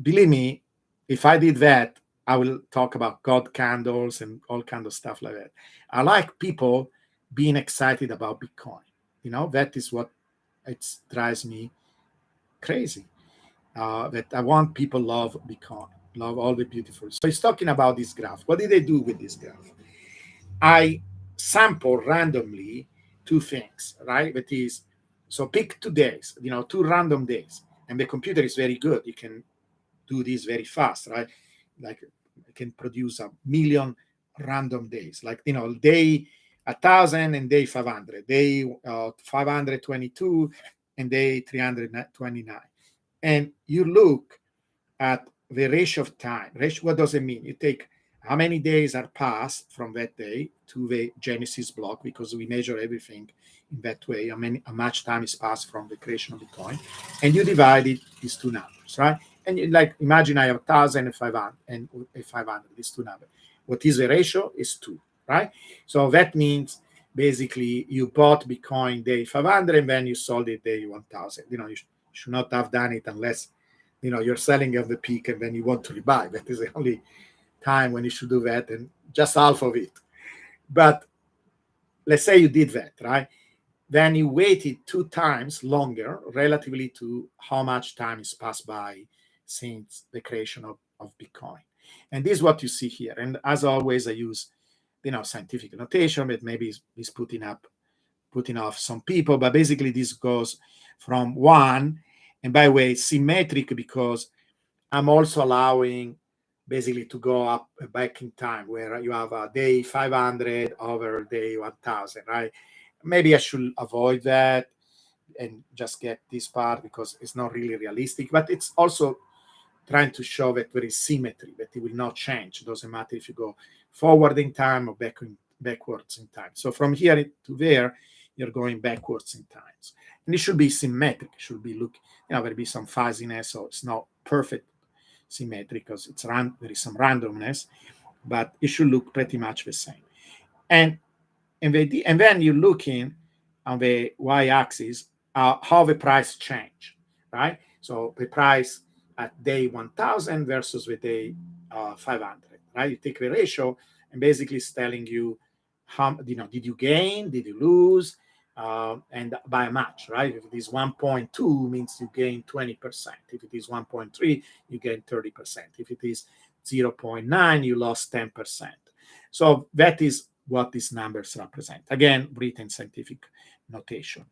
believe me, if I did that, I will talk about God candles and all kind of stuff like that. I like people being excited about Bitcoin. That is what it drives me crazy. That I want people love Bitcoin, love all the beautiful. So he's talking about this graph. What did they do with this graph? I sample randomly 2 things, right? That is, so pick 2 days, 2 random days, and the computer is very good. You can do this very fast, right? Like I can produce 1 million random days, like day 1,000 and day 500, day 522 and day 329. And you look at the ratio of time. What does it mean? You take how many days are passed from that day to the Genesis block, because we measure everything in that way, how much time is passed from the creation of Bitcoin, and you divide it, these two numbers, right? And you, like, imagine I have 1,000 and 500, and 500, these two numbers. What is the ratio? Is 2, right? So that means basically you bought Bitcoin day 500 and then you sold it day 1,000. You should not have done it unless you're selling at the peak and then you want to rebuy. That is the only time when you should do that, and just half of it. But let's say you did that, right? Then you waited 2 times longer relatively to how much time is passed by since the creation of Bitcoin. And this is what you see here. And as always, I use scientific notation, but maybe it's putting off some people. But basically, this goes from 1, and by the way, it's symmetric because I'm also allowing basically to go up back in time, where you have a day 500 over day 1,000, right? Maybe I should avoid that and just get this part because it's not really realistic, but it's also trying to show that there is symmetry, that it will not change. It doesn't matter if you go forward in time or backwards in time. So from here to there, you're going backwards in times. And it should be symmetric. It should be there'll be some fuzziness, so it's not perfect symmetric because there is some randomness, but it should look pretty much the same. And then you're looking on the y-axis how the price change, right? So the price at day 1,000 versus the day 500, right? You take the ratio, and basically it's telling you how did you gain, did you lose, and by how much, right? If it is 1.2, means you gain 20%. If it is 1.3, you gain 30%. If it is 0.9, you lost 10%. So that is what these numbers represent. Again, written scientific notation.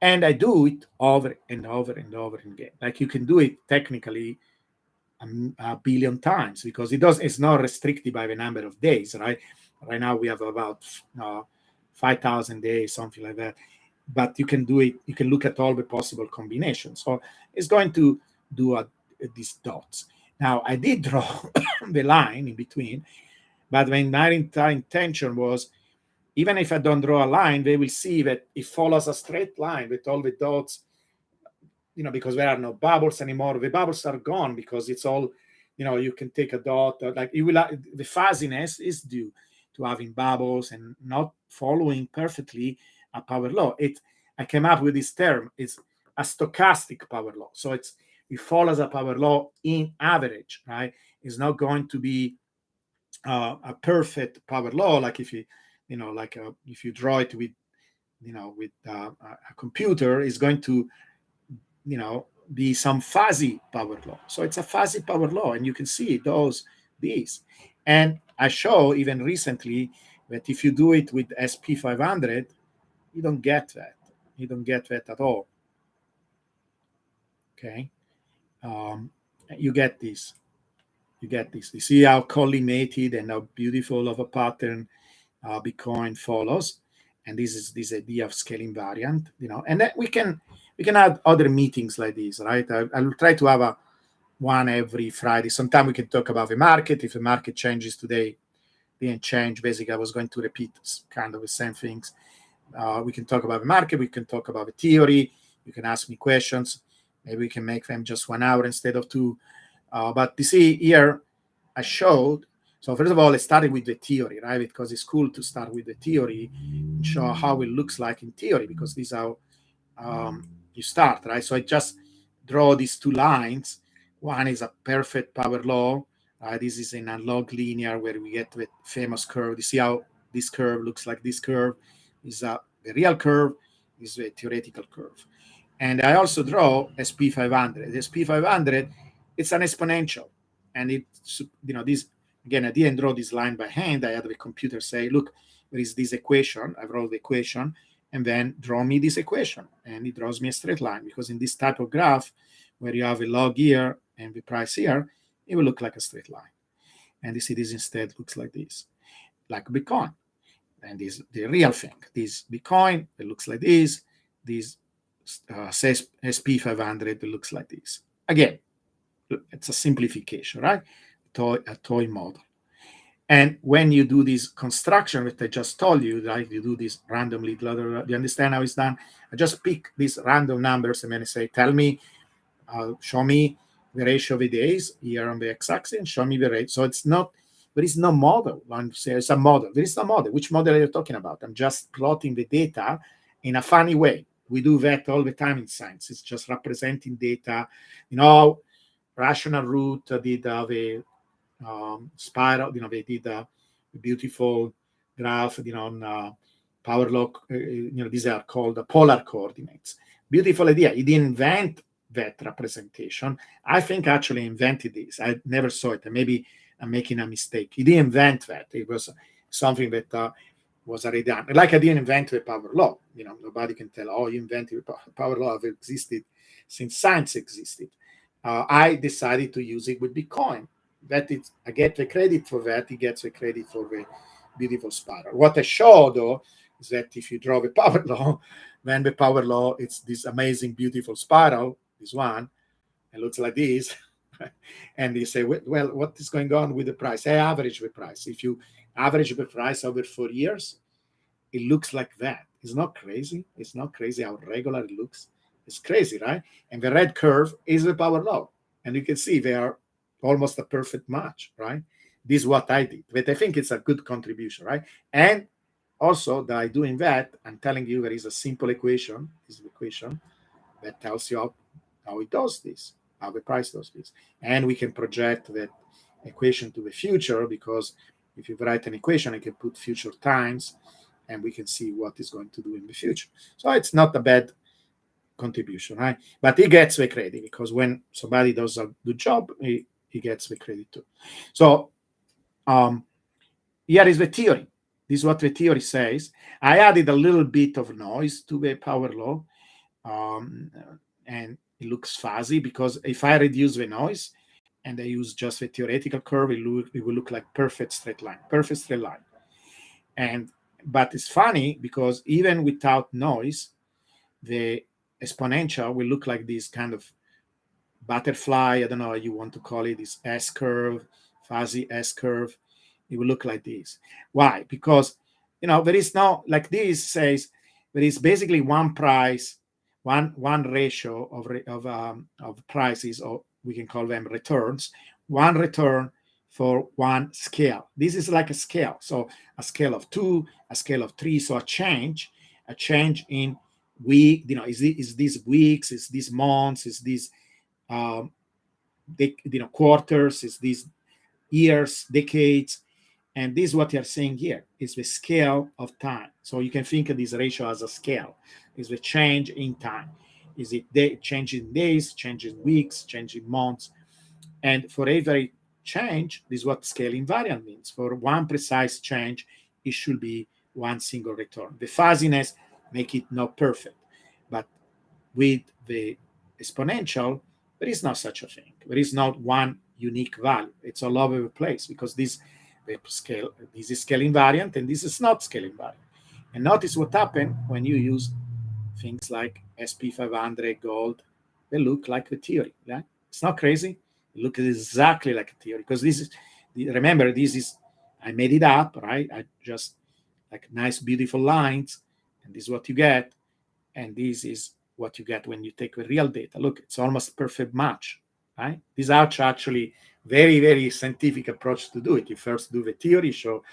And I do it over and over and over again. Like you can do it technically a billion times because it's not restricted by the number of days, right? Right now we have about 5,000 days, something like that. But you can do it, you can look at all the possible combinations. So it's going to do these dots. Now, I did draw the line in between, but when my intention was, even if I don't draw a line, they will see that it follows a straight line with all the dots, because there are no bubbles anymore. The bubbles are gone because it's all, you can take a dot, like it will, the fuzziness is due to having bubbles and not following perfectly a power law. I came up with this term. It's a stochastic power law. So it follows a power law in average, right? It's not going to be a perfect power law, like if if you draw it with a computer, is going to be some fuzzy power law. So it's a fuzzy power law, and you can see these. And I show even recently that if you do it with SP500, you don't get that. You don't get that at all. Okay, you get this. You see how collimated and how beautiful of a pattern Bitcoin follows. And this is this idea of scaling variant, and then we can have other meetings like this, right? I will try to have one every Friday. Sometime we can talk about the market. If the market changes today, didn't change. Basically, I was going to repeat kind of the same things. We can talk about the market. We can talk about the theory. You can ask me questions. Maybe we can make them just 1 hour instead of 2. But you see here, I showed. So first of all, I started with the theory, right? Because it's cool to start with the theory and show how it looks like in theory, because this is how you start, right? So I just draw these 2 lines. One is a perfect power law. This is an analog linear where we get the famous curve. You see how this curve looks like this curve is the real curve, is a theoretical curve. And I also draw SP500. The SP500, it's an exponential. And it's, this, again, I didn't draw this line by hand. I had the computer say, look, there is this equation. I wrote the equation, and then draw me this equation. And it draws me a straight line, because in this type of graph, where you have a log here and the price here, it will look like a straight line. And you see this instead looks like this, like Bitcoin. and this the real thing. This Bitcoin, it looks like this. This SP500, it looks like this. Again, it's a simplification, right? A toy model. And when you do this construction that I just told you, right, you do this randomly. Do you understand how it's done? I just pick these random numbers and then I say, show me the ratio of the days here on the x-axis and show me the rate. So it's not, there is no model. One says a model. There is no model. Which model are you talking about? I'm just plotting the data in a funny way. We do that all the time in science. It's just representing data. Rational root did the spiral. They did a beautiful graph. On power law. These are called the polar coordinates. Beautiful idea. He didn't invent that representation. I think actually invented this. I never saw it. Maybe I'm making a mistake. He didn't invent that. It was something that was already done. Like I didn't invent the power law. Nobody can tell, oh, you invented the power law. Have existed since science existed. I decided to use it with Bitcoin. I get the credit for that. He gets the credit for the beautiful spiral. What I show, though, is that if you draw the power law, then the power law, it's this amazing, beautiful spiral. This one, it looks like this. And you say, well, what is going on with the price? I average the price. If you average the price over 4 years, it looks like that. It's not crazy. It's not crazy how regular it looks. It's crazy, right? And the red curve is the power law. And you can see they are almost a perfect match, right? This is what I did. But I think it's a good contribution, right? And also, by doing that, I'm telling you there is a simple equation. This equation that tells you how it does this, how the price does this. And we can project that equation to the future, because if you write an equation, you can put future times, and we can see what it's going to do in the future. So it's not a bad contribution, right? But he gets the credit, because when somebody does a good job, he gets the credit too. So here is the theory. This is what the theory says. I added a little bit of noise to the power law, and it looks fuzzy, because if I reduce the noise and I use just the theoretical curve, it will look like perfect straight line. But it's funny, because even without noise, the exponential will look like this kind of butterfly. I don't know how you want to call it, this S curve, fuzzy S curve. It will look like this. Why? Because there is no, like this says, there is basically one price, one ratio of prices, or we can call them returns, one return for one scale. This is like a scale. So a scale of 2, a scale of 3. So a change in week, is this weeks, is this months, is this quarters, is these years, decades. And this is what you're seeing here, is the scale of time. So you can think of this ratio as a scale. Is the change in time. Is it change in days, change in weeks, change in months? And for every change, this is what scale invariant means. For one precise change, it should be one single return. The fuzziness make it not perfect. But with the exponential, there is no such a thing. There is not one unique value. It's all over the place, because this is scale invariant and this is not scale invariant. And notice what happened when you use things like SP500 gold. They look like the theory. Yeah? It's not crazy. It looks exactly like a theory, because remember, I made it up, right? I just like nice, beautiful lines, and this is what you get. And this is what you get when you take the real data. Look, it's almost perfect match, right? This is actually very, very scientific approach to do it. You first do the theory, show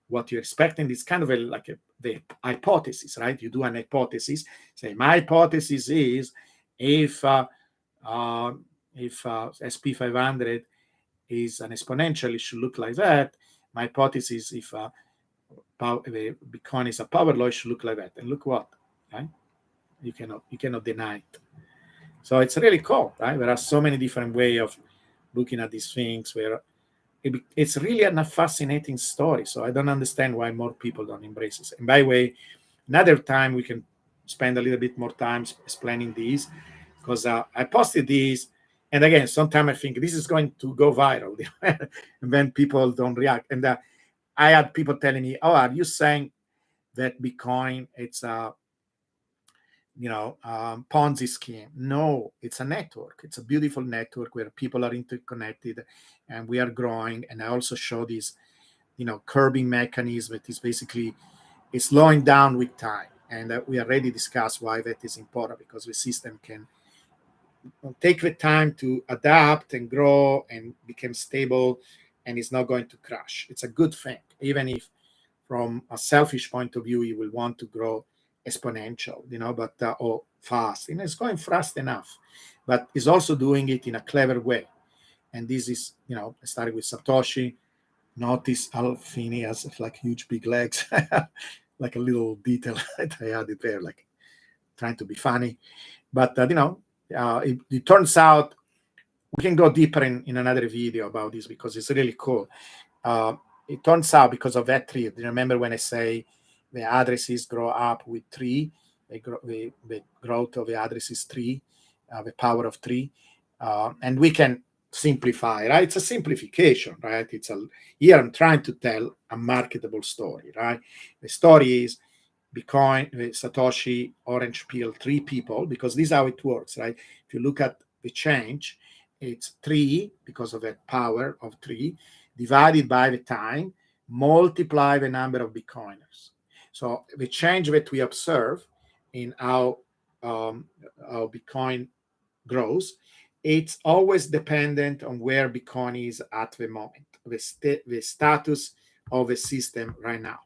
what you're expecting. It's kind of the hypothesis, right? You do an hypothesis. Say, my hypothesis is if SP500 is an exponential, it should look like that. My hypothesis, if Bitcoin is a power law, it should look like that. And look what, right? You cannot deny it. So it's really cool, right? There are so many different ways of looking at these things, where it's really a fascinating story. So I don't understand why more people don't embrace it. And by the way, another time we can spend a little bit more time explaining these, because I posted these, and again, sometimes I think this is going to go viral, and then people don't react. And I had people telling me, "Oh, are you saying that Bitcoin it's a Ponzi scheme?" No, it's a network. It's a beautiful network where people are interconnected, and we are growing. And I also show this curbing mechanism that is basically it's slowing down with time. And we already discussed why that is important, because the system can take the time to adapt and grow and become stable, and it's not going to crash. It's a good thing, even if from a selfish point of view you will want to grow exponential, but or fast. It's going fast enough, but it's also doing it in a clever way. And this is, starting with Satoshi. Notice Alfini has like huge big legs, like a little detail that I added there, like trying to be funny. But it turns out we can go deeper in another video about this, because it's really cool. It turns out because of that tree. Remember when I say the addresses grow up with 3, the growth of the address is 3, the power of 3, and we can simplify, right? It's a simplification, right? Here I'm trying to tell a marketable story, right? The story is Bitcoin, Satoshi, orange pill, 3 people, because this is how it works, right? If you look at the change, it's 3 because of the power of 3 divided by the time, multiply the number of Bitcoiners. So the change that we observe in how Bitcoin grows, it's always dependent on where Bitcoin is at the moment, the status of the system right now.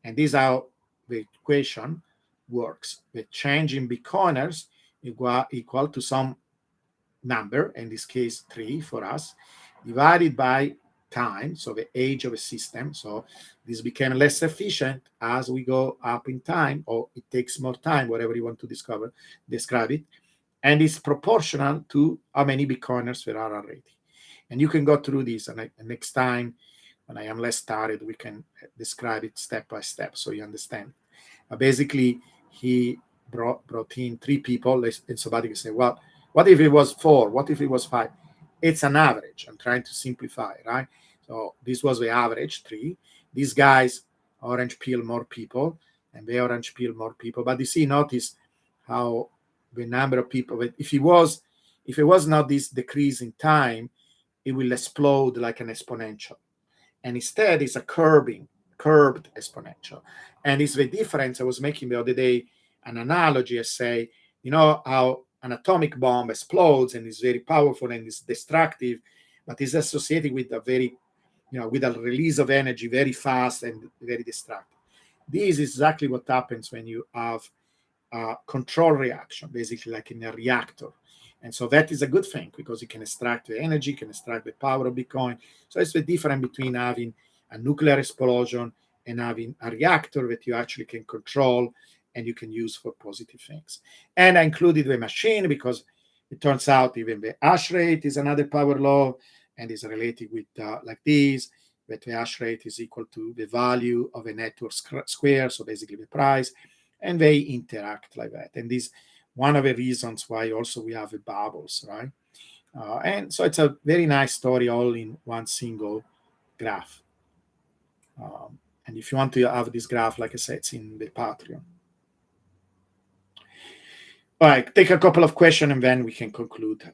And this is how the equation works. The change in Bitcoiners equal to some number, in this case 3 for us, divided by time, so the age of a system. So this became less efficient as we go up in time, or it takes more time, whatever you want to describe it, and it's proportional to how many Bitcoiners there are already. And you can go through this, and next time when I am less started, we can describe it step by step so you understand. Basically, he brought in 3 people, and somebody can say, well, what if it was 4? What if it was 5? It's an average. I'm trying to simplify, right? So this was the average 3. These guys, orange peel more people, and the orange peel more people. But you see, notice how the number of people, if it was not this decrease in time, it will explode like an exponential. And instead, it's a curved exponential. And it's the difference. I was making the other day an analogy. I say, how an atomic bomb explodes and is very powerful and is destructive, but is associated with a very, with a release of energy very fast and very destructive. This is exactly what happens when you have a control reaction, basically like in a reactor. And so that is a good thing, because you can extract the energy, can extract the power of Bitcoin. So it's the difference between having a nuclear explosion and having a reactor that you actually can control and you can use for positive things. And I included the machine because it turns out even the hash rate is another power law and is related with like this, that the hash rate is equal to the value of a network square, so basically the price, and they interact like that. And this one of the reasons why also we have the bubbles, right? And so it's a very nice story all in one single graph. And if you want to have this graph, like I said, it's in the Patreon. All right, take a couple of questions and then we can conclude.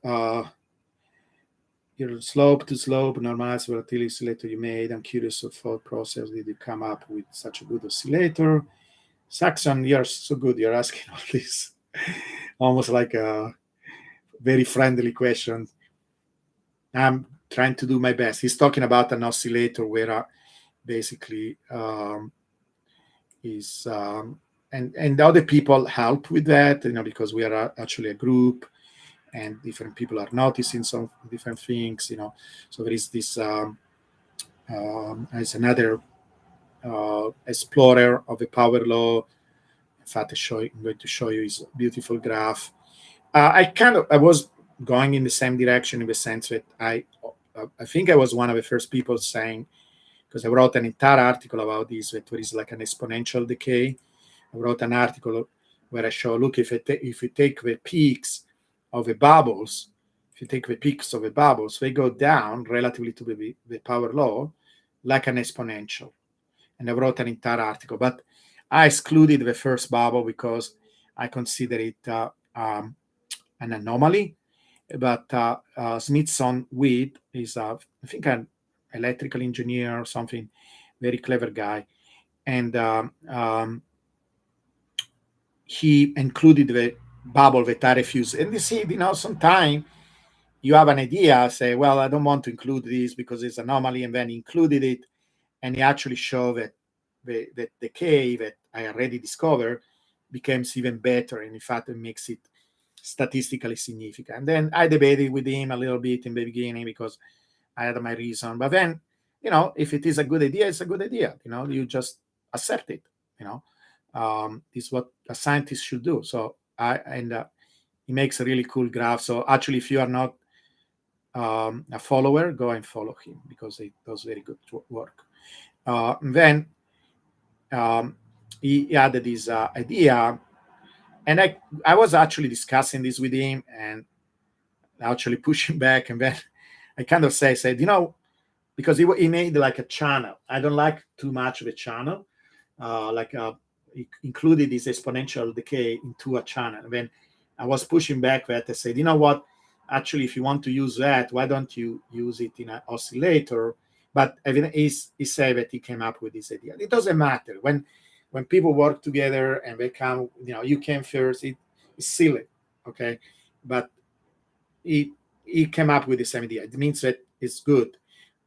Your slope to slope, normalized volatility oscillator you made. I'm curious of thought process. Did you come up with such a good oscillator? Saxon, you're so good. You're asking all this. Almost like a very friendly question. I'm trying to do my best. He's talking about an oscillator where basically is and the other people help with that, because we are actually a group and different people are noticing some different things, So there is this there's another explorer of the power law. In fact, I'm going to show you his beautiful graph. I was going in the same direction in the sense that I think I was one of the first people saying, because I wrote an entire article about this, that there is like an exponential decay. I wrote an article where I show, look, if you take the peaks of the bubbles, they go down relatively to the power law like an exponential. and I wrote an entire article. But I excluded the first bubble because I consider it an anomaly. But Smithson Weed is, I think, an electrical engineer or something, very clever guy, and he included the bubble that I refused. And you see, sometimes you have an idea, say, well, I don't want to include this because it's anomaly, and then he included it, and he actually showed that the decay that I already discovered becomes even better, and in fact, it makes it statistically significant. And then I debated with him a little bit in the beginning because I had my reason. But then, if it is a good idea, it's a good idea. You just accept it. Is what a scientist should do. So he makes a really cool graph. So actually, if you are not a follower, go and follow him because he does very good work. Then he added this idea, and I was actually discussing this with him and actually pushing back, and then I kind of said, because he made like a channel. I don't like too much of a channel, he included this exponential decay into a channel. And then I was pushing back that I said, what? Actually, if you want to use that, why don't you use it in an oscillator? But he said that he came up with this idea. It doesn't matter when people work together and they come. You came first. It's silly, okay? But he came up with the same idea. It means that it's good.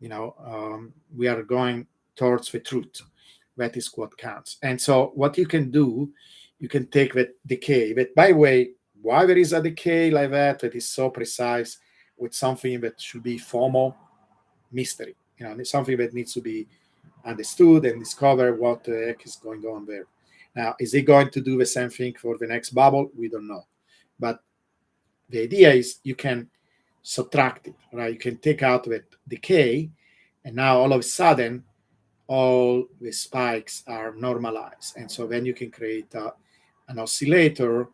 We are going towards the truth. That is what counts. And so what you can do, you can take that decay. But by the way, why there is a decay like that is so precise with something that should be formal mystery. It's something that needs to be understood and discover what the heck is going on there. Now, is he going to do the same thing for the next bubble? We don't know. But the idea is you can subtract it, right? You can take out that decay, and now all of a sudden, all the spikes are normalized. And so then you can create an oscillator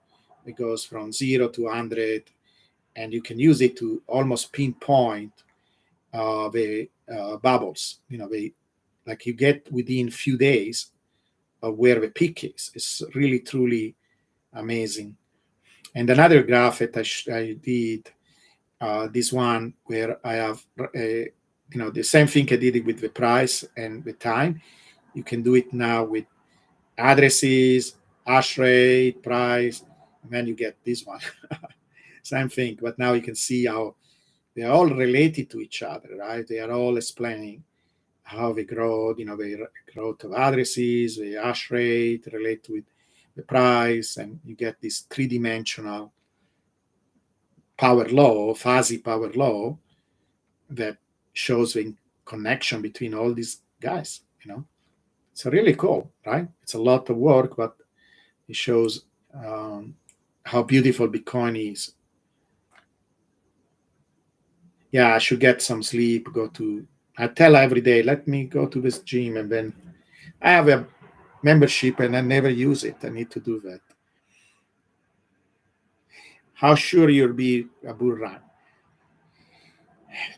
that goes from 0 to 100, and you can use it to almost pinpoint the bubbles. Like you get within few days of where the peak is. It's really, truly amazing. And another graph that I did, this one where I have, the same thing I did it with the price and the time. You can do it now with addresses, hash rate, price, and then you get this one. Same thing, but now you can see how they are all related to each other, right? They are all explaining how they grow, the growth of addresses, the hash rate relate with the price, and you get this three-dimensional power law, fuzzy power law, that shows the connection between all these guys. It's really cool, right? It's a lot of work, but it shows how beautiful Bitcoin is. Yeah, I should get some sleep. I tell every day, let me go to this gym, and then I have a membership and I never use it. I need to do that. How sure you'll be a bull run?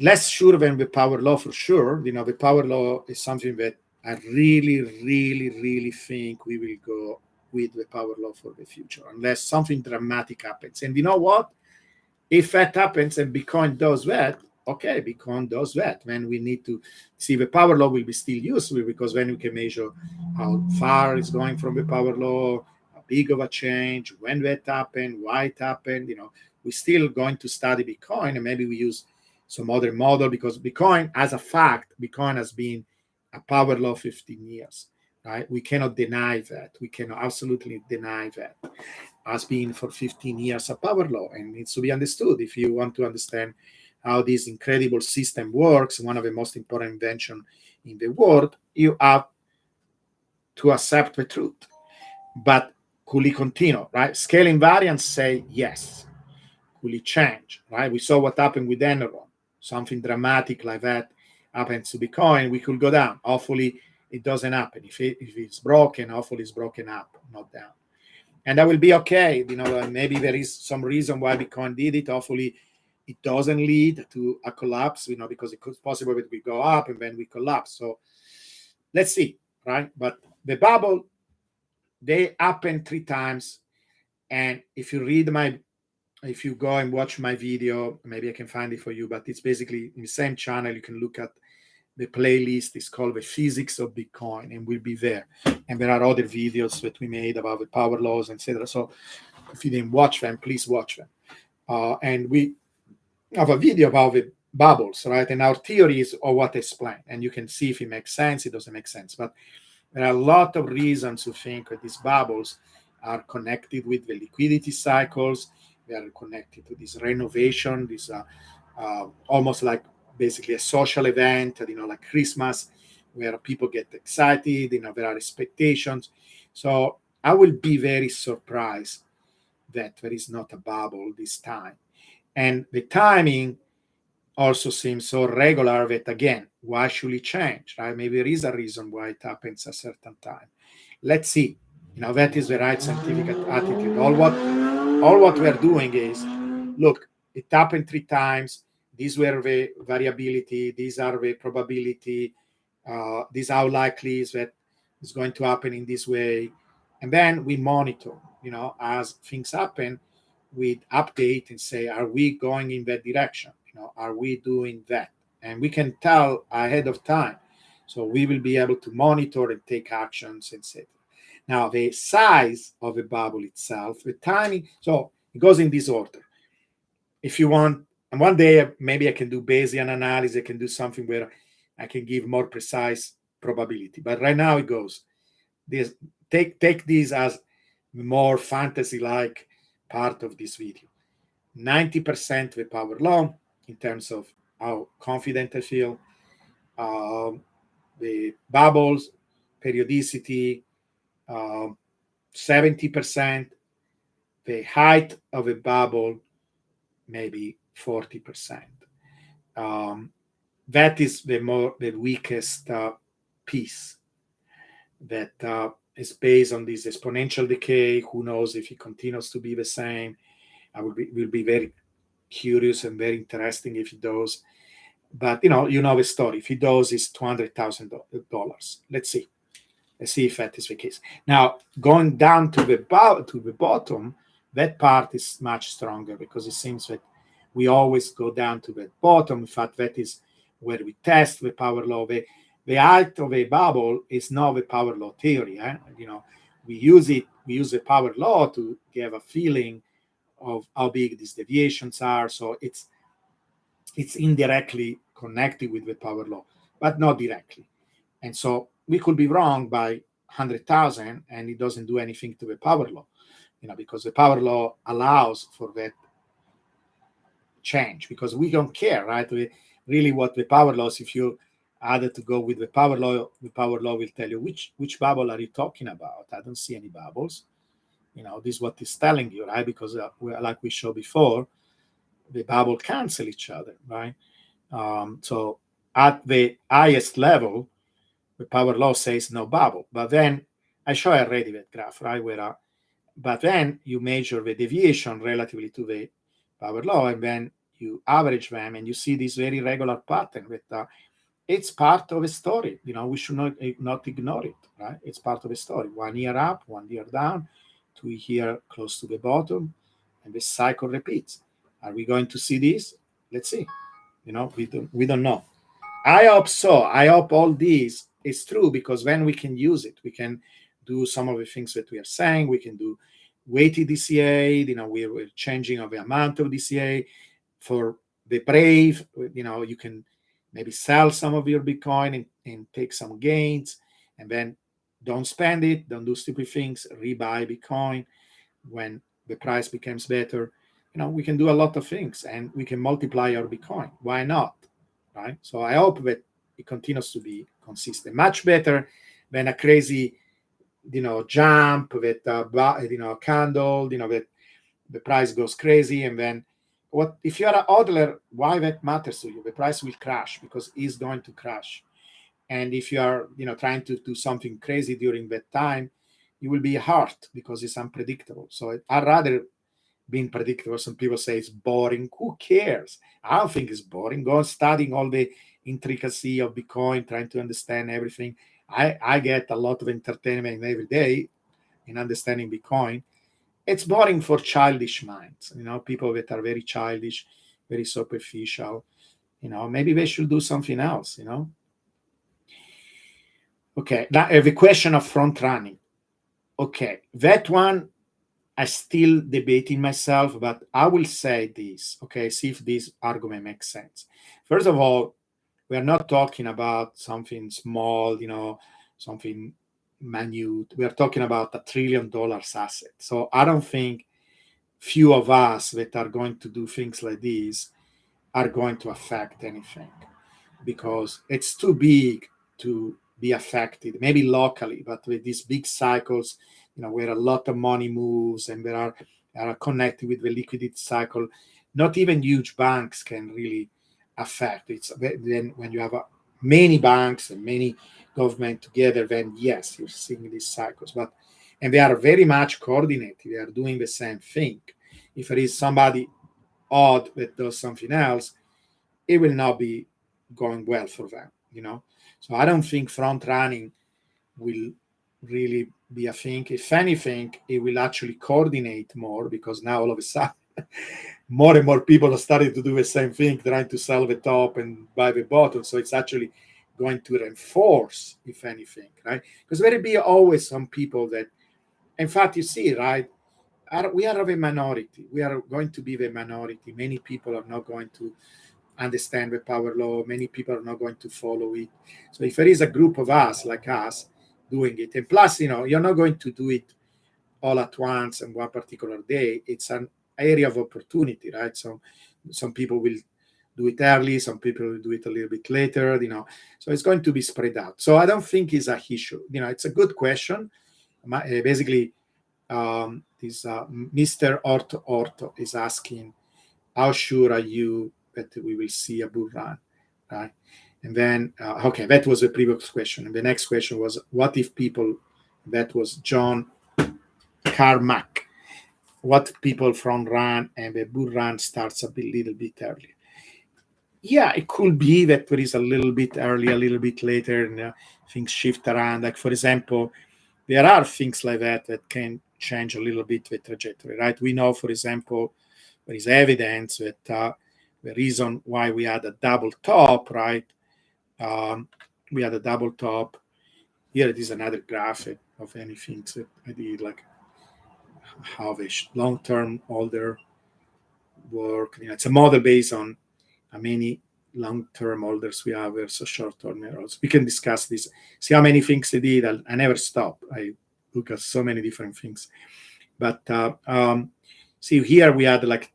Less sure than the power law for sure. The power law is something that I really, really, really think we will go with the power law for the future, unless something dramatic happens. And you know what? If that happens and Bitcoin does that, okay, Bitcoin does that. Then we need to see the power law will be still useful, because then we can measure how far it's going from the power law, how big of a change, when that happened, why it happened. We're still going to study Bitcoin, and maybe we use some other model, because Bitcoin, as a fact, Bitcoin has been a power law 15 years, right? We cannot deny that. We cannot absolutely deny that has been for 15 years a power law, and needs to be understood. If you want to understand how this incredible system works, one of the most important inventions in the world, you have to accept the truth. But could it continue, right? Scale invariants say yes. Could it change, right? We saw what happened with Enron. Something dramatic like that happens to Bitcoin, we could go down. Hopefully, it doesn't happen. If it's broken, hopefully it's broken up, not down. And that will be okay. Maybe there is some reason why Bitcoin did it. Hopefully, it doesn't lead to a collapse, because it could possible that we go up and then we collapse. So let's see, right? But the bubble, they happen 3 times. And if you read my, if you go and watch my video, maybe I can find it for you, but it's basically in the same channel. You can look at the playlist. It's called The Physics of Bitcoin, and will be there. And there are other videos that we made about the power laws, etc. So if you didn't watch them, please watch them. And we have a video about the bubbles, right? And our theories are what I explain. And you can see if it makes sense, it doesn't make sense. But there are a lot of reasons to think that these bubbles are connected with the liquidity cycles. They are connected to this renovation, this almost like basically a social event, like Christmas, where people get excited, there are expectations. So I will be very surprised that there is not a bubble this time. And the timing also seems so regular that, again, why should it change, right? Maybe there is a reason why it happens a certain time. Let's see. That is the right scientific attitude. All what we are doing is, look, it happened 3 times. These were the variability. These are the probability. This how likely is that it's going to happen in this way. And then we monitor, as things happen, we update and say, are we going in that direction? Are we doing that? And we can tell ahead of time. So we will be able to monitor and take actions, etc. Now, the size of the bubble itself, the timing, so it goes in this order. If you want, and one day maybe I can do Bayesian analysis, I can do something where I can give more precise probability. But right now it goes. This take this as more fantasy-like part of this video. 90% the power law in terms of how confident I feel. The bubbles, periodicity, 70%. The height of a bubble, maybe 40%. That is the weakest piece that is based on this exponential decay. Who knows if it continues to be the same? I will be very curious and very interesting if it does. But you know the story. If it does, it's $200,000. Let's see if that is the case. Now, going down to the bottom, that part is much stronger because it seems that we always go down to the bottom. In fact, that is where we test the power law. The height of a bubble is not the power law theory. We use the power law to give a feeling of how big these deviations are. So it's indirectly connected with the power law, but not directly. And so we could be wrong by 100,000, and it doesn't do anything to the power law, because the power law allows for that change, because we don't care, right? Really what the power law is, if you added to go with the power law will tell you which bubble are you talking about. I don't see any bubbles. This is what it's telling you, right? Because like we showed before, the bubble cancel each other, right? So at the highest level, the power law says no bubble. But then I show already that graph, right? But then you measure the deviation relatively to the power law, and then you average them, and you see this very regular pattern that it's part of a story. We should not ignore it, right? It's part of a story. 1 year up, 1 year down, 2 years close to the bottom, and the cycle repeats. Are we going to see this? Let's see. We don't know. I hope so. I hope all this is true, because then we can use it. We can do some of the things that we are saying. We can do weighted DCA. We're changing of the amount of DCA for the brave. You can maybe sell some of your Bitcoin and take some gains, and then don't spend it. Don't do stupid things. Rebuy Bitcoin when the price becomes better. We can do a lot of things, and we can multiply our Bitcoin. Why not? Right? So I hope that it continues to be consistent, much better than a crazy, jump with a candle, that the price goes crazy, and then what if you're a hodler? Why that matters to you? The price will crash because it's going to crash. And if you are, trying to do something crazy during that time, you will be hurt because it's unpredictable. So I'd rather being predictable. Some people say it's boring. Who cares? I don't think it's boring. Go studying all the intricacy of Bitcoin, trying to understand everything. I get a lot of entertainment every day in understanding Bitcoin. It's boring for childish minds, people that are very childish, very superficial. Maybe they should do something else. Okay, now the question of front running. Okay, that one I still debating myself, but I will say this. Okay, see if this argument makes sense. First of all, we are not talking about something small, something minute. We are talking about $1 trillion asset. So I don't think few of us that are going to do things like this are going to affect anything, because it's too big to be affected, maybe locally, but with these big cycles, where a lot of money moves and there are connected with the liquidity cycle, not even huge banks can really affect. It's then when you have many banks and many government together, then yes, you're seeing these cycles. But and they are very much coordinated. They are doing the same thing. If there is somebody odd that does something else, it will not be going well for them. So I don't think front running will really be a thing. If anything, it will actually coordinate more, because now all of a sudden more and more people are starting to do the same thing, trying to sell the top and buy the bottom. So it's actually going to reinforce, if anything, right? Because there will be always some people that, in fact, you see, right? We are of a minority. We are going to be the minority. Many people are not going to understand the power law. Many people are not going to follow it. So if there is a group of us like us doing it, and plus, you're not going to do it all at once and one particular day. It's an area of opportunity, right? So some people will do it early, some people will do it a little bit later. So it's going to be spread out. So I don't think it's a issue. It's a good question. Basically, this Mr. Orto is asking, how sure are you that we will see a bull run, right? And then, okay, that was the previous question. And the next question was, what if people, that was John Carmack, what people front run and the bull run starts a little bit earlier? Yeah, it could be that there is a little bit early, a little bit later, and things shift around. Like, for example, there are things like that can change a little bit the trajectory, right? We know, for example, there is evidence that the reason why we had a double top, right? We had a double top. Here it is another graphic of anything that I did, like how the long-term holder work. It's a model based on how many long-term holders we have versus short-term holders. We can discuss this. See how many things I did. I never stop. I look at so many different things. But see, here we had like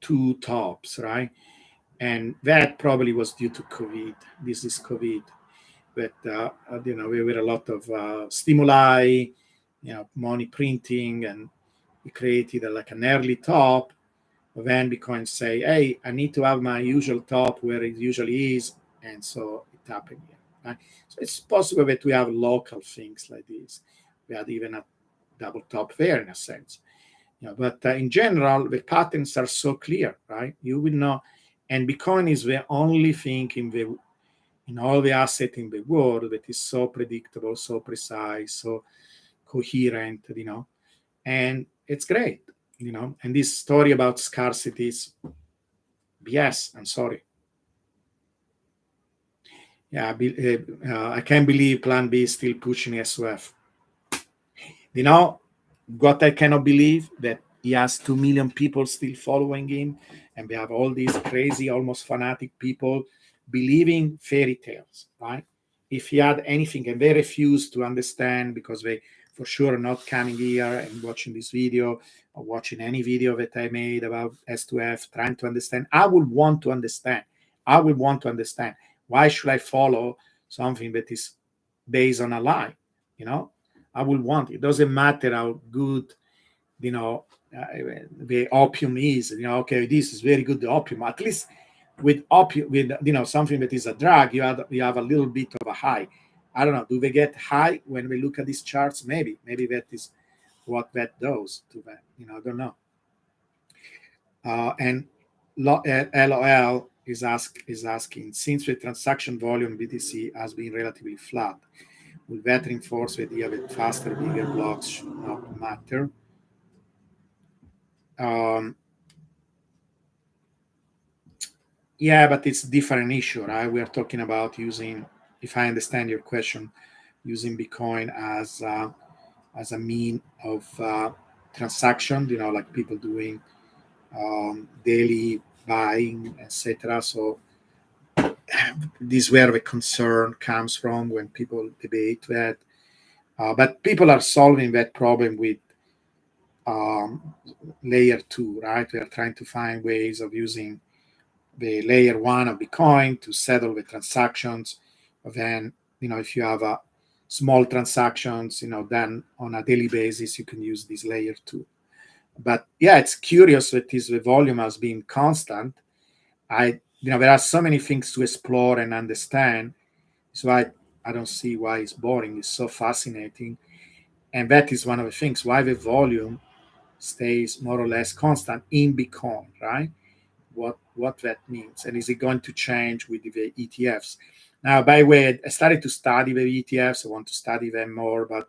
two tops, right? And that probably was due to COVID. This is COVID. But we were a lot of stimuli, money printing, and we created like an early top. Then Bitcoin say, hey, I need to have my usual top where it usually is, and so it happened here. Right? So it's possible that we have local things like this. We had even a double top there in a sense. But in general, the patterns are so clear, right? You will know, and Bitcoin is the only thing in all the asset in the world that is so predictable, so precise, so coherent, and it's great, And this story about scarcity is BS. I'm sorry. Yeah, I can't believe Plan B is still pushing SOF. What I cannot believe, that he has 2 million people still following him, and we have all these crazy, almost fanatic people believing fairy tales, right? If he had anything, and they refuse to understand, because they for sure are not coming here and watching this video or watching any video that I made about S2F, trying to understand. I would want to understand. I would want to understand. Why should I follow something that is based on a lie? I will want it. Doesn't matter how good, the opium is. Okay, this is very good. The opium, at least with opium, with something that is a drug, you have a little bit of a high. I don't know. Do they get high when we look at these charts? Maybe that is what that does to them. I don't know. And LOL is asking, since the transaction volume BTC has been relatively flat, Will that reinforce the idea that faster, bigger blocks should not matter? Um, yeah, but it's a different issue, right? We are talking about using, if I understand your question, using Bitcoin as a mean of transaction, like people doing daily buying, etc. So this is where the concern comes from when people debate that. But people are solving that problem with um, layer two, right? We are trying to find ways of using the layer one of Bitcoin to settle the transactions. Then, if you have a small transactions, then on a daily basis, you can use this layer two. But yeah, it's curious that the volume has been constant. There are so many things to explore and understand. So I don't see why it's boring. It's so fascinating. And that is one of the things why the volume stays more or less constant in Bitcoin, right? What that means, and is it going to change with the ETFs? Now, by the way, I started to study the ETFs. I want to study them more, but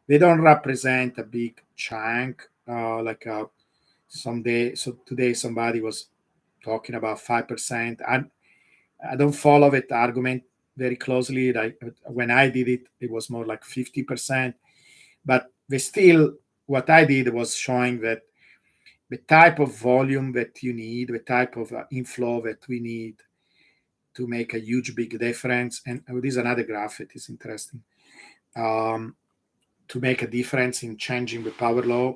they don't represent a big chunk. Like someday, so today somebody was talking about 5%. I don't follow that argument very closely. Like when I did it, it was more like 50%. But they still, what I did was showing that the type of volume that you need, the type of inflow that we need to make a huge, big difference. And this is another graph that is interesting. To make a difference in changing the power law,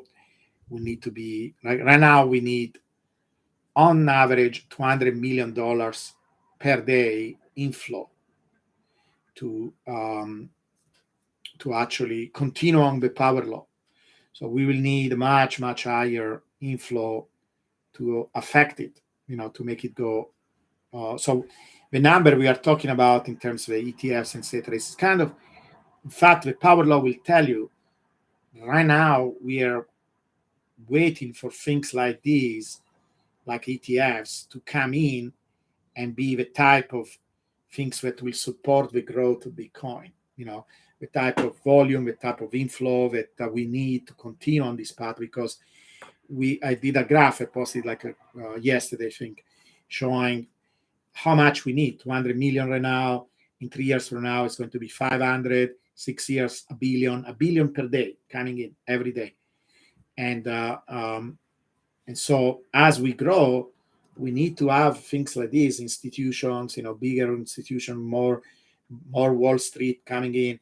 we need to be, like right now, we need on average $200 million per day inflow to actually continue on the power law. So we will need much, much higher inflow to affect it, to make it go. So the number we are talking about in terms of the ETFs, etc., is kind of, in fact, the power law will tell you right now we are waiting for things like these, like ETFs, to come in and be the type of things that will support the growth of Bitcoin. The type of volume, the type of inflow that we need to continue on this path. Because I did a graph I posted like yesterday, I think, showing how much we need. 200 million right now. In 3 years from now, it's going to be 500. 6 years, a billion per day coming in every day. And so as we grow, we need to have things like these institutions, bigger institution, more Wall Street coming in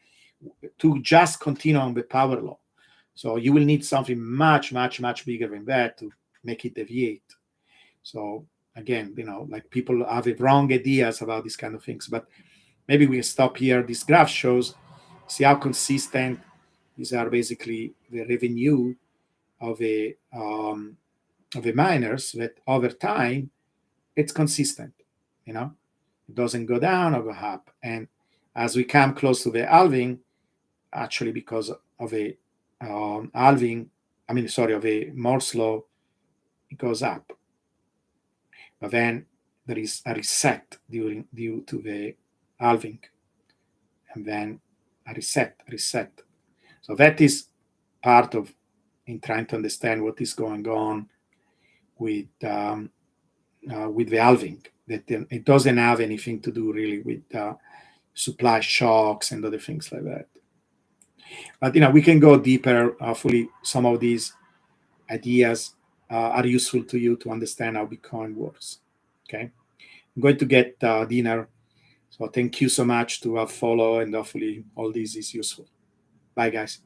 to just continue on the power law. So you will need something much, much, much bigger than that to make it deviate. So again, like people have wrong ideas about these kind of things, but maybe we stop here. This graph shows, see how consistent these are, basically the revenue of a miners, that over time it's consistent. It doesn't go down or go up. And as we come close to the halving, actually because of a halving, of a Morse law, it goes up. But then there is a reset due to the halving, and then a reset. So that is part of in trying to understand what is going on with the halving. That it doesn't have anything to do really with supply shocks and other things like that. But we can go deeper. Hopefully, some of these ideas are useful to you to understand how Bitcoin works. Okay, I'm going to get dinner. So thank you so much to follow, and hopefully all this is useful. Bye, guys.